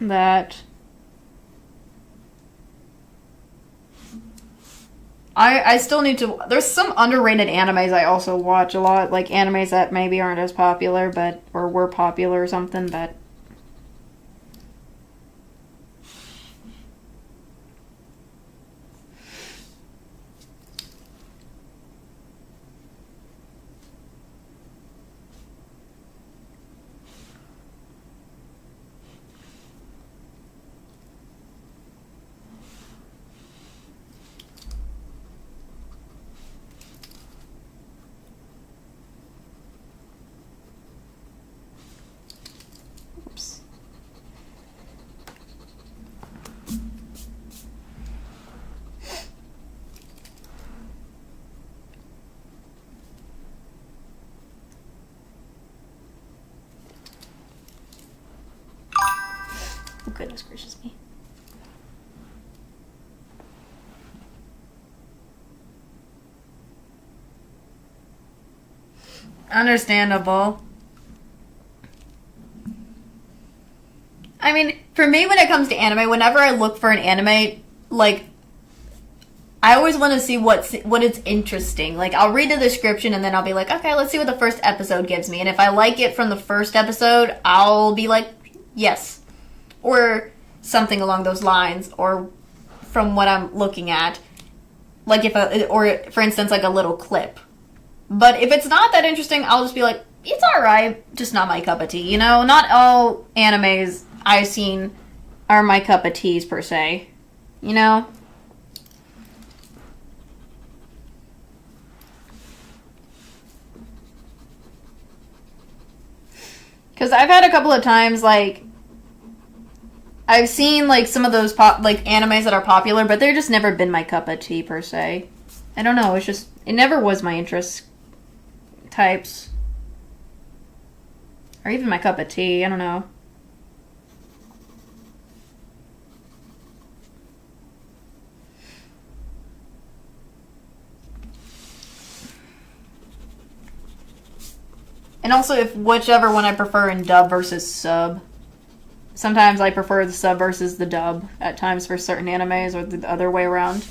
that. I still need to... There's some underrated animes I also watch a lot. Like animes that maybe aren't as popular, but... Or were popular or something, but... Oops. Oh, goodness gracious me. Understandable. I mean, for me, when it comes to anime, whenever I look for an anime, like, I always want to see what it's interesting. Like, I'll read the description and then I'll be like, okay, let's see what the first episode gives me. And if I like it from the first episode, I'll be like, yes. Or something along those lines, or from what I'm looking at. Like, or for instance, like a little clip. But if it's not that interesting, I'll just be like, it's alright, just not my cup of tea. You know, not all animes I've seen are my cup of teas, per se. You know? Because I've had a couple of times, like, I've seen, like, some of those animes that are popular, but they've just never been my cup of tea, per se. I don't know, it never was my interest types. Or even my cup of tea, I don't know. And also, whichever one I prefer in dub versus sub. Sometimes I prefer the sub versus the dub at times for certain animes, or the other way around.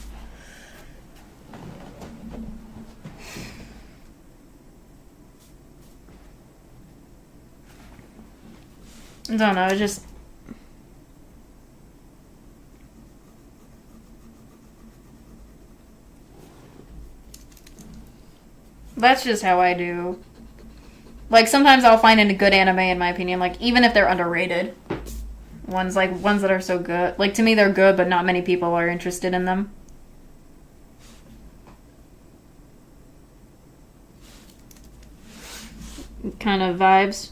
I don't know, just... That's just how I do. Like, sometimes I'll find a good anime, in my opinion, like, even if they're underrated. Ones that are so good. Like, to me, they're good, but not many people are interested in them. Kind of vibes.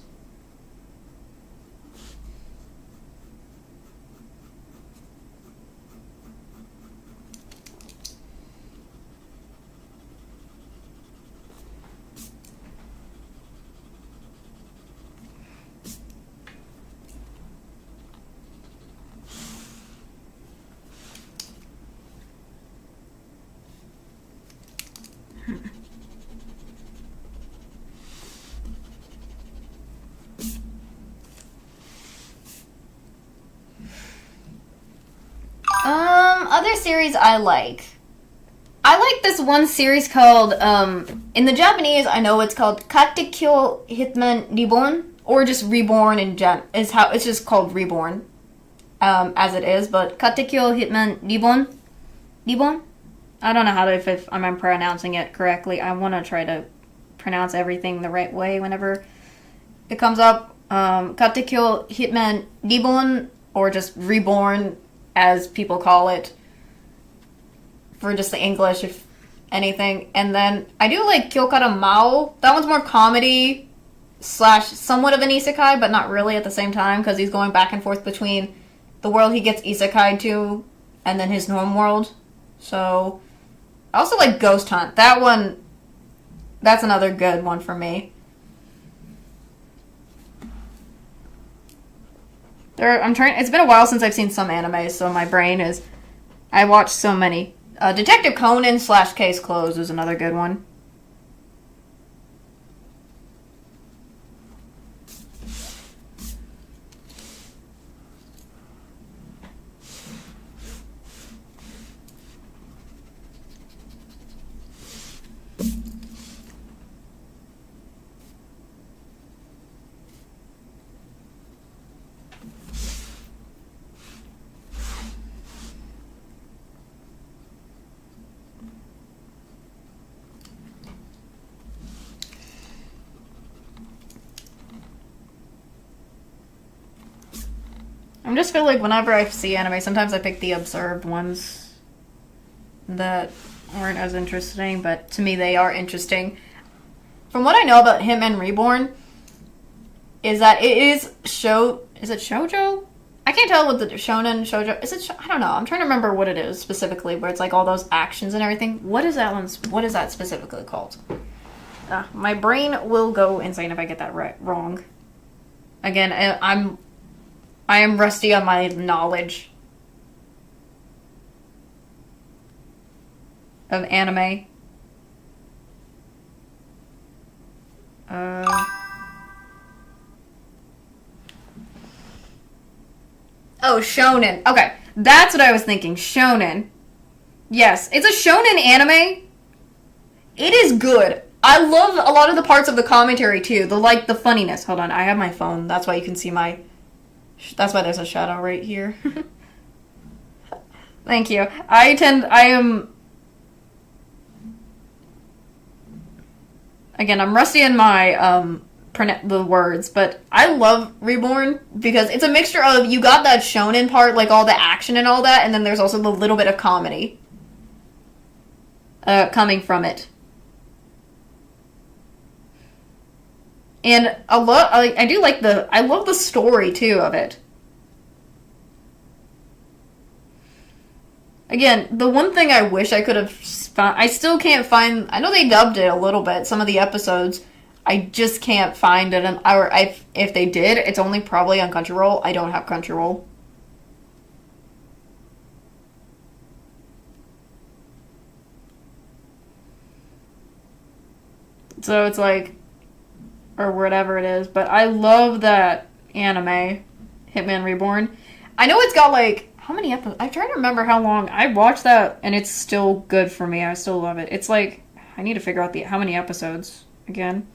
series I like. I like this one series called, in the Japanese, I know it's called Katekyo Hitman Reborn, or just Reborn is how, it's just called Reborn, as it is, but Katekyo Hitman Reborn? I don't know how to, if I'm pronouncing it correctly. I want to try to pronounce everything the right way whenever it comes up. Katekyo Hitman Reborn, or just Reborn, as people call it, for just the English, if anything. And then I do like Kyokara Mao. That one's more comedy slash somewhat of an isekai, but not really at the same time, because he's going back and forth between the world he gets isekai to and then his normal world. So I also like Ghost Hunt. That one, that's another good one for me. It's been a while since I've seen some anime, so my brain is, I watched so many. Detective Conan / Case Closed is another good one. I just feel like whenever I see anime, sometimes I pick the observed ones that aren't as interesting, but to me they are interesting. From what I know about Hitman Reborn, is that it is is it shoujo? I can't tell what the shonen, shoujo, is it, I don't know, I'm trying to remember what it is specifically, where it's like all those actions and everything. What is that specifically called? My brain will go insane if I get that wrong. Again, I am rusty on my knowledge of anime. Oh, shonen. Okay, that's what I was thinking. Shonen. Yes, it's a shonen anime. It is good. I love a lot of the parts of the commentary too. The funniness. Hold on, I have my phone. That's why you can see my. That's why there's a shadow right here. Thank you. Again, I'm rusty in my, the words, but I love Reborn because it's a mixture of, you got that shonen part, like all the action and all that, and then there's also the little bit of comedy coming from it. And I love the story, too, of it. Again, the one thing I wish I could have found, I still can't find, I know they dubbed it a little bit, some of the episodes, I just can't find it, if they did, it's only probably on Crunchyroll. I don't have Crunchyroll. So it's like, or whatever it is, but I love that anime, Hitman Reborn. I know it's got like, how many episodes? I'm trying to remember how long. I watched that and it's still good for me. I still love it. It's like, I need to figure out how many episodes again.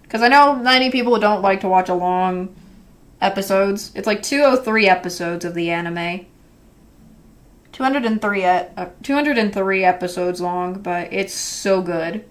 Because I know many people don't like to watch a long episodes. It's like 203 episodes of the anime. 203 episodes long, but it's so good.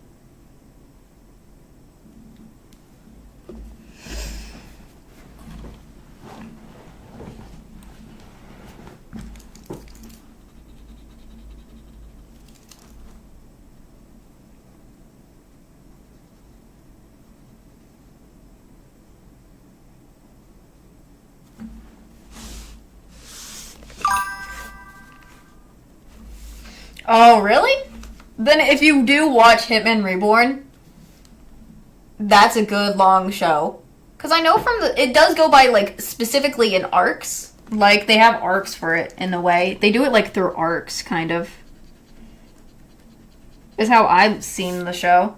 Oh, really? Then if you do watch Hitman Reborn, that's a good long show. Because I know it does go by, like, specifically in arcs. Like, they have arcs for it, in a way. They do it, like, through arcs, kind of. Is how I've seen the show.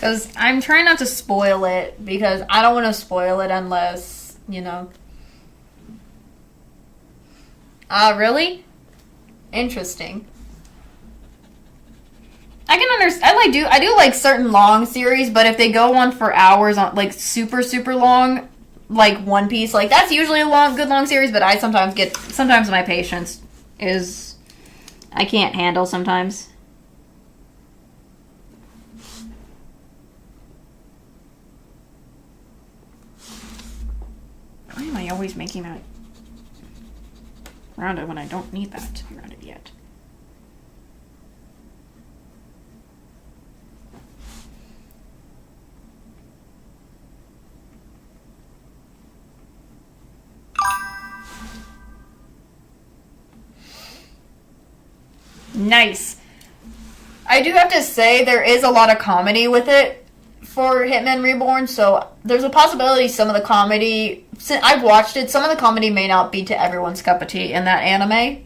Because I'm trying not to spoil it, because I don't want to spoil it unless, you know. Really? Interesting. I can understand. I do like certain long series, but if they go on for hours, on like super super long, like One Piece, like that's usually a good long series. But I sometimes my patience is I can't handle sometimes. Why am I always making that rounded when I don't need that to be rounded yet? Nice. I do have to say there is a lot of comedy with it for Hitman Reborn, so there's a possibility some of the comedy, since I've watched it, some of the comedy may not be to everyone's cup of tea in that anime.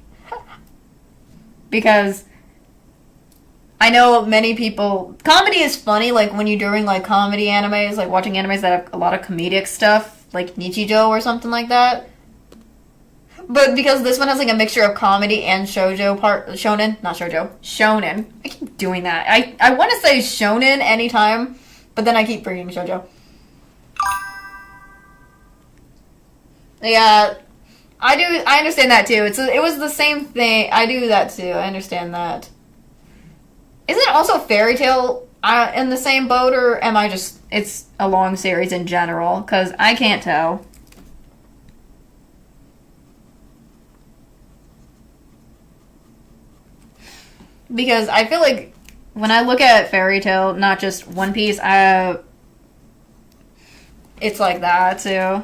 Because I know many people, comedy is funny, like when you're doing like comedy animes, like watching animes that have a lot of comedic stuff, like Nichijou or something like that. But because this one has like a mixture of comedy and shonen, not shoujo, shonen. I keep doing that. I want to say shonen anytime, but then I keep bringing shoujo. Yeah, I understand that too. It was the same thing. I do that too. I understand that. Isn't also Fairy Tail in the same boat, or am I just, it's a long series in general? Because I can't tell. Because I feel like when I look at Fairy Tail, not just One Piece, it's like that too.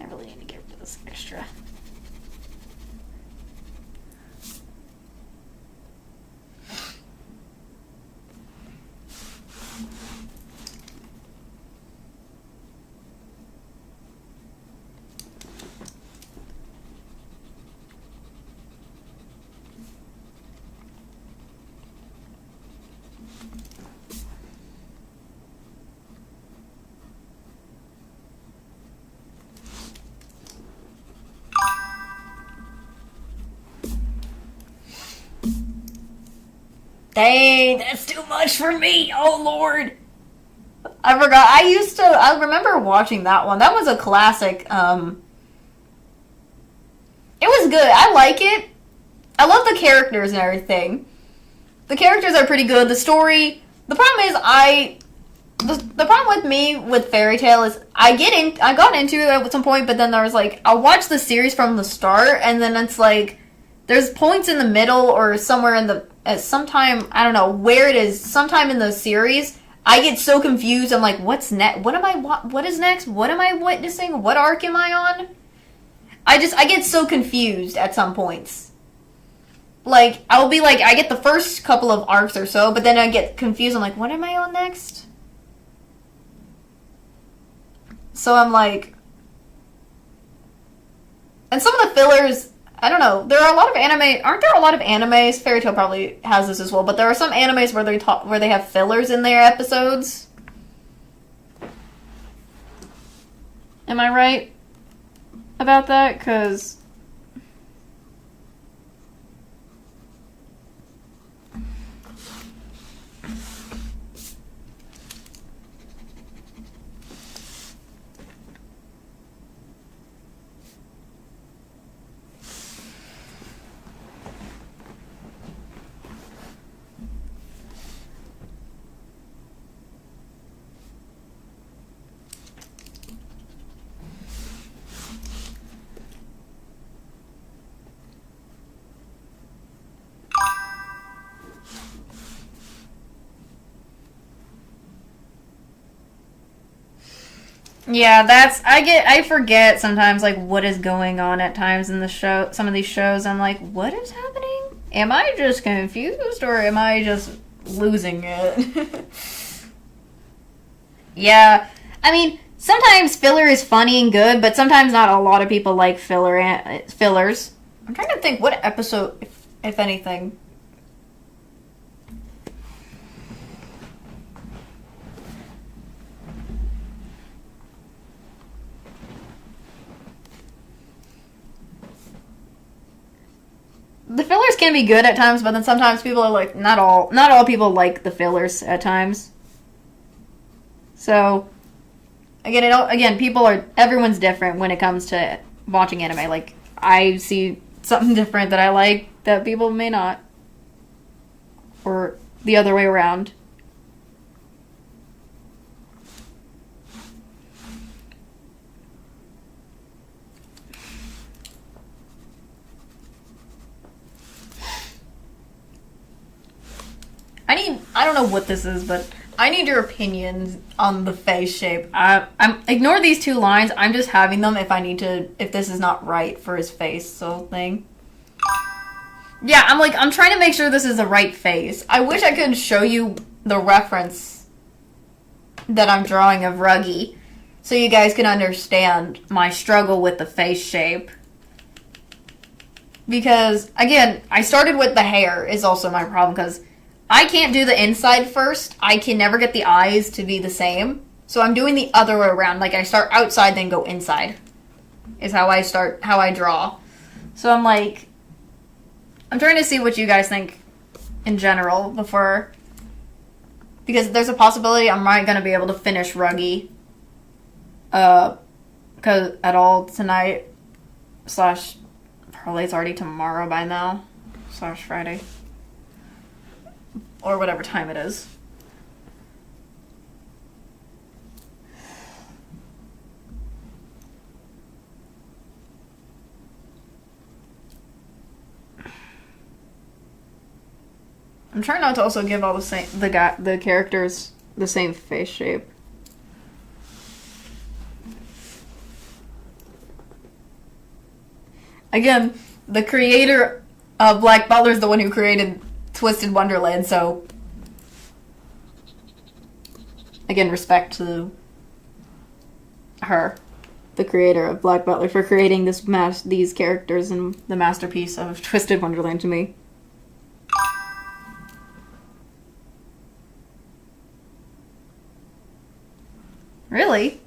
I really need to get rid of this extra. Dang, that's too much for me. Oh, Lord. I forgot. I remember watching that one. That was a classic. It was good. I like it. I love the characters and everything. The characters are pretty good. The story. The problem is the problem with me with Fairy Tail is I got into it at some point, but then there was like, I'll watch the series from the start, and then it's like, there's points in the middle or somewhere in the, at sometime, I don't know where it is, sometime in the series, I get so confused. I'm like, what's next? What is next? What am I witnessing? What arc am I on? I get so confused at some points. Like, I'll be like, I get the first couple of arcs or so, but then I get confused. I'm like, what am I on next? So I'm like, and some of the fillers, I don't know. There are a lot of anime. Aren't there a lot of animes? Fairy Tail probably has this as well, but there are some animes where they have fillers in their episodes. Am I right about that? Because yeah, I forget sometimes, like, what is going on at times in the show, some of these shows. I'm like, what is happening? Am I just confused or am I just losing it? Yeah. I mean, sometimes filler is funny and good, but sometimes not a lot of people like fillers. I'm trying to think what episode, if anything. The fillers can be good at times, but then sometimes people are like, not all people like the fillers at times. So, again, everyone's different when it comes to watching anime. Like, I see something different that I like that people may not. Or the other way around. I don't know what this is, but I need your opinions on the face shape. Ignore these two lines. I'm just having them if this is not right for his face, so thing. Yeah, I'm trying to make sure this is the right face. I wish I could show you the reference that I'm drawing of Ruggy, so you guys can understand my struggle with the face shape. Because, again, I started with the hair is also my problem, because I can't do the inside first. I can never get the eyes to be the same. So I'm doing the other way around. Like, I start outside, then go inside. Is how I draw. So I'm trying to see what you guys think in general before. Because there's a possibility I'm not going to be able to finish Ruggy. At all tonight. / probably it's already tomorrow by now. / Friday. Or whatever time it is. I'm trying not to also give all the characters the same face shape. Again, the creator of Black Butler is the one who created Twisted Wonderland, so again, respect to her, the creator of Black Butler, for creating these characters and the masterpiece of Twisted Wonderland to me. Really?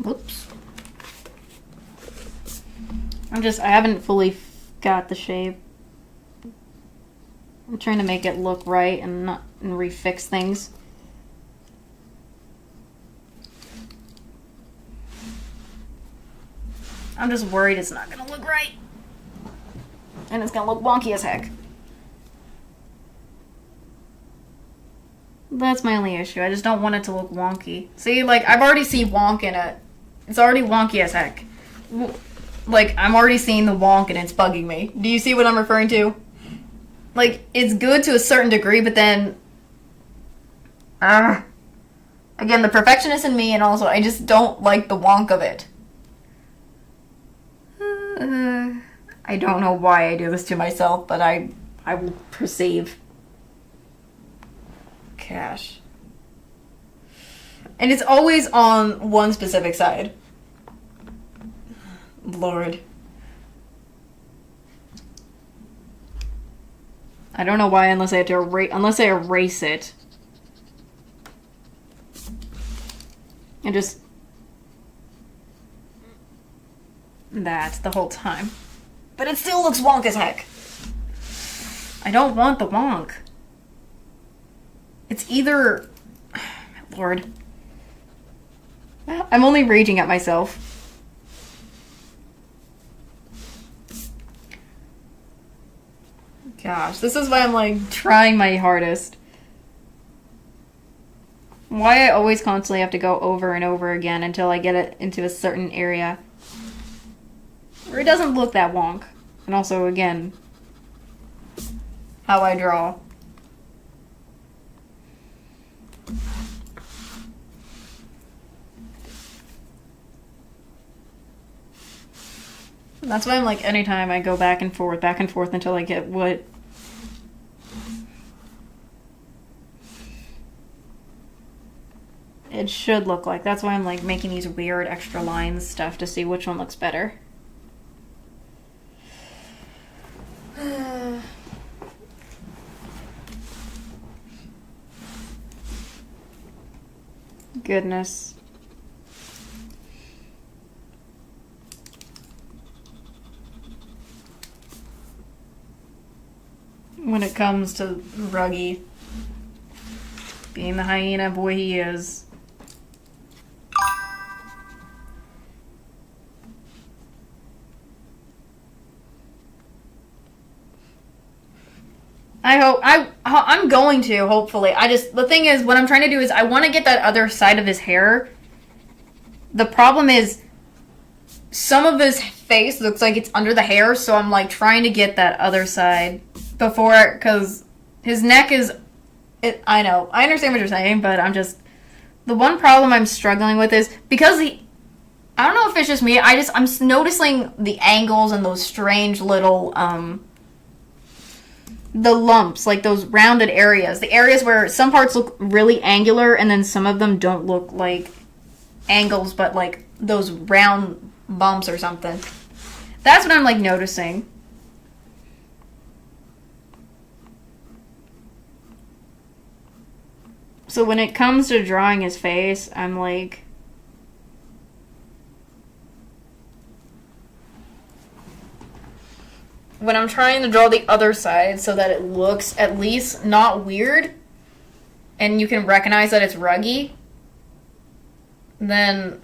Whoops. I haven't fully got the shape. I'm trying to make it look right and refix things. I'm just worried it's not gonna look right. And it's gonna look wonky as heck. That's my only issue. I just don't want it to look wonky. See, I've already seen wonk in it. It's already wonky as heck. I'm already seeing the wonk and it's bugging me. Do you see what I'm referring to? It's good to a certain degree, but then... again, the perfectionist in me, and also I just don't like the wonk of it. I don't know why I do this to myself, but I will perceive. Cash. And it's always on one specific side. Lord. I don't know why, unless I erase it. And just... that the whole time. But it still looks wonk as heck. I don't want the wonk. It's either... Lord. I'm only raging at myself. Gosh, this is why I'm like trying my hardest. Why I always constantly have to go over and over again until I get it into a certain area. Or it doesn't look that wonk. And also, again, how I draw. That's why I'm like, anytime I go back and forth until I get what it should look like. That's why I'm like making these weird extra lines stuff to see which one looks better. Goodness. When it comes to Ruggy being the hyena boy he is. I'm going to, hopefully. The thing is, what I'm trying to do is I want to get that other side of his hair. The problem is, some of his face looks like it's under the hair, so I'm like trying to get that other side before, because his neck is, I know, I understand what you're saying, but the one problem I'm struggling with is, because I don't know if it's just me, I'm noticing the angles and those strange little, the lumps, like those rounded areas. The areas where some parts look really angular and then some of them don't look like angles, but like those round bumps or something. That's what I'm like noticing. So when it comes to drawing his face, I'm like, when I'm trying to draw the other side so that it looks at least not weird and you can recognize that it's Ruggy, then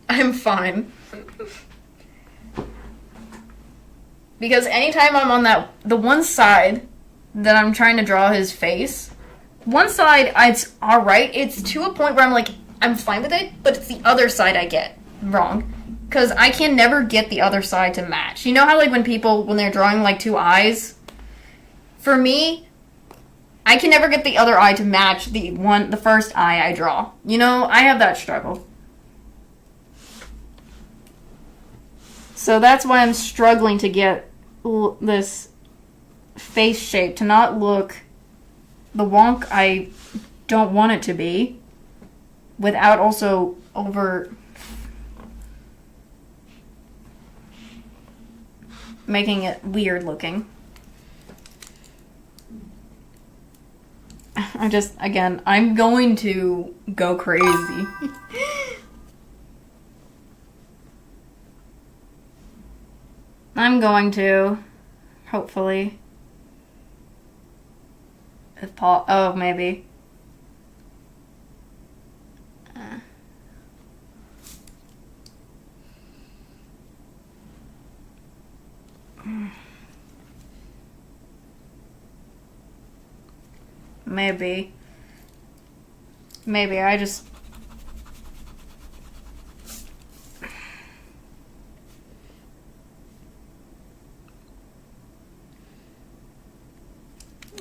I'm fine. Because anytime I'm on the one side that I'm trying to draw his face, one side, it's alright. It's to a point where I'm like, I'm fine with it, but it's the other side I get wrong. Because I can never get the other side to match. You know how like when they're drawing like two eyes? For me, I can never get the other eye to match the first eye I draw. You know, I have that struggle. So that's why I'm struggling to get this face shape to not look the wonk I don't want it to be, without also making it weird looking. I'm going to go crazy. I'm going to, hopefully. If Paul, oh, maybe. Maybe. Maybe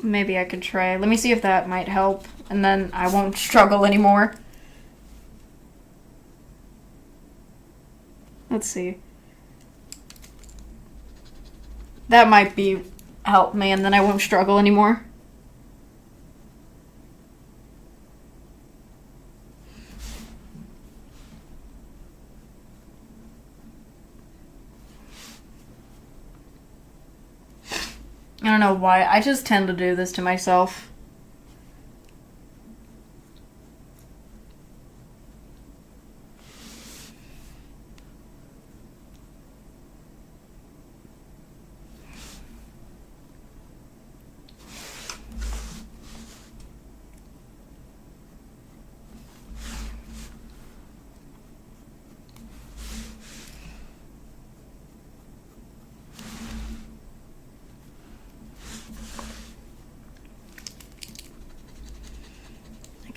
maybe I could try. Let me see if that might help, and then I won't struggle anymore. Let's see. That might help me, and then I won't struggle anymore. I don't know why. I just tend to do this to myself.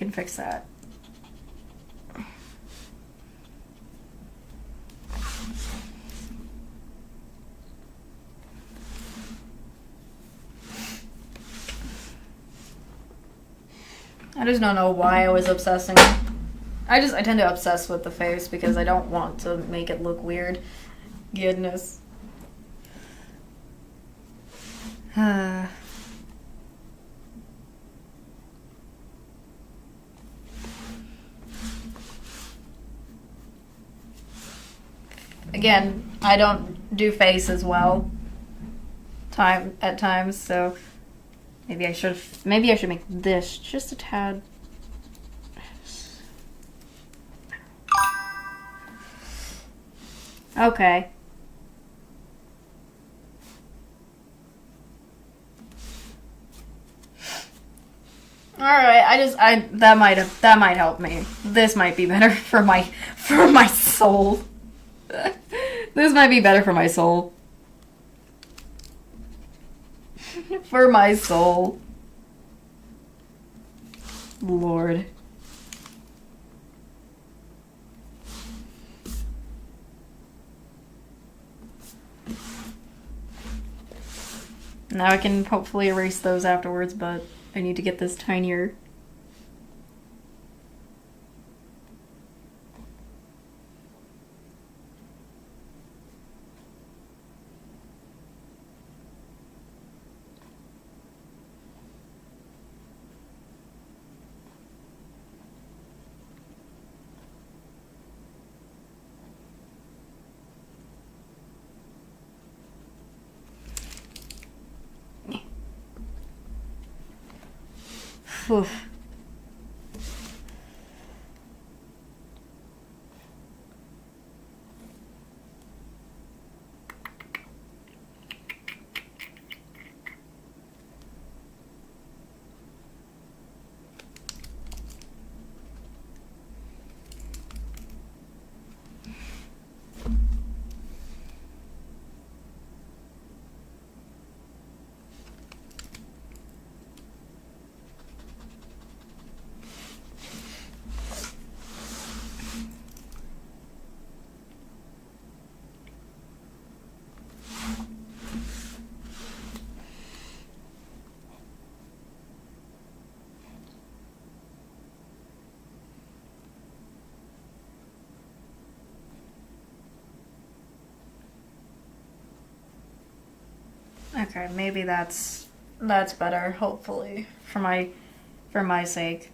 can fix that. I just don't know why I was obsessing. I tend to obsess with the face because I don't want to make it look weird. Goodness. Again, I don't do face as well at times, so maybe I should make this just a tad. Okay. All right, that might help me. This might be better for my soul. This might be better for my soul. For my soul. Lord. Now I can hopefully erase those afterwards, but I need to get this tinier. Oof. Okay, maybe that's better, hopefully, for my sake.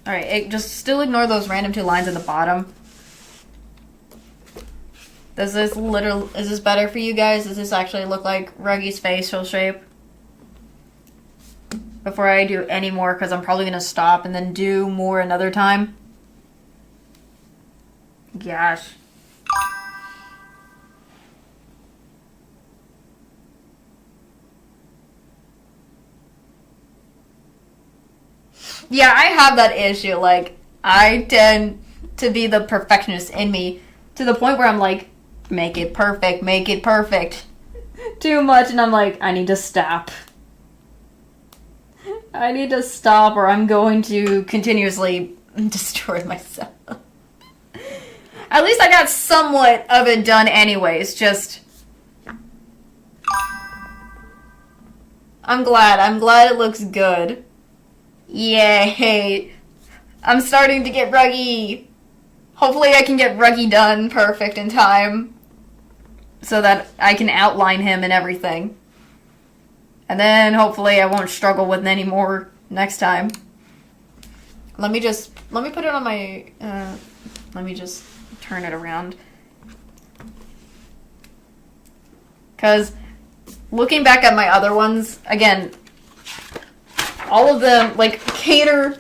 Alright, just still ignore those random 2 lines at the bottom. Is this better for you guys? Does this actually look like Ruggy's facial shape? Before I do any more, because I'm probably going to stop and then do more another time. Gosh. Yeah, I have that issue. Like, I tend to be the perfectionist in me to the point where I'm like, make it perfect, make it perfect. Too much, and I'm like, I need to stop. I need to stop or I'm going to continuously destroy myself. At least I got somewhat of it done anyways, just... I'm glad it looks good. Yay! I'm starting to get Ruggy! Hopefully I can get Ruggy done perfect in time. So that I can outline him and everything. And then hopefully I won't struggle with any more next time. Let me put it on my, let me just turn it around. Because looking back at my other ones, again, all of them, like, Cater,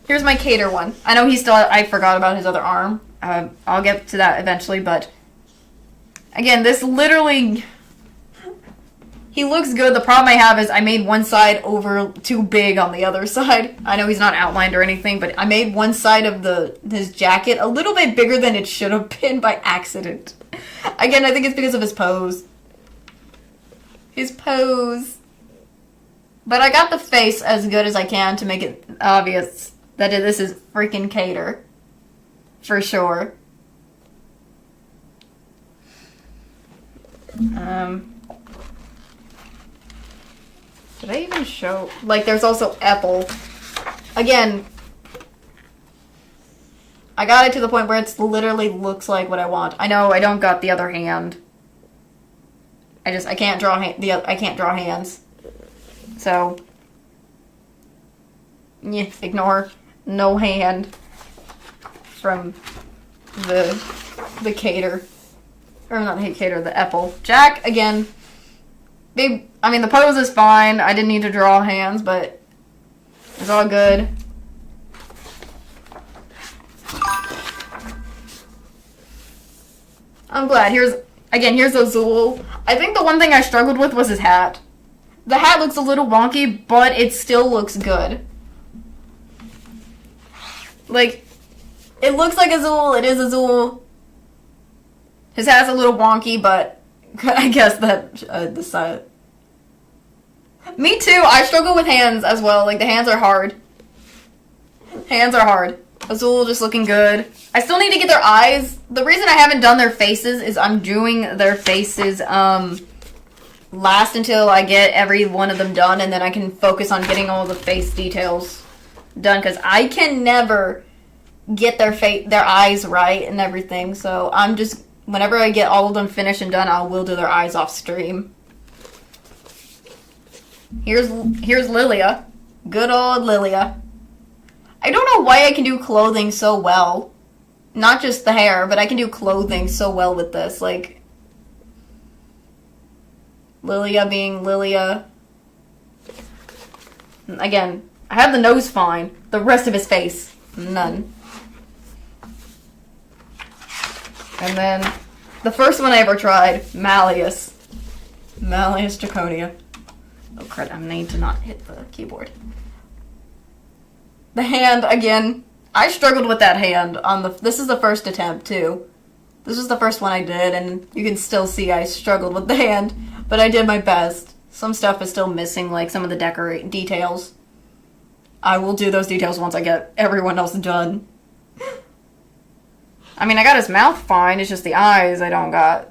here's my Cater one. I know I forgot about his other arm. I'll get to that eventually, but again, this literally, he looks good. The problem I have is I made one side over too big on the other side. I know he's not outlined or anything, but I made one side of his jacket a little bit bigger than it should have been by accident. Again, I think it's because of his pose. His pose. But I got the face as good as I can to make it obvious that this is freaking Cater. For sure. Did I even show... Like, there's also Apple. Again, I got it to the point where it literally looks like what I want. I know I don't got the other hand. I can't draw I can't draw hands. So, yeah, ignore no hand from the Cater. Or not the Cater, the Apple. Jack, again, I mean, the pose is fine. I didn't need to draw hands, but it's all good. I'm glad. Here's Azul. I think the one thing I struggled with was his hat. The hat looks a little wonky, but it still looks good. Like, it looks like Azul. It is Azul. His hat's a little wonky, but I guess that the side. Me too. I struggle with hands as well. Like, the hands are hard. Hands are hard. Azul just looking good. I still need to get their eyes. The reason I haven't done their faces is I'm doing their faces last until I get every one of them done, and then I can focus on getting all the face details done, because I can never get their eyes right and everything. So I'm just, whenever I get all of them finished and done, I will do their eyes off stream. Here's Lilia. Good old Lilia. I don't know why I can do clothing so well. Not just the hair, but I can do clothing so well with this. Like, Lilia being Lilia. Again, I have the nose fine. The rest of his face, none. And then, the first one I ever tried, Malleus. Malleus Draconia. Oh crap, I need to not hit the keyboard. The hand, again, I struggled with that hand on this is the first attempt too. This was the first one I did, and you can still see I struggled with the hand, but I did my best. Some stuff is still missing, like some of the details. I will do those details once I get everyone else done. I mean, I got his mouth fine, it's just the eyes I don't got.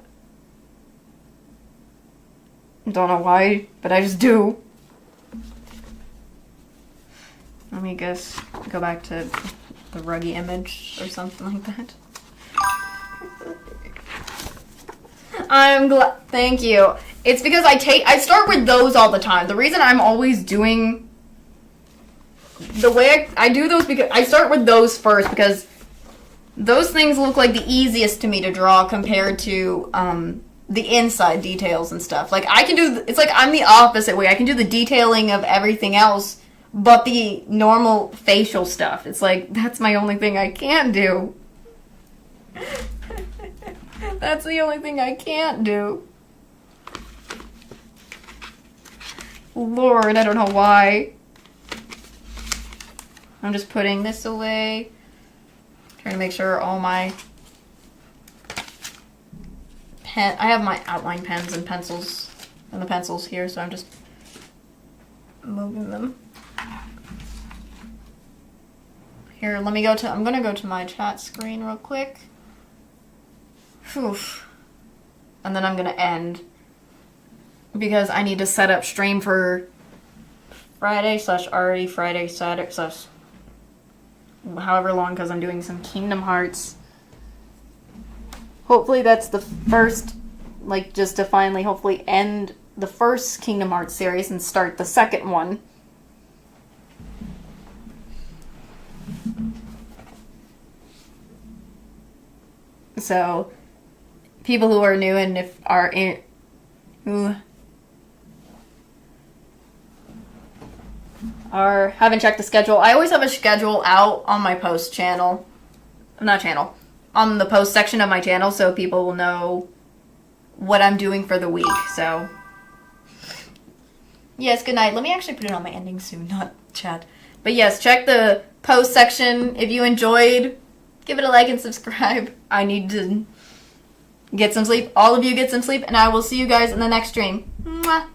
Don't know why, but I just do. Let me go back to the ruggy image or something like that. I'm glad. Thank you. It's because I start with those all the time. The reason I'm always doing the way I do those, because I start with those first, because those things look like the easiest to me to draw compared to the inside details and stuff. Like, I can do, it's like I'm the opposite way. I can do the detailing of everything else, but the normal facial stuff, it's like, that's my only thing I can do. That's the only thing I can't do. Lord, I don't know why. I'm just putting this away. Trying to make sure all my I have my outline pens and pencils and the pencils here, so I'm just moving them. Here, I'm gonna go to my chat screen real quick. Whew. And then I'm gonna end, because I need to set up stream for Friday / already Friday, Saturday / however long, because I'm doing some Kingdom Hearts. Hopefully that's the first, like, just to finally hopefully end the first Kingdom Hearts series and start the second one. So, people who are new and who haven't checked the schedule, I always have a schedule out on my post channel. On the post section of my channel, so people will know what I'm doing for the week. So, yes, good night. Let me actually put it on my ending soon, not chat. But yes, check the post section. If you enjoyed, give it a like and subscribe. I need to get some sleep. All of you get some sleep, and I will see you guys in the next stream. Mwah.